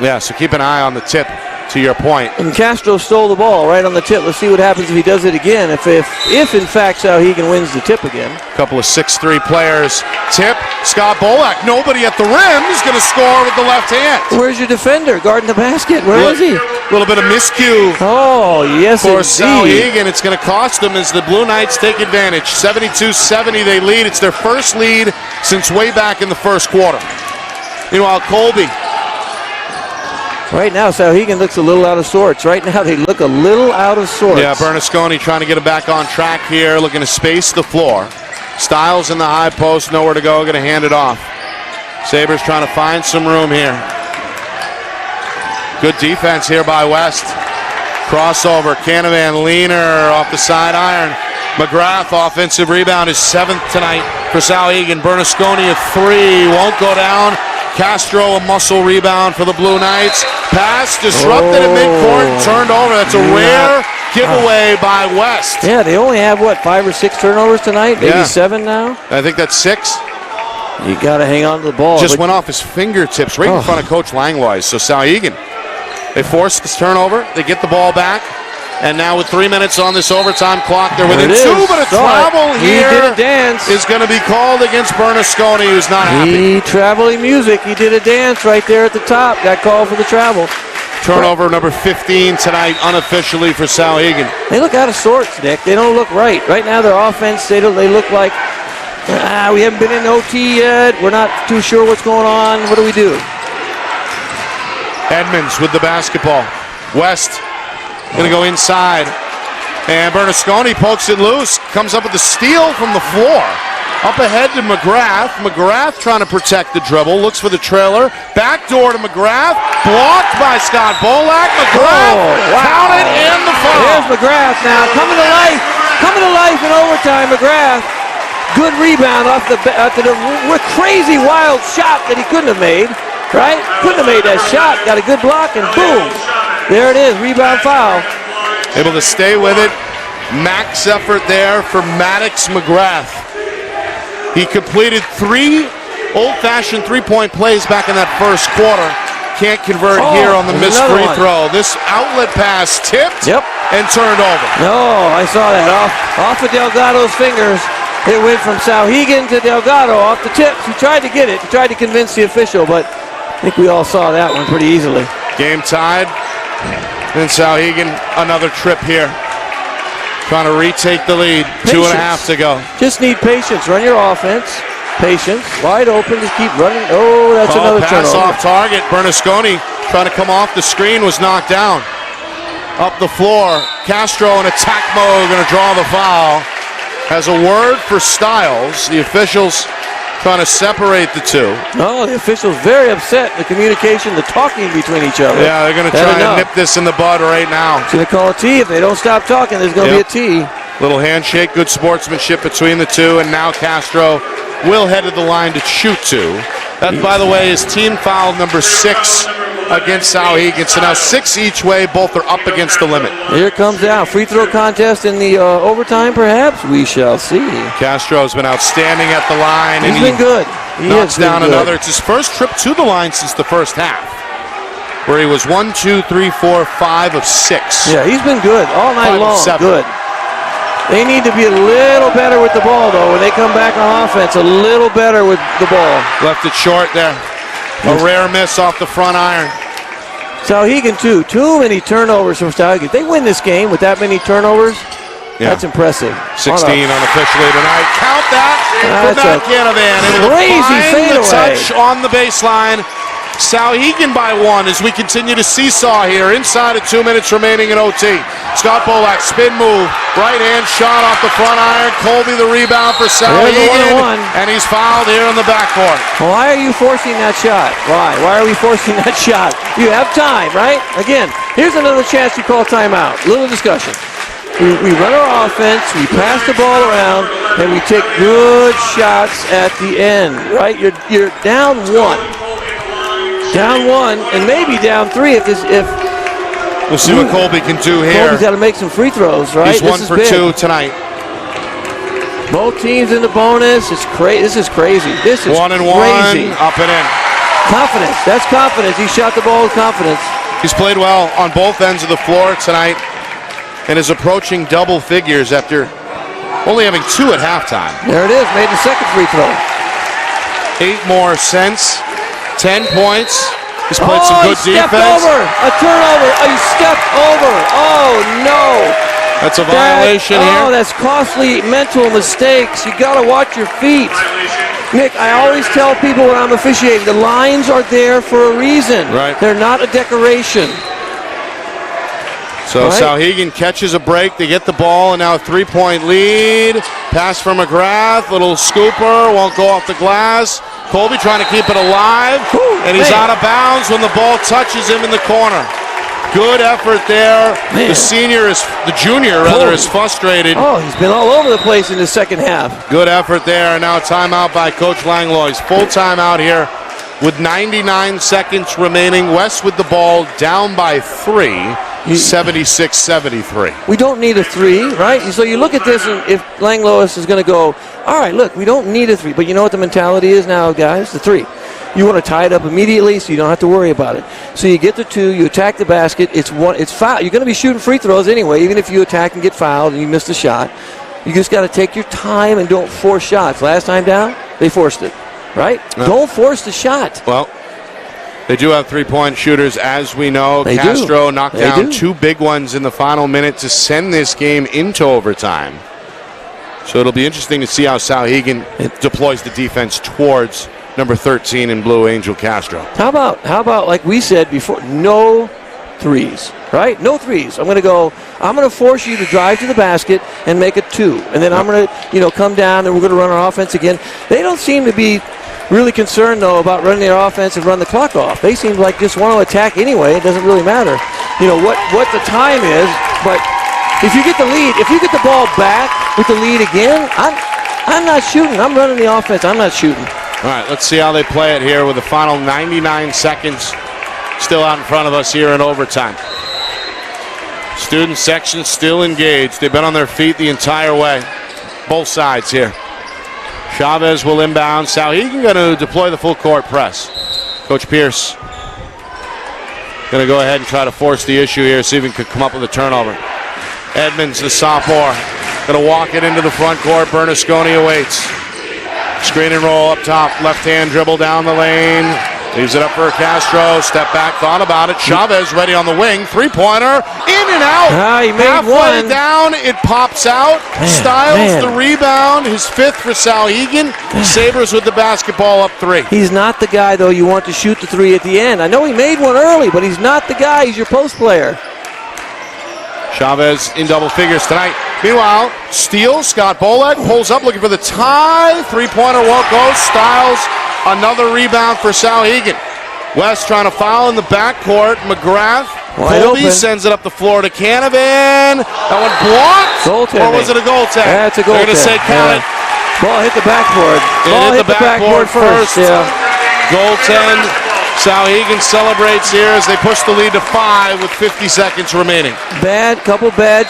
Yeah, so keep an eye on the tip, to your point. And Castro stole the ball right on the tip. Let's see what happens if he does it again, if in fact Souhegan wins the tip again. A couple of 6'3" players. Tip, Scott Bolak. Nobody at the rim is going to score with the left hand. Where's your defender guarding the basket? Where is he? A little bit of miscue. Oh, yes, for Souhegan. It's going to cost them as the Blue Knights take advantage. 72-70 they lead. It's their first lead since way back in the first quarter. Meanwhile, Colby. Right now, Souhegan looks a little out of sorts. Right now, they look a little out of sorts. Yeah, Bernasconi trying to get it back on track here, looking to space the floor. Styles in the high post, nowhere to go, going to hand it off. Sabres trying to find some room here. Good defense here by West. Crossover, Canavan leaner off the side iron. McGrath, offensive rebound, is 7th tonight for Souhegan. Bernasconi, a 3, won't go down. Castro, a muscle rebound for the Blue Knights. Pass disrupted at midcourt, turned over. That's a rare giveaway by West. Yeah, they only have, 5 or 6 turnovers tonight? Maybe 7 now? I think that's 6. You got to hang on to the ball. Just went off his fingertips right in front of Coach Langlois. So Souhegan, they force this turnover. They get the ball back. And now with 3 minutes on this overtime clock, they're within 2, but a travel here is going to be called against Bernasconi, who's not happy. Traveling music. He did a dance right there at the top. Got called for the travel. Turnover number 15 tonight, unofficially for Souhegan. They look out of sorts, Nick. They don't look right. Right now, their offense, they look like, we haven't been in OT yet. We're not too sure what's going on. What do we do? Edmonds with the basketball. West going to go inside. And Bernasconi pokes it loose. Comes up with the steal from the floor. Up ahead to McGrath. McGrath trying to protect the dribble. Looks for the trailer. Back door to McGrath. Blocked by Scott Bolak. McGrath counted and the foul. There's McGrath now. Coming to life. Coming to life in overtime. McGrath. Good rebound off the crazy wild shot that he couldn't have made. Right? Couldn't have made that shot. Got a good block and boom. There it is, rebound foul. Able to stay with it. Max effort there for Maddox McGrath. He completed 3 old-fashioned three-point plays back in that first quarter. can't convert here on the missed free one. throw. This outlet pass tipped and turned over. No, I saw that. Off of Delgado's fingers. It went from Souhegan to Delgado off the tips. He tried to get it. He tried to convince the official, but I think we all saw that one pretty easily. Game tied. And Souhegan, another trip here. Trying to retake the lead. Patience. 2.5 to go. Just need patience. Run your offense. Patience. Wide open. Just keep running. Oh, that's another pass turnover. off target. Bernasconi trying to come off the screen, was knocked down. Up the floor. Castro in attack mode, going to draw the foul. Has a word for Styles. The officials trying to separate the two. No, the officials very upset. The communication, the talking between each other. Yeah, they're going to try and nip this in the bud right now. He's going to call a T. If they don't stop talking, there's going to be a T. Little handshake, good sportsmanship between the two, and now Castro will head to the line to shoot two. That, by the way, is team foul number 6 against Souhegan. So now 6 each way, both are up against the limit. Here it comes out. Free throw contest in the overtime, perhaps? We shall see. Castro's been outstanding at the line. He's been good. He knocks down good. another. It's his first trip to the line since the first half, where he was 1, 2, 3, 4, 5 of 6. Yeah, he's been good all night long. Good. They need to be a little better with the ball, though. When they come back on offense, a little better with the ball. Left it short there. A rare miss off the front iron. Souhegan, too. Too many turnovers from Souhegan. They win this game with that many turnovers. Yeah. That's impressive. 16 unofficially tonight. Count that. For Canavan. Able to find the touch on the baseline. Souhegan by 1 as we continue to seesaw here inside of 2 minutes remaining in OT. Scott Bolak, spin move, right hand shot off the front iron. Colby the rebound for Souhegan, and he's fouled here in the backcourt. Why are you forcing that shot? Why? Why are we forcing that shot? You have time, right? Again, here's another chance to call timeout. Little discussion. We run our offense, we pass the ball around, and we take good shots at the end, right? You're down 1. Down 1, and maybe down 3 if we'll see what Colby can do here. Colby's got to make some free throws, right? He's 1 for 2 tonight. Both teams in the bonus. It's crazy. This is crazy. This is 1 and 1, crazy. up and in. Confidence. That's confidence. He shot the ball with confidence. He's played well on both ends of the floor tonight, and is approaching double figures after only having 2 at halftime. There it is. Made the second free throw. 8 more since. 10 points. He's played some good defense. Over. A turnover. He stepped over. Oh, no. That's a violation here. Oh, that's costly mental mistakes. You got to watch your feet. Nick, I always tell people when I'm officiating, the lines are there for a reason. Right. They're not a decoration. So Souhegan catches a break. They get the ball, and now a 3-point lead. Pass from McGrath. Little scooper. Won't go off the glass. Colby trying to keep it alive, and he's out of bounds when the ball touches him in the corner. Good effort there. Man. The junior is frustrated. Oh, he's been all over the place in the second half. Good effort there. Now a timeout by Coach Langlois. He's full timeout here with 99 seconds remaining. West with the ball, down by 3, 76-73. We don't need a 3, right? So you look at this, and if Langlois is going to go, all right, look, we don't need a 3. But you know what the mentality is now, guys? The 3. You want to tie it up immediately so you don't have to worry about it. So you get the 2, you attack the basket, it's foul. You're going to be shooting free throws anyway, even if you attack and get fouled and you miss the shot. You just got to take your time and don't force shots. Last time down, they forced it, right? No. Don't force the shot. Well, they do have 3-point shooters, as we know. They Castro knocked down 2 big ones in the final minute to send this game into overtime. So it'll be interesting to see how Souhegan deploys the defense towards number 13 in blue, Angel Castro. How about like we said before, no 3s, right? No 3s. I'm going to force you to drive to the basket and make a 2. And then I'm going to, come down and we're going to run our offense again. They don't seem to be really concerned, though, about running their offense and run the clock off. They seem like just want to attack anyway. It doesn't really matter, what the time is. But if you get the lead, if you get the ball back with the lead again, I'm not shooting. I'm running the offense. I'm not shooting. All right, let's see how they play it here with the final 99 seconds still out in front of us here in overtime. Student section still engaged. They've been on their feet the entire way. Both sides here. Chavez will inbound. Souhegan going to deploy the full court press. Coach Pierce Going to go ahead and try to force the issue here, see if he can come up with a turnover. Edmonds, the sophomore, going to walk it into the front court. Bernasconi awaits. Screen and roll up top. Left hand dribble down the lane. Leaves it up for Castro. Step back, thought about it. Chavez ready on the wing. Three-pointer. In and out. He made halfway one. Down. It pops out. Styles the rebound. His fifth for Souhegan. Sabres with the basketball up 3. He's not the guy, though, you want to shoot the 3 at the end. I know he made one early, but he's not the guy. He's your post player. Chavez in double figures tonight. Meanwhile, steals. Scott Bolek pulls up looking for the tie. Three-pointer won't go. Styles. Another rebound for Souhegan. West trying to foul in the backcourt. McGrath. Colby sends it up the floor to Canavan. That one blocked. Goaltending. Or was it a goal tag? That's a goal They're going to say count it. Ball hit the backboard. Ball hit the backboard first. Yeah. Goaltend. Souhegan celebrates here as they push the lead to 5 with 50 seconds remaining. Couple bad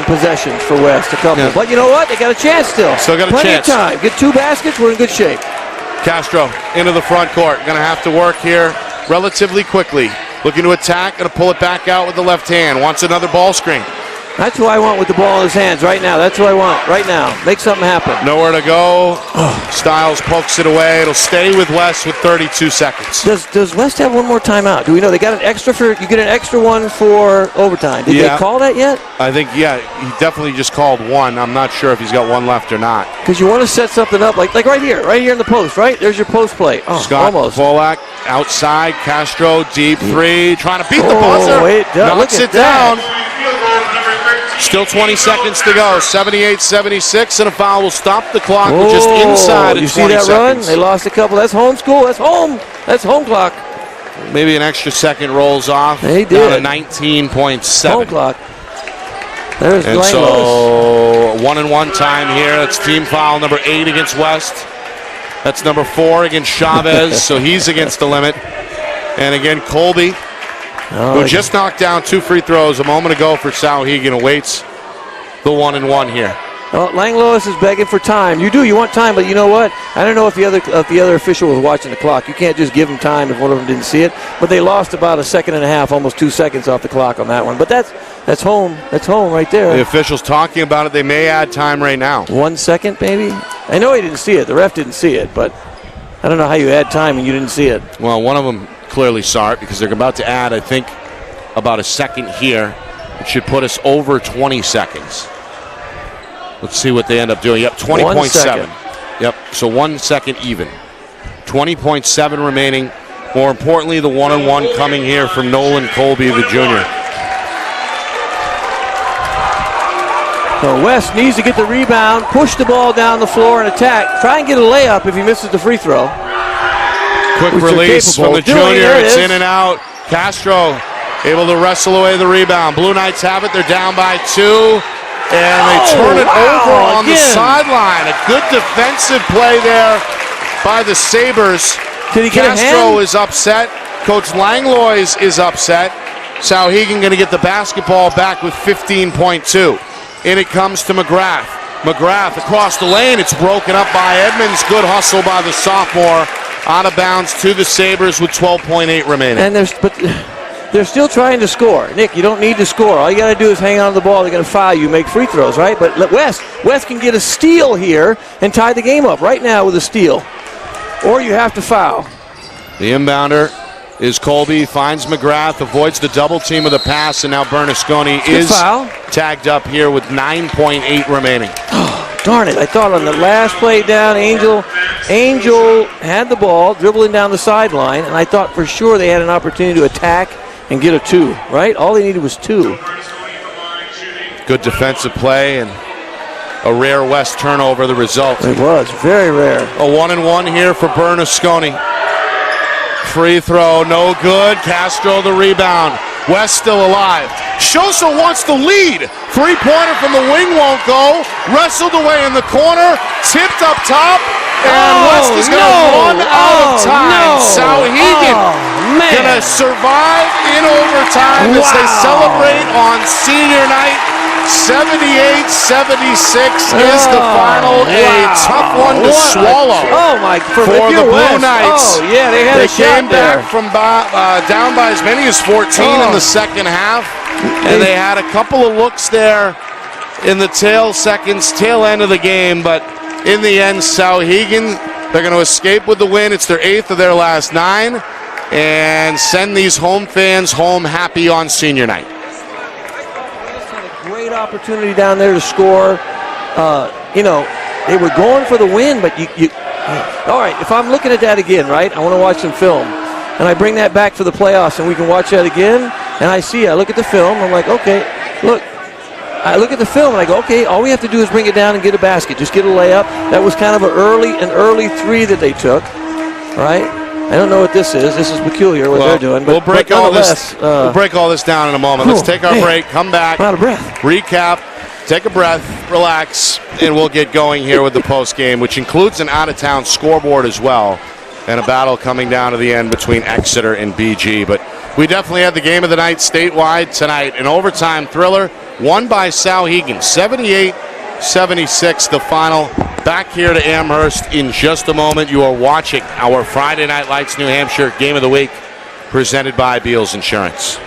possessions for West. A couple. Yeah. But you know what? They got a chance still. Still got a Plenty chance. of time. Get 2 baskets. We're in good shape. Castro into the front court. Going to have to work here relatively quickly. Looking to attack. Going to pull it back out with the left hand. Wants another ball screen. That's who I want with the ball in his hands right now. That's who I want right now. Make something happen. Nowhere to go. Styles pokes it away. It'll stay with West with 32 seconds. Does West have one more timeout? Do we know they got an extra for? You get an extra one for overtime. Did they call that yet? I think he definitely just called one. I'm not sure if he's got one left or not. Because you want to set something up like right here in the post. Right there's your post play. Oh, Scott almost. Polak outside. Castro deep 3, trying to beat the buzzer. Knocks it down. Still 20 seconds to go. 78-76, and a foul will stop the clock. We're just inside of 20 seconds. You see that run? They lost a couple. That's home school. That's home. That's home clock. Maybe an extra second rolls off. They did. Down to 19.7. Home clock. There's and so 1-1 time here. That's team foul number 8 against West. That's number 4 against Chavez, so he's against the limit. And again, Colby, who just knocked down 2 free throws a moment ago for Souhegan, awaits the 1-1 here. Well, Langlois is begging for time. You want time, but you know what? I don't know if the other official was watching the clock. You can't just give them time if one of them didn't see it. But they lost about a second and a half, almost 2 seconds off the clock on that one. But that's home. That's home right there. The officials talking about it. They may add time right now. 1 second, maybe? I know he didn't see it. The ref didn't see it, but I don't know how you add time and you didn't see it. Well, one of them clearly saw it because they're about to add, I think, about a second here. It should put us over 20 seconds. Let's see what they end up doing. Yep, 20.7. Yep, so 1 second even. 20.7 remaining. More importantly, the 1-on-1 coming here from Nolan Colby, the junior. So West needs to get the rebound, push the ball down the floor and attack. Try and get a layup if he misses the free throw. Quick release from the junior. It's in and out. Castro able to wrestle away the rebound. Blue Knights have it. They're down by 2. And they turn it over on the sideline. A good defensive play there by the Sabres. Did he get a hand? Castro is upset. Coach Langlois is upset. Souhegan going to get the basketball back with 15.2. In it comes to McGrath. McGrath across the lane. It's broken up by Edmonds. Good hustle by the sophomore. Out of bounds to the Sabres with 12.8 remaining. And they're still trying to score. Nick, you don't need to score. All you got to do is hang on to the ball. They're going to foul you, make free throws, right? But West can get a steal here and tie the game up right now with a steal. Or you have to foul. The inbounder is Colby, finds McGrath, avoids the double team with a pass, and now Bernasconi is tagged up here with 9.8 remaining. Oh, darn it. I thought on the last play down, Angel had the ball dribbling down the sideline, and I thought for sure they had an opportunity to attack and get a 2, right? All they needed was 2. Good defensive play and a rare West turnover, the result. It was very rare. A 1-1 here for Bernasconi. Free throw, no good. Castro the rebound. West still alive. Shoso wants the lead. Three-pointer from the wing won't go. Wrestled away in the corner. Tipped up top. And West is going to run out of time. Souhegan going to survive in overtime as they celebrate on senior night 78-76 is the final. A tough one to swallow. For the Blue West. Knights. Oh, yeah, they had a shot came there. back from down by as many as 14 in the second half, and they had a couple of looks there in the tail end of the game, but in the end, Souhegan, they're going to escape with the win. It's their 8th of their last 9, and send these home fans home happy on senior night. Great opportunity down there to score. They were going for the win, but all right, if I'm looking at that again, right, I want to watch some film, and I bring that back for the playoffs, and we can watch that again, and I look at the film, I'm like, okay, look. I look at the film and I go, okay, all we have to do is bring it down and get a basket. Just get a layup. That was kind of an early 3 that they took, right? I don't know what this is. This is peculiar what they're doing. But, we'll break all this. We'll break all this down in a moment. Let's take our break. Come back. I'm out of breath. Recap. Take a breath. Relax, and we'll get going here with the post game, which includes an out-of-town scoreboard as well, and a battle coming down to the end between Exeter and BG. But we definitely had the game of the night statewide tonight. An overtime thriller won by Souhegan, 78-76 the final. Back here to Amherst in just a moment. You are watching our Friday Night Lights New Hampshire Game of the Week, presented by Beals Insurance.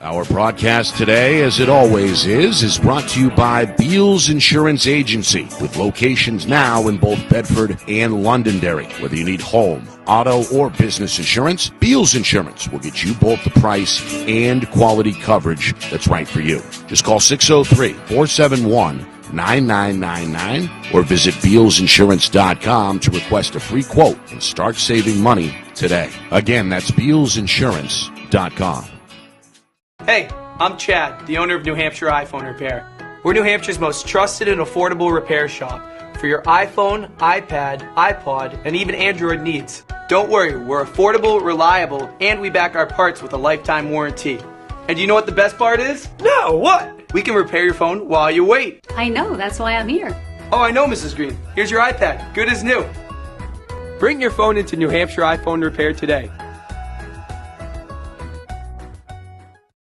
Our broadcast today, as it always is brought to you by Beals Insurance Agency, with locations now in both Bedford and Londonderry. Whether you need home, auto, or business insurance, Beals Insurance will get you both the price and quality coverage that's right for you. Just call 603-471-9999 or visit BealsInsurance.com to request a free quote and start saving money today. Again, that's BealsInsurance.com. Hey, I'm Chad, the owner of New Hampshire iPhone Repair. We're New Hampshire's most trusted and affordable repair shop for your iPhone, iPad, iPod, and even Android needs. Don't worry, we're affordable, reliable, and we back our parts with a lifetime warranty. And do you know what the best part is? No, what? We can repair your phone while you wait. I know, that's why I'm here. Oh, I know, Mrs. Green. Here's your iPad, good as new. Bring your phone into New Hampshire iPhone Repair today.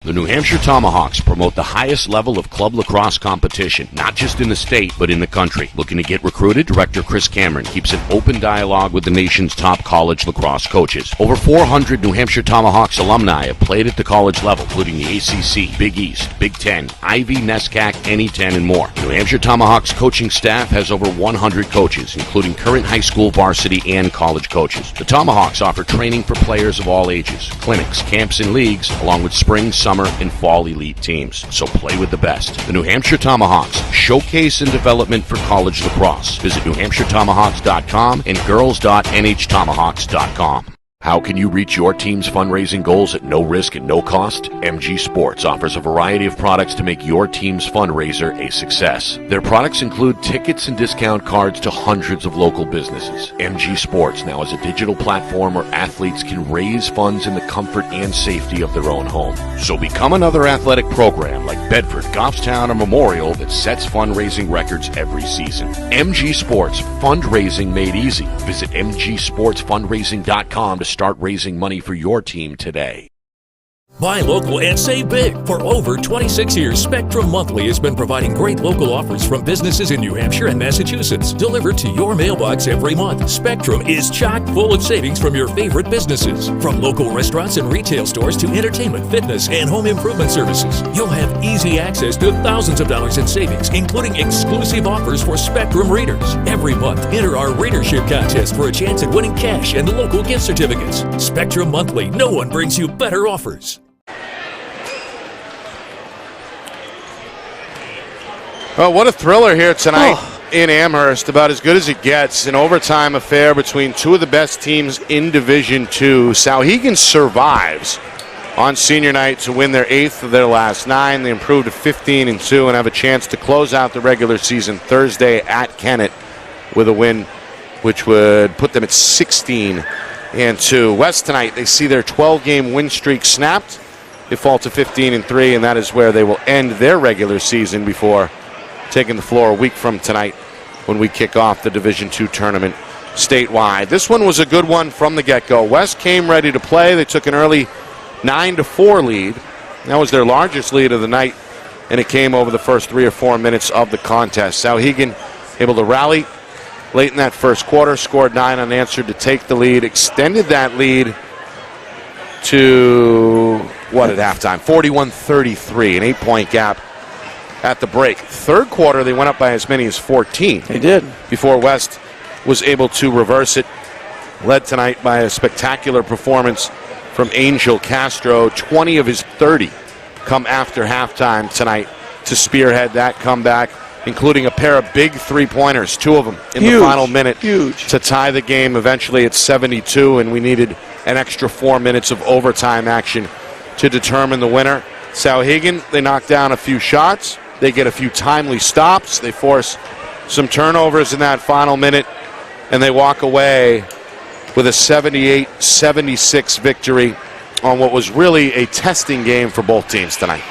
The New Hampshire Tomahawks promote the highest level of club lacrosse competition, not just in the state, but in the country. Looking to get recruited? Director Chris Cameron keeps an open dialogue with the nation's top college lacrosse coaches. Over 400 New Hampshire Tomahawks alumni have played at the college level, including the ACC, Big East, Big Ten, Ivy, NESCAC, NE10, and more. New Hampshire Tomahawks coaching staff has over 100 coaches, including current high school, varsity, and college coaches. The Tomahawks offer training for players of all ages, clinics, camps, and leagues, along with spring, summer, and fall elite teams. So play with the best. The New Hampshire Tomahawks, showcase and development for college lacrosse. Visit NewHampshireTomahawks.com and girls.nhtomahawks.com. How can you reach your team's fundraising goals at no risk and no cost? MG Sports offers a variety of products to make your team's fundraiser a success. Their products include tickets and discount cards to hundreds of local businesses. MG Sports now has a digital platform where athletes can raise funds in the comfort and safety of their own home. So become another athletic program like Bedford, Goffstown, or Memorial that sets fundraising records every season. MG Sports, fundraising made easy. Visit mgsportsfundraising.com to start raising money for your team today. Buy local and save big. For over 26 years, Spectrum Monthly has been providing great local offers from businesses in New Hampshire and Massachusetts, delivered to your mailbox every month. Spectrum is chock full of savings from your favorite businesses. From local restaurants and retail stores to entertainment, fitness, and home improvement services. You'll have easy access to thousands of dollars in savings, including exclusive offers for Spectrum readers. Every month, enter our readership contest for a chance at winning cash and local gift certificates. Spectrum Monthly, no one brings you better offers. Well, what a thriller here tonight in Amherst. About as good as it gets. An overtime affair between two of the best teams in Division II. Souhegan survives on senior night to win their 8th of their last 9. They improved to 15-2 and have a chance to close out the regular season Thursday at Kennett with a win, which would put them at 16-2. West tonight, they see their 12-game win streak snapped. They fall to 15-3, and that is where they will end their regular season before taking the floor a week from tonight when we kick off the Division II tournament statewide. This one was a good one from the get-go. West came ready to play. They took an early 9-4 lead. That was their largest lead of the night and it came over the first 3 or 4 minutes of the contest. Souhegan able to rally late in that first quarter, scored 9 unanswered to take the lead, extended that lead to, what at halftime? 41-33, an 8-point gap at the break. Third quarter, they went up by as many as 14. They did. Before West was able to reverse it. Led tonight by a spectacular performance from Angel Castro. 20 of his 30 come after halftime tonight to spearhead that comeback, including a pair of big three-pointers, 2 of them in the final minute to tie the game. Eventually it's 72, and we needed an extra 4 minutes of overtime action to determine the winner. Souhegan, they knock down a few shots. They get a few timely stops. They force some turnovers in that final minute, and they walk away with a 78-76 victory on what was really a testing game for both teams tonight.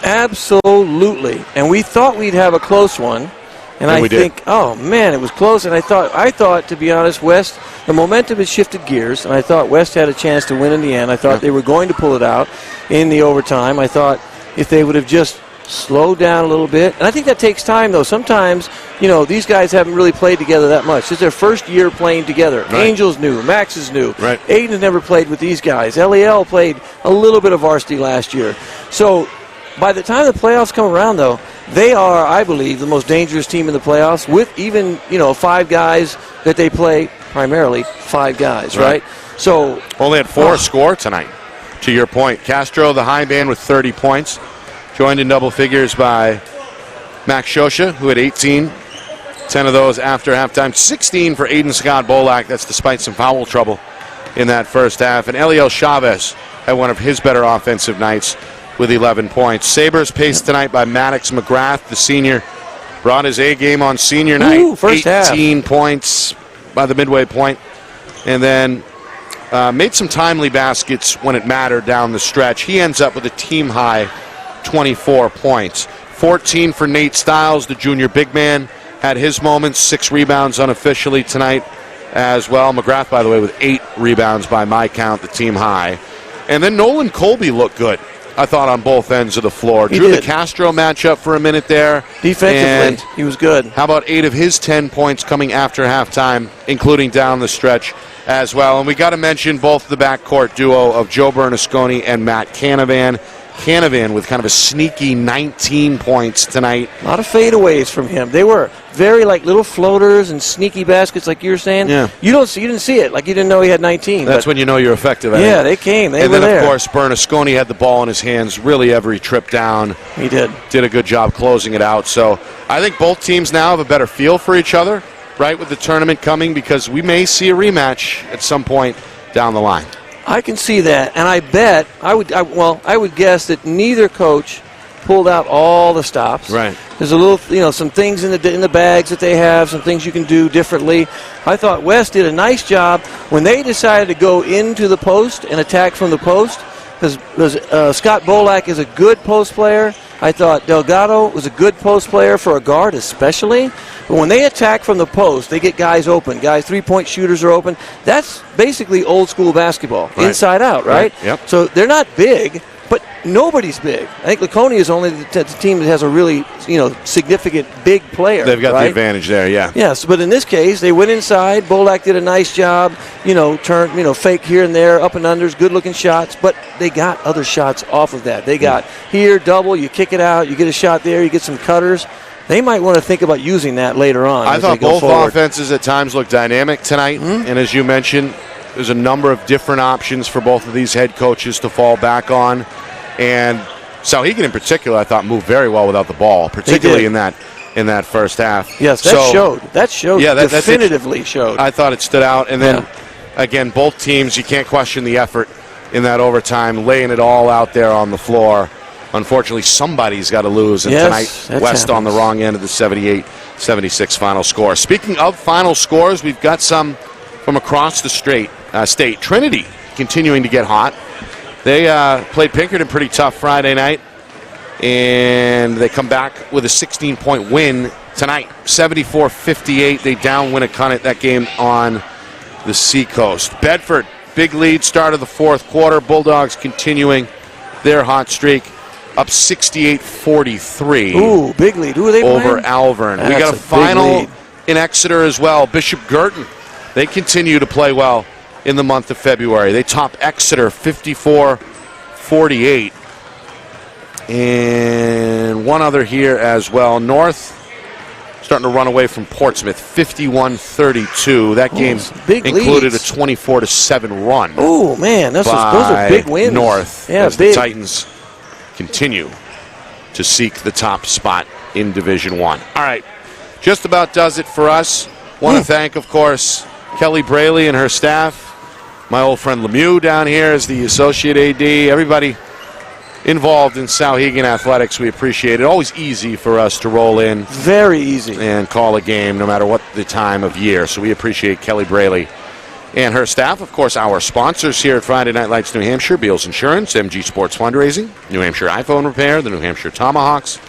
Absolutely. And we thought we'd have a close one. And I think, oh, man, it was close. And I thought, to be honest, West, the momentum had shifted gears, and I thought West had a chance to win in the end. I thought they were going to pull it out in the overtime. I thought if they would have just slowed down a little bit. And I think that takes time, though. Sometimes, these guys haven't really played together that much. It's their first year playing together. Right. Angel's new. Max is new. Right. Aiden's never played with these guys. LEL played a little bit of varsity last year. So by the time the playoffs come around, though, they are, I believe, the most dangerous team in the playoffs with even, 5 guys that they play, primarily 5 guys, right? So only had 4 score tonight, to your point. Castro, the high man, with 30 points. Joined in double figures by Max Shosha, who had 18. 10 of those after halftime. 16 for Aiden Scott Bolak. That's despite some foul trouble in that first half. And Eliel Chavez had one of his better offensive nights with 11 points. Sabres paced tonight by Maddox McGrath. The senior brought his A game on senior night. First 18 points by the midway point. And then made some timely baskets when it mattered down the stretch. He ends up with a team high 24 points. 14 for Nate Stiles, the junior big man. Had his moments, 6 rebounds unofficially tonight as well. McGrath, by the way, with 8 rebounds by my count, the team high. And then Nolan Colby looked good, I thought, on both ends of the floor. Drew the Castro matchup for a minute there. Defensively, he was good. How about 8 of his 10 points coming after halftime, including down the stretch as well. And we got to mention both the backcourt duo of Joe Bernasconi and Matt Canavan. Canavan with kind of a sneaky 19 points tonight. A lot of fadeaways from him. They were very like little floaters and sneaky baskets, like you were saying. Yeah. You didn't see it. Like you didn't know he had 19. That's when you know you're effective at it. Yeah, they came. They and were then, there. Of course, Bernasconi had the ball in his hands really every trip down. He did. Did a good job closing it out. So I think both teams now have a better feel for each other, right, with the tournament coming, because we may see a rematch at some point down the line. I can see that, and I bet I would guess that neither coach pulled out all the stops. Right. There's a little, some things in the bags that they have, some things you can do differently. I thought West did a nice job when they decided to go into the post and attack from the post, because Scott Bolak is a good post player. I thought Delgado was a good post player for a guard especially. But when they attack from the post, they get guys open. Guys, three-point shooters are open. That's basically old school basketball, inside out, right? Yep. So they're not big, but nobody's big. I think Laconia is only the team that has a really, significant big player. They've got the advantage there, yeah. Yes, but in this case, they went inside. Bolak did a nice job, fake here and there, up and unders, good-looking shots, but they got other shots off of that. They got here, double, you kick it out, you get a shot there, you get some cutters. They might want to think about using that later on. I thought both offenses at times looked dynamic tonight, and as you mentioned, there's a number of different options for both of these head coaches to fall back on. And Souhegan in particular, I thought, moved very well without the ball, particularly in that first half. Yes, that showed. That showed. Yeah, definitively showed. I thought it stood out. And then, again, both teams, you can't question the effort in that overtime, laying it all out there on the floor. Unfortunately, somebody's got to lose, and tonight, West on the wrong end of the 78-76 final score. Speaking of final scores, we've got some from across the state. Trinity continuing to get hot. They played Pinkerton pretty tough Friday night, and they come back with a 16-point win tonight, 74-58. They down Winnicott that game on the Seacoast. Bedford, big lead, start of the fourth quarter. Bulldogs continuing their hot streak. up 68-43. Ooh, big lead. Who are they over playing? Alvern. We got a That's final big lead. in Exeter as well. Bishop Girton. They continue to play well in the month of February. They top Exeter 54-48. And one other here as well. North starting to run away from Portsmouth 51-32. That game included leads. a 24-7 run. Oh, man, those are big wins. North, yeah, as big. the Titans continue to seek the top spot in Division One. All right, just about does it for us. Want to thank, of course, Kelly Braley and her staff. My old friend Lemieux down here is the associate AD. Everybody involved in Souhegan athletics, we appreciate it. Always easy for us to roll in. Very easy. And call a game no matter what the time of year. So we appreciate Kelly Braley and her staff. Of course, our sponsors here at Friday Night Lights New Hampshire, Beals Insurance, MG Sports Fundraising, New Hampshire iPhone Repair, the New Hampshire Tomahawks,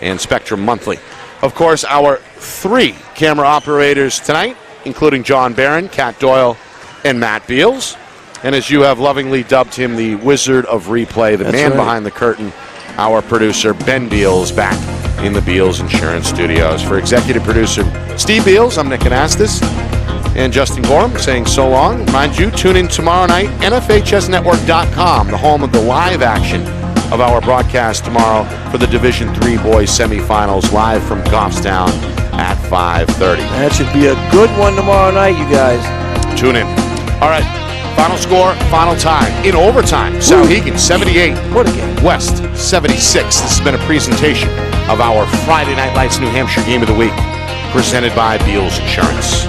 and Spectrum Monthly. Of course, our 3 camera operators tonight, including John Barron, Kat Doyle, and Matt Beals. And as you have lovingly dubbed him, the Wizard of Replay, the man behind the curtain, our producer, Ben Beals, back in the Beals Insurance Studios. For executive producer Steve Beals, I'm Nick Anastas, and Justin Gorham saying so long. Mind you, tune in tomorrow night, NFHSnetwork.com, the home of the live action of our broadcast tomorrow for the Division III boys semifinals, live from Goffstown at 5:30. That should be a good one tomorrow night, you guys. Tune in. All right. Final score, final time. In overtime, Souhegan 78, What a game. West 76. This has been a presentation of our Friday Night Lights New Hampshire Game of the Week, presented by Beals Insurance.